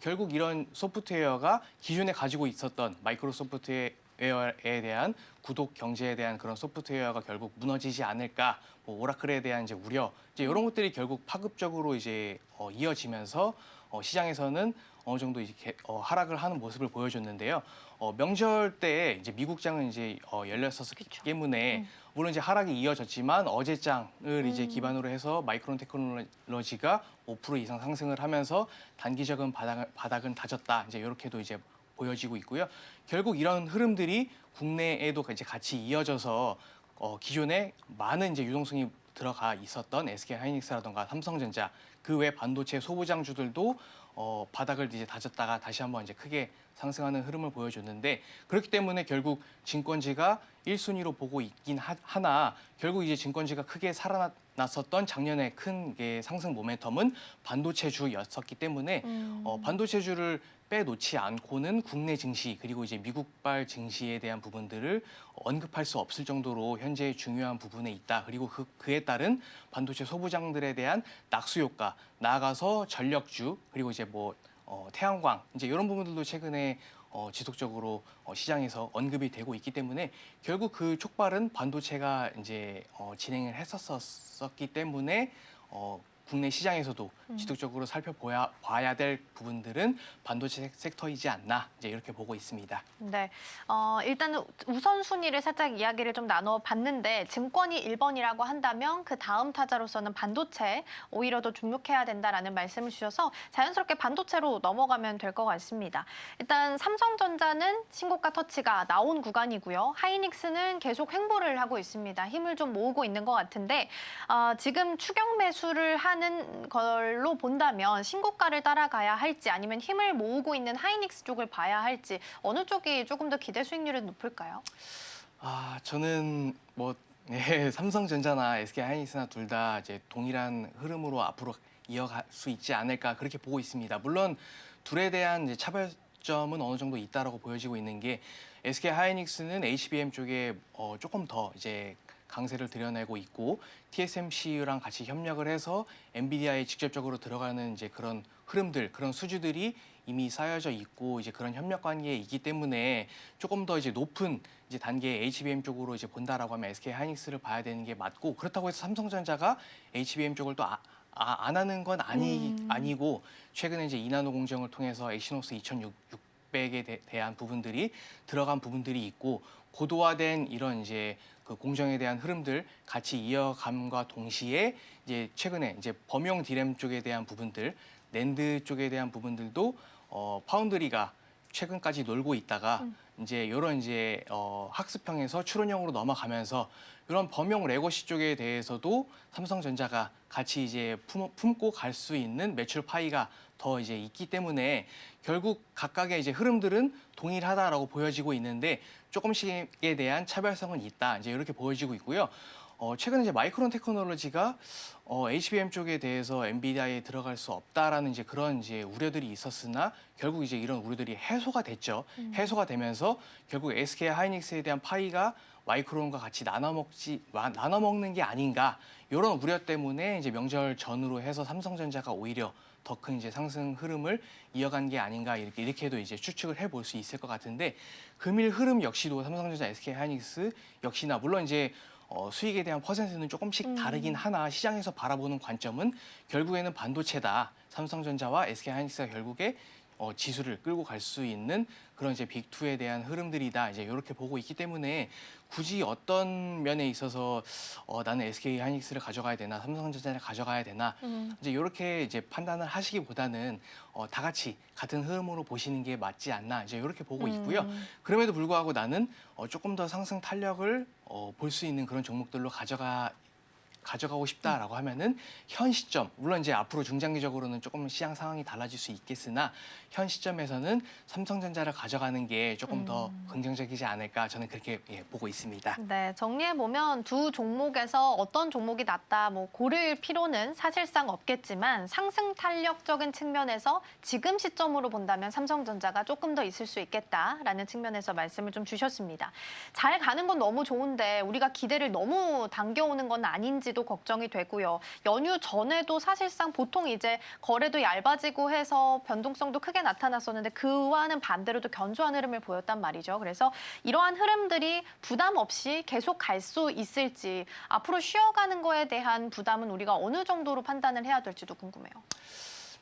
결국 이런 소프트웨어가 기존에 가지고 있었던 마이크로소프트웨어에 대한 구독 경제에 대한 그런 소프트웨어가 결국 무너지지 않을까, 뭐 오라클에 대한 이제 우려, 이제 이런 것들이 결국 파급적으로 이제 이어지면서 시장에서는 어느 정도 이제 하락을 하는 모습을 보여줬는데요. 명절 때 이제 미국장은 이제 열렸었기 때문에 물론 이제 하락이 이어졌지만 어제장을 이제 기반으로 해서 마이크론 테크놀로지가 5% 이상 상승을 하면서 단기적인 바닥은 다졌다. 이제 이렇게도 이제 보여지고 있고요. 결국 이런 흐름들이 국내에도 이제 같이 이어져서 기존에 많은 이제 유동성이 들어가 있었던 SK하이닉스라던가 삼성전자 그 외 반도체 소부장주들도 바닥을 이제 다졌다가 다시 한번 이제 크게 상승하는 흐름을 보여줬는데 그렇기 때문에 결국 증권지가 1순위로 보고 있긴 하나 결국 이제 증권지가 크게 살아났었던 작년에 큰 상승 모멘텀은 반도체주였었기 때문에 반도체주를 빼놓지 않고는 국내 증시 그리고 이제 미국발 증시에 대한 부분들을 언급할 수 없을 정도로 현재 중요한 부분에 있다. 그리고 그에 따른 반도체 소부장들에 대한 낙수 효과, 나아가서 전력주 그리고 이제 뭐 태양광 이제 이런 부분들도 최근에 지속적으로 시장에서 언급이 되고 있기 때문에 결국 그 촉발은 반도체가 이제 진행을 했었기 때문에 국내 시장에서도 지속적으로 봐야 될 부분들은 반도체 섹터이지 않나 이제 이렇게 보고 있습니다. 네, 일단은 우선순위를 살짝 이야기를 좀 나눠봤는데 증권이 1번이라고 한다면 그 다음 타자로서는 반도체 오히려 더 주목해야 된다라는 말씀을 주셔서 자연스럽게 반도체로 넘어가면 될 것 같습니다. 일단 삼성전자는 신고가 터치가 나온 구간이고요. 하이닉스는 계속 횡보를 하고 있습니다. 힘을 좀 모으고 있는 것 같은데 지금 추격 매수를 하는 걸로 본다면 신고가를 따라가야 할지 아니면 힘을 모으고 있는 하이닉스 쪽을 봐야 할지 어느 쪽이 조금 더 기대 수익률이 높을까요? 저는 삼성전자나 SK하이닉스나 둘 다 이제 동일한 흐름으로 앞으로 이어갈 수 있지 않을까 그렇게 보고 있습니다. 물론 둘에 대한 이제 차별점은 어느 정도 있다라고 보여지고 있는 게 SK하이닉스는 HBM 쪽에 조금 더 이제 강세를 드러내고 있고 TSMC랑 같이 협력을 해서 엔비디아에 직접적으로 들어가는 이제 그런 흐름들, 그런 수주들이 이미 쌓여져 있고 이제 그런 협력 관계에 있기 때문에 조금 더 이제 높은 이제 단계의 HBM 쪽으로 이제 본다라고 하면 SK하이닉스를 봐야 되는 게 맞고 그렇다고 해서 삼성전자가 HBM 쪽을 또 안 하는 건 아니고 최근에 이제 2나노 공정을 통해서 엑시노스 2600에 대한 부분들이 들어간 부분들이 있고 고도화된 이런 이제 그 공정에 대한 흐름들 같이 이어감과 동시에 이제 최근에 이제 범용 디램 쪽에 대한 부분들, 낸드 쪽에 대한 부분들도 파운드리가 최근까지 놀고 있다가 이제 이런 이제 학습형에서 추론형으로 넘어가면서 이런 범용 레거시 쪽에 대해서도 삼성전자가 같이 이제 품고 갈 수 있는 매출 파이가 더 이제 있기 때문에 결국 각각의 이제 흐름들은 동일하다라고 보여지고 있는데 조금씩에 대한 차별성은 있다. 이제 이렇게 보여지고 있고요. 최근에 이제 마이크론 테크놀로지가 HBM 쪽에 대해서 엔비디아에 들어갈 수 없다라는 이제 그런 이제 우려들이 있었으나 결국 이제 이런 우려들이 해소가 됐죠. 해소가 되면서 결국 SK 하이닉스에 대한 파이가 마이크론과 같이 나눠 먹는 게 아닌가 이런 우려 때문에 이제 명절 전후로 해서 삼성전자가 오히려 더 큰 이제 상승 흐름을 이어간 게 아닌가 이렇게도 이제 추측을 해볼 수 있을 것 같은데 금일 흐름 역시도 삼성전자, SK 하이닉스 역시나 물론 이제 수익에 대한 퍼센트는 조금씩 다르긴 하나 시장에서 바라보는 관점은 결국에는 반도체다. 삼성전자와 SK하이닉스가 결국에 지수를 끌고 갈 수 있는 그런 이제 빅2에 대한 흐름들이다. 이제 이렇게 보고 있기 때문에 굳이 어떤 면에 있어서 나는 SK하이닉스를 가져가야 되나, 삼성전자를 가져가야 되나 이제 이렇게 이제 판단을 하시기보다는 다 같이 같은 흐름으로 보시는 게 맞지 않나 이제 이렇게 보고 있고요. 그럼에도 불구하고 나는 조금 더 상승 탄력을 볼 수 있는 그런 종목들로 가져가고 싶다라고 하면은 현 시점 물론 이제 앞으로 중장기적으로는 조금 시장 상황이 달라질 수 있겠으나 현 시점에서는 삼성전자를 가져가는 게 조금 더 긍정적이지 않을까 저는 그렇게 보고 있습니다. 네, 정리해보면 두 종목에서 어떤 종목이 낫다 뭐 고를 필요는 사실상 없겠지만 상승 탄력적인 측면에서 지금 시점으로 본다면 삼성전자가 조금 더 있을 수 있겠다라는 측면에서 말씀을 좀 주셨습니다. 잘 가는 건 너무 좋은데 우리가 기대를 너무 당겨오는 건 아닌지도 걱정이 되고요. 연휴 전에도 사실상 보통 이제 거래도 얇아지고 해서 변동성도 크게 나타났었는데 그와는 반대로도 견조한 흐름을 보였단 말이죠. 그래서 이러한 흐름들이 부담 없이 계속 갈 수 있을지 앞으로 쉬어가는 거에 대한 부담은 우리가 어느 정도로 판단을 해야 될지도 궁금해요.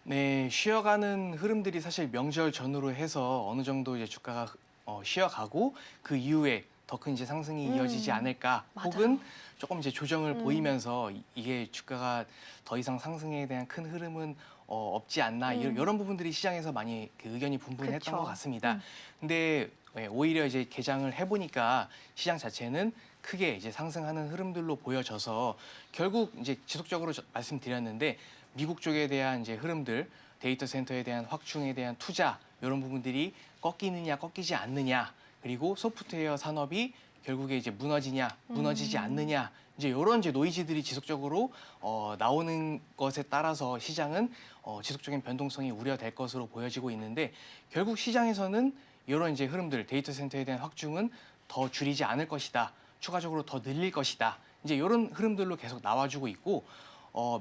네, 쉬어가는 흐름들이 사실 명절 전후로 해서 어느 정도 이제 주가가 쉬어가고 그 이후에 더 큰 이제 상승이 이어지지 않을까 맞아요. 혹은 조금 이제 조정을 보이면서 이게 주가가 더 이상 상승에 대한 큰 흐름은 없지 않나 이런 부분들이 시장에서 많이 그 의견이 분분했던 그쵸. 것 같습니다. 근데 오히려 이제 개장을 해보니까 시장 자체는 크게 이제 상승하는 흐름들로 보여져서 결국 이제 지속적으로 말씀드렸는데 미국 쪽에 대한 이제 흐름들, 데이터 센터에 대한 확충에 대한 투자 이런 부분들이 꺾이느냐 꺾이지 않느냐 그리고 소프트웨어 산업이 결국에 이제 무너지냐 무너지지 않느냐 이제 이런 이제 노이즈들이 지속적으로 나오는 것에 따라서 시장은 지속적인 변동성이 우려될 것으로 보여지고 있는데 결국 시장에서는 이런 이제 흐름들 데이터 센터에 대한 확충은 더 줄이지 않을 것이다. 추가적으로 더 늘릴 것이다. 이제 이런 흐름들로 계속 나와주고 있고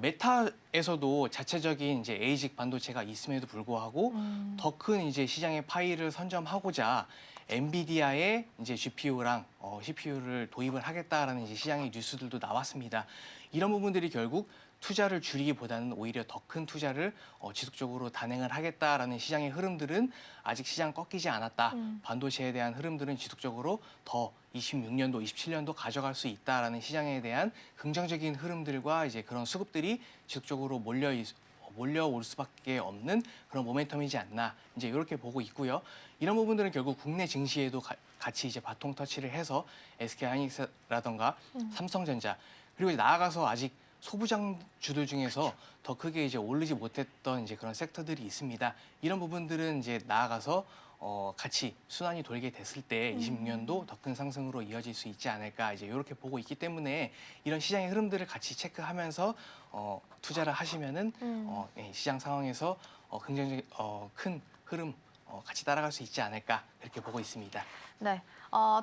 메타에서도 자체적인 이제 에이직 반도체가 있음에도 불구하고 더 큰 이제 시장의 파이를 선점하고자 엔비디아의 이제 GPU랑 CPU를 도입을 하겠다라는 이제 시장의 뉴스들도 나왔습니다. 이런 부분들이 결국 투자를 줄이기보다는 오히려 더 큰 투자를 지속적으로 단행을 하겠다라는 시장의 흐름들은 아직 시장 꺾이지 않았다. 반도체에 대한 흐름들은 지속적으로 더 26년도, 27년도 가져갈 수 있다라는 시장에 대한 긍정적인 흐름들과 이제 그런 수급들이 지속적으로 몰려올 수밖에 없는 그런 모멘텀이지 않나 이제 이렇게 보고 있고요. 이런 부분들은 결국 국내 증시에도 같이 이제 바통 터치를 해서 SK하이닉스라던가 삼성전자 그리고 이제 나아가서 아직 소부장주들 중에서 더 크게 이제 오르지 못했던 이제 그런 섹터들이 있습니다. 이런 부분들은 이제 나아가서 같이 순환이 돌게 됐을 때 26년도 더 큰 상승으로 이어질 수 있지 않을까 이제 이렇게 보고 있기 때문에 이런 시장의 흐름들을 같이 체크하면서 투자를 하시면은 시장 상황에서 굉장히 큰 흐름 같이 따라갈 수 있지 않을까 그렇게 보고 있습니다. 네.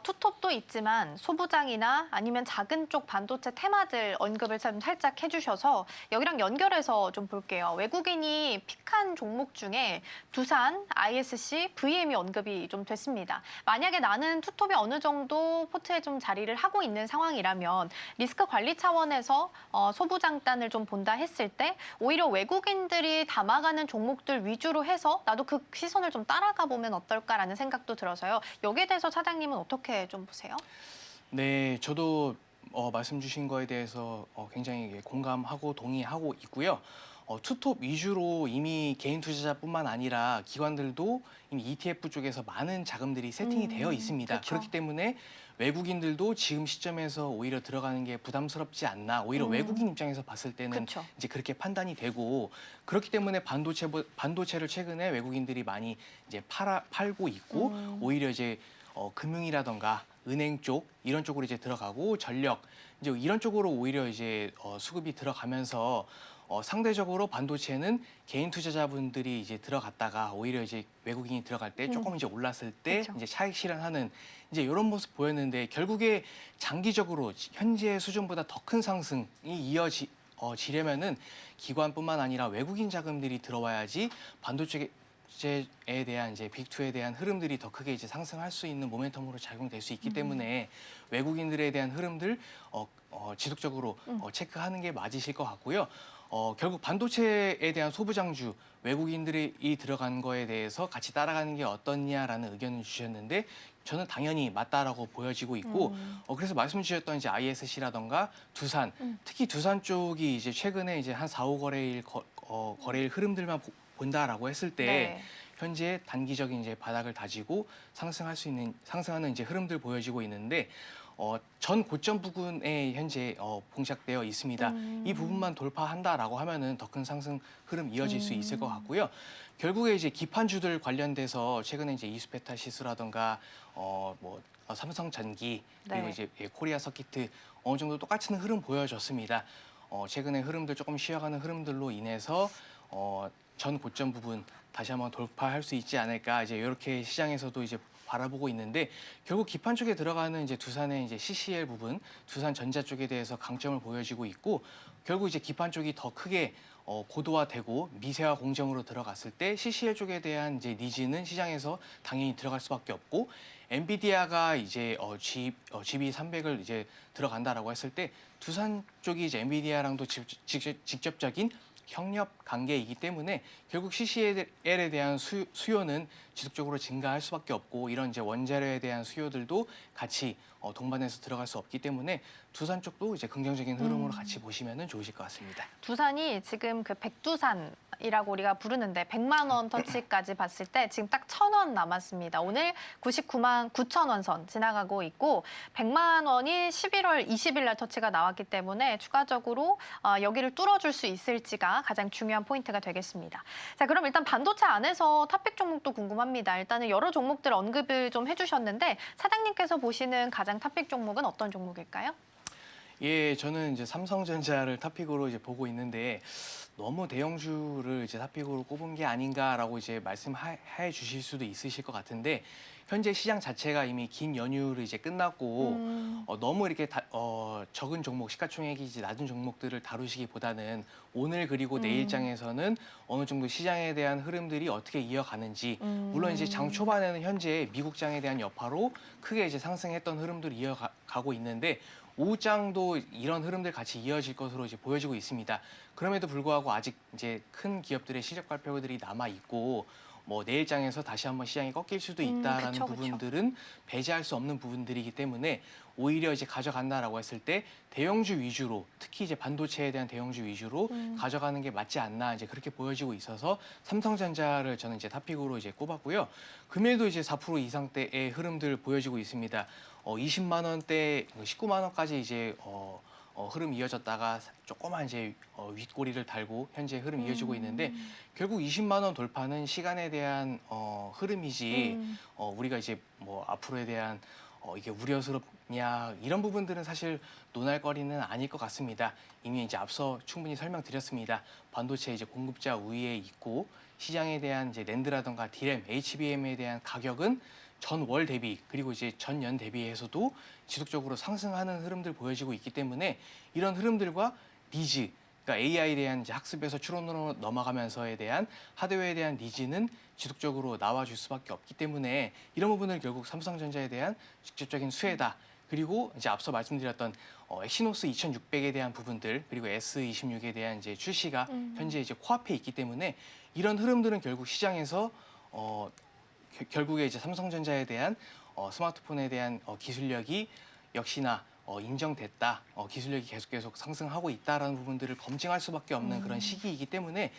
투톱도 있지만 소부장이나 아니면 작은 쪽 반도체 테마들 언급을 좀 살짝 해주셔서 여기랑 연결해서 좀 볼게요. 외국인이 픽한 종목 중에 두산, ISC, VM이 언급이 좀 됐습니다. 만약에 나는 투톱이 어느 정도 포트에 좀 자리를 하고 있는 상황이라면 리스크 관리 차원에서 소부장단을 좀 본다 했을 때 오히려 외국인들이 담아가는 종목들 위주로 해서 나도 그 시선을 좀 따라가 보면 어떨까라는 생각도 들어서요. 여기에 대해서 차장님은 어떻게 좀 보세요? 네, 저도 말씀 주신 거에 대해서 굉장히 공감하고 동의하고 있고요. 투톱 위주로 이미 개인 투자자뿐만 아니라 기관들도 이미 ETF 쪽에서 많은 자금들이 세팅이 되어 있습니다. 그렇죠. 그렇기 때문에 외국인들도 지금 시점에서 오히려 들어가는 게 부담스럽지 않나. 오히려 외국인 입장에서 봤을 때는 그렇죠. 이제 그렇게 판단이 되고 그렇기 때문에 반도체를 최근에 외국인들이 많이 이제 팔고 있고 오히려 이제 금융이라던가 은행 쪽 이런 쪽으로 이제 들어가고 전력 이제 이런 쪽으로 오히려 이제 수급이 들어가면서 상대적으로 반도체는 개인 투자자분들이 이제 들어갔다가 오히려 이제 외국인이 들어갈 때 조금 이제 올랐을 때 그쵸. 이제 차익 실현하는 이제 이런 모습 보였는데 결국에 장기적으로 현재 수준보다 더 큰 상승이 지려면은 기관뿐만 아니라 외국인 자금들이 들어와야지 반도체 에 대한 이제 빅2에 대한 흐름들이 더 크게 이제 상승할 수 있는 모멘텀으로 작용될 수 있기 때문에 외국인들에 대한 흐름들 지속적으로 체크하는 게 맞으실 것 같고요. 결국 반도체에 대한 소부장주 외국인들이 들어간 거에 대해서 같이 따라가는 게 어떻냐라는 의견을 주셨는데 저는 당연히 맞다라고 보여지고 있고 그래서 말씀 주셨던 이제 ISC라던가 두산 특히 두산 쪽이 이제 최근에 이제 한 4, 5거래일 거래일 흐름들만 본다라고 했을 때 네. 현재 단기적인 이제 바닥을 다지고 상승하는 이제 흐름들 보여지고 있는데 전 고점 부근에 현재 봉착되어 있습니다. 이 부분만 돌파한다라고 하면은 더 큰 상승 흐름 이어질 수 있을 것 같고요. 결국에 이제 기판주들 관련돼서 최근에 이제 이수페타시스라던가 삼성전기 그리고 네. 이제 코리아 서키트 어느 정도 똑같은 흐름 보여줬습니다. 최근에 흐름들 조금 쉬어가는 흐름들로 인해서 전 고점 부분 다시 한번 돌파할 수 있지 않을까 이제 이렇게 시장에서도 이제 바라보고 있는데 결국 기판 쪽에 들어가는 이제 두산의 이제 CCL 부분, 두산전자 쪽에 대해서 강점을 보여지고 있고 결국 이제 기판 쪽이 더 크게 고도화되고 미세화 공정으로 들어갔을 때 CCL 쪽에 대한 이제 니즈는 시장에서 당연히 들어갈 수밖에 없고 엔비디아가 이제 GB300을 이제 들어간다라고 했을 때 두산 쪽이 이제 엔비디아랑도 직접적인 협력 관계이기 때문에 결국 CCL에 대한 수요는 지속적으로 증가할 수밖에 없고 이런 이제 원자료에 대한 수요들도 같이 동반해서 들어갈 수 없기 때문에 두산 쪽도 이제 긍정적인 흐름으로 같이 보시면 좋으실 것 같습니다. 두산이 지금 그 백두산이라고 우리가 부르는데 100만 원 터치까지 봤을 때 지금 딱 1,000원 남았습니다. 오늘 99만 9천 원 선 지나가고 있고 100만 원이 11월 20일 날 터치가 나왔기 때문에 추가적으로 여기를 뚫어줄 수 있을지가 가장 중요한 포인트가 되겠습니다. 자, 그럼 일단 반도체 안에서 탑픽 종목도 궁금합니다. 일단은 여러 종목들 언급을 좀 해주셨는데 사장님께서 보시는 가장 탑픽 종목은 어떤 종목일까요? 예, 저는 이제 삼성전자를 탑픽으로 이제 보고 있는데 너무 대형주를 이제 탑픽으로 꼽은 게 아닌가라고 이제 말씀해 주실 수도 있으실 것 같은데 현재 시장 자체가 이미 긴 연휴를 이제 끝났고 너무 이렇게 적은 종목, 시가총액이 이제 낮은 종목들을 다루시기보다는 오늘 그리고 내일장에서는 어느 정도 시장에 대한 흐름들이 어떻게 이어가는지 물론 이제 장 초반에는 현재 미국장에 대한 여파로 크게 이제 상승했던 흐름들이 이어가고 있는데 오후장도 이런 흐름들 같이 이어질 것으로 이제 보여지고 있습니다. 그럼에도 불구하고 아직 이제 큰 기업들의 실적 발표들이 남아 있고 뭐 내일장에서 다시 한번 시장이 꺾일 수도 있다라는 그쵸. 부분들은 배제할 수 없는 부분들이기 때문에 오히려 이제 가져간다라고 했을 때 대형주 위주로 특히 이제 반도체에 대한 대형주 위주로 가져가는 게 맞지 않나 이제 그렇게 보여지고 있어서 삼성전자를 저는 이제 탑픽으로 이제 꼽았고요. 금일도 이제 4% 이상대의 흐름들 보여지고 있습니다. 20만 원대, 19만 원까지 이제 흐름 이어졌다가 조그만 이제 윗꼬리를 달고 현재 흐름 이어지고 있는데 결국 20만 원 돌파는 시간에 대한 흐름이지 우리가 이제 뭐 앞으로에 대한 이게 우려스럽냐 이런 부분들은 사실 논할 거리는 아닐 것 같습니다. 이미 이제 앞서 충분히 설명드렸습니다. 반도체 이제 공급자 우위에 있고 시장에 대한 이제 낸드라던가 디램, HBM에 대한 가격은 전월 대비 그리고 이제 전년 대비해서도 지속적으로 상승하는 흐름들 보여지고 있기 때문에 이런 흐름들과 니즈, 그러니까 AI에 대한 이제 학습에서 추론으로 넘어가면서에 대한 하드웨어에 대한 니즈는 지속적으로 나와줄 수밖에 없기 때문에 이런 부분을 결국 삼성전자에 대한 직접적인 수혜다. 그리고 이제 앞서 말씀드렸던 엑시노스 2600에 대한 부분들 그리고 S26에 대한 이제 출시가 현재 이제 코앞에 있기 때문에 이런 흐름들은 결국 시장에서 결국에 이제 삼성전자에 대한 스마트폰에 대한 기술력이 역시나 인정됐다. 기술력이 계속 상승하고 있다라는 부분들을 검증할 수밖에 없는 그런 시기이기 때문에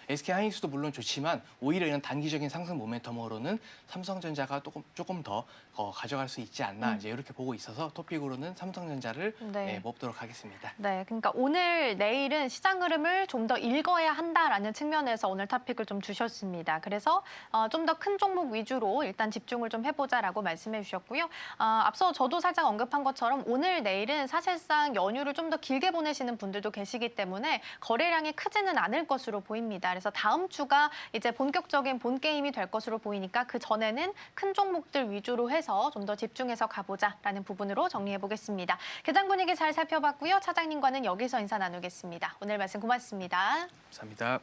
SK하이닉스도 물론 좋지만 오히려 이런 단기적인 상승 모멘텀으로는 삼성전자가 조금 더 가져갈 수 있지 않나 이제 이렇게 보고 있어서 토픽으로는 삼성전자를 네. 뽑도록 하겠습니다. 네, 그러니까 오늘 내일은 시장 흐름을 좀 더 읽어야 한다라는 측면에서 오늘 토픽을 좀 주셨습니다. 그래서 좀 더 큰 종목 위주로 일단 집중을 좀 해보자라고 말씀해 주셨고요. 앞서 저도 살짝 언급한 것처럼 오늘 내일은 사실상 연휴를 좀 더 길게 보내시는 분들도 계시기 때문에 거래량이 크지는 않을 것으로 보입니다. 그래서 다음 주가 이제 본격적인 본 게임이 될 것으로 보이니까 그 전에는 큰 종목들 위주로 해서 좀 더 집중해서 가보자라는 부분으로 정리해 보겠습니다. 개장 분위기 잘 살펴봤고요. 차장님과는 여기서 인사 나누겠습니다. 오늘 말씀 고맙습니다. 감사합니다.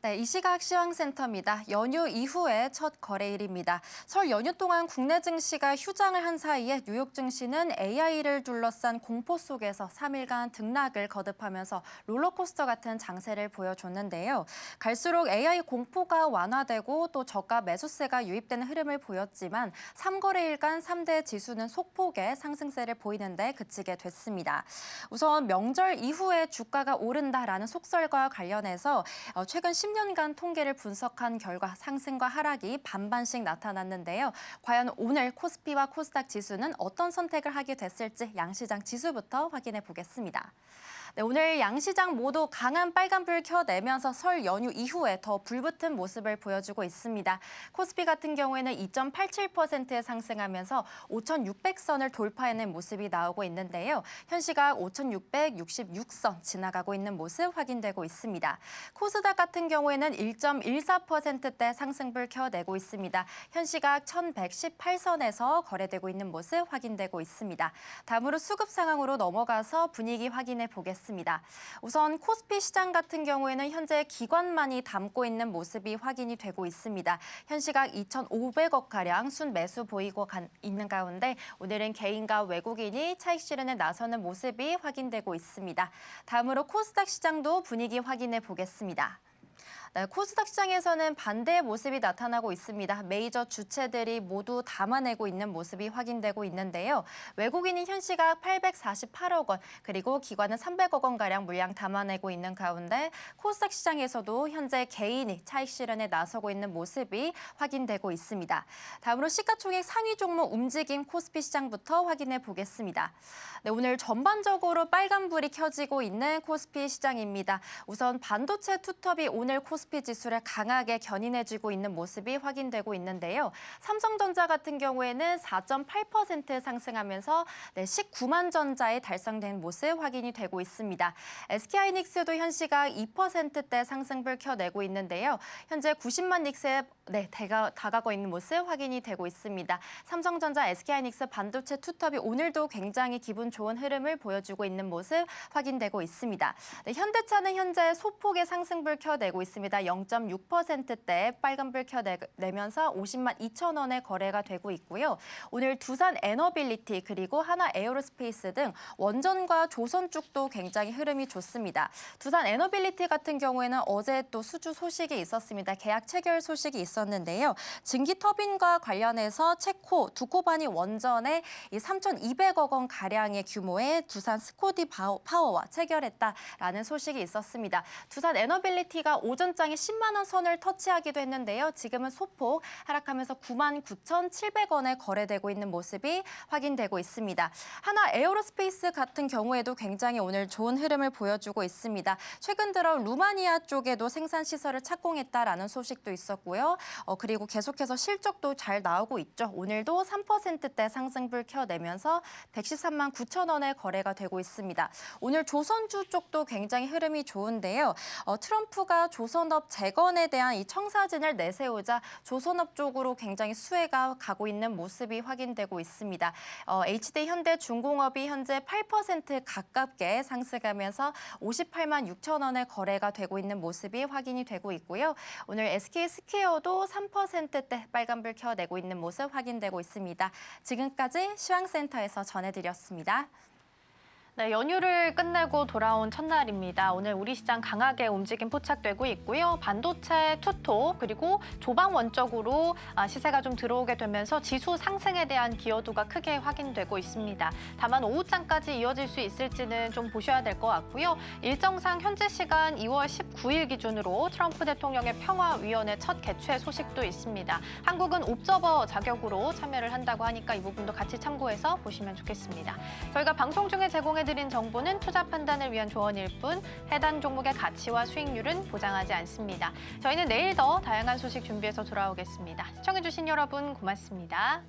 네, 이 시각 시황센터입니다. 연휴 이후에 첫 거래일입니다. 설 연휴 동안 국내 증시가 휴장을 한 사이에 뉴욕 증시는 AI를 둘러싼 공포 속에서 3일간 등락을 거듭하면서 롤러코스터 같은 장세를 보여줬는데요. 갈수록 AI 공포가 완화되고 또 저가 매수세가 유입되는 흐름을 보였지만 3거래일간 3대 지수는 소폭의 상승세를 보이는데 그치게 됐습니다. 우선 명절 이후에 주가가 오른다라는 속설과 관련해서 최근 10년간 통계를 분석한 결과 상승과 하락이 반반씩 나타났는데요. 과연 오늘 코스피와 코스닥 지수는 어떤 선택을 하게 됐을지 양시장 지수부터 확인해 보겠습니다. 네, 오늘 양시장 모두 강한 빨간불 켜내면서 설 연휴 이후에 더 불붙은 모습을 보여주고 있습니다. 코스피 같은 경우에는 2.87%에 상승하면서 5,600선을 돌파해낸 모습이 나오고 있는데요. 현 시각 5,666선 지나가고 있는 모습 확인되고 있습니다. 코스닥 같은 경우 경우에는 1.14%대 상승불 켜내고 있습니다. 현 시각 1118선에서 거래되고 있는 모습 확인되고 있습니다. 다음으로 수급 상황으로 넘어가서 분위기 확인해 보겠습니다. 우선 코스피 시장 같은 경우에는 현재 기관만이 담고 있는 모습이 확인이 되고 있습니다. 현 시각 2,500억가량 순매수 보이고 있는 가운데 오늘은 개인과 외국인이 차익 실현에 나서는 모습이 확인되고 있습니다. 다음으로 코스닥 시장도 분위기 확인해 보겠습니다. 네, 코스닥 시장에서는 반대의 모습이 나타나고 있습니다. 메이저 주체들이 모두 담아내고 있는 모습이 확인되고 있는데요. 외국인이 현 시각 848억 원, 그리고 기관은 300억 원가량 물량 담아내고 있는 가운데 코스닥 시장에서도 현재 개인이 차익 실현에 나서고 있는 모습이 확인되고 있습니다. 다음으로 시가총액 상위 종목 움직임 코스피 시장부터 확인해 보겠습니다. 네, 오늘 전반적으로 빨간불이 켜지고 있는 코스피 시장입니다. 우선 반도체 투톱이 오늘 코스피 지수를 강하게 견인해주고 있는 모습이 확인되고 있는데요. 삼성전자 같은 경우에는 4.8% 상승하면서 19만 전자에 달성된 모습 확인이 되고 있습니다. SK하이닉스도 현 시각 2%대 상승불 켜내고 있는데요. 현재 90만 닉스에 다가고 있는 모습 확인이 되고 있습니다. 삼성전자, SK하이닉스 반도체 투톱이 오늘도 굉장히 기분 좋은 흐름을 보여주고 있는 모습 확인되고 있습니다. 네, 현대차는 현재 소폭의 상승불 켜내고 있습니다. 0.6%대 빨간불 켜내면서 50만 2천 원에 거래가 되고 있고요. 오늘 두산 에너빌리티 그리고 하나 에어로스페이스 등 원전과 조선 쪽도 굉장히 흐름이 좋습니다. 두산 에너빌리티 같은 경우에는 어제 또 수주 소식이 있었습니다. 계약 체결 소식이 있었는데요. 증기 터빈과 관련해서 체코 두코바니 원전에 3,200억 원 가량의 규모의 두산 스코디 파워와 체결했다라는 소식이 있었습니다. 두산 에너빌리티가 오전장에 10만 원 선을 터치하기도 했는데요. 지금은 소폭 하락하면서 99,700원에 거래되고 있는 모습이 확인되고 있습니다. 하나 에어로스페이스 같은 경우에도 굉장히 오늘 좋은 흐름을 보여주고 있습니다. 최근 들어 루마니아 쪽에도 생산 시설을 착공했다라는 소식도 있었고요. 그리고 계속해서 실적도 잘 나오고 있죠. 오늘도 3%대 상승불 켜내면서 113만 9천 원에 거래가 되고 있습니다. 오늘 조선주 쪽도 굉장히 흐름이 좋은데요. 트럼프가 조선업 재건에 대한 이 청사진을 내세우자 조선업 쪽으로 굉장히 수혜가 가고 있는 모습이 확인되고 있습니다. HD 현대중공업이 현재 8% 가깝게 상승하면서 58만 6천 원에 거래가 되고 있는 모습이 확인이 되고 있고요. 오늘 SK스퀘어도 3%대 빨간불 켜내고 있는 모습 확인되고 있습니다. 지금까지 시황센터에서 전해드렸습니다. 네, 연휴를 끝내고 돌아온 첫날입니다. 오늘 우리 시장 강하게 움직임 포착되고 있고요. 반도체 투톱 그리고 조방 원적으로 시세가 좀 들어오게 되면서 지수 상승에 대한 기여도가 크게 확인되고 있습니다. 다만 오후장까지 이어질 수 있을지는 좀 보셔야 될 것 같고요. 일정상 현재 시간 2월 19일 기준으로 트럼프 대통령의 평화위원회 첫 개최 소식도 있습니다. 한국은 옵저버 자격으로 참여를 한다고 하니까 이 부분도 같이 참고해서 보시면 좋겠습니다. 저희가 방송 중에 제공해드린 정보는 투자 판단을 위한 조언일 뿐 해당 종목의 가치와 수익률은 보장하지 않습니다. 저희는 내일 더 다양한 소식 준비해서 돌아오겠습니다. 시청해주신 여러분 고맙습니다.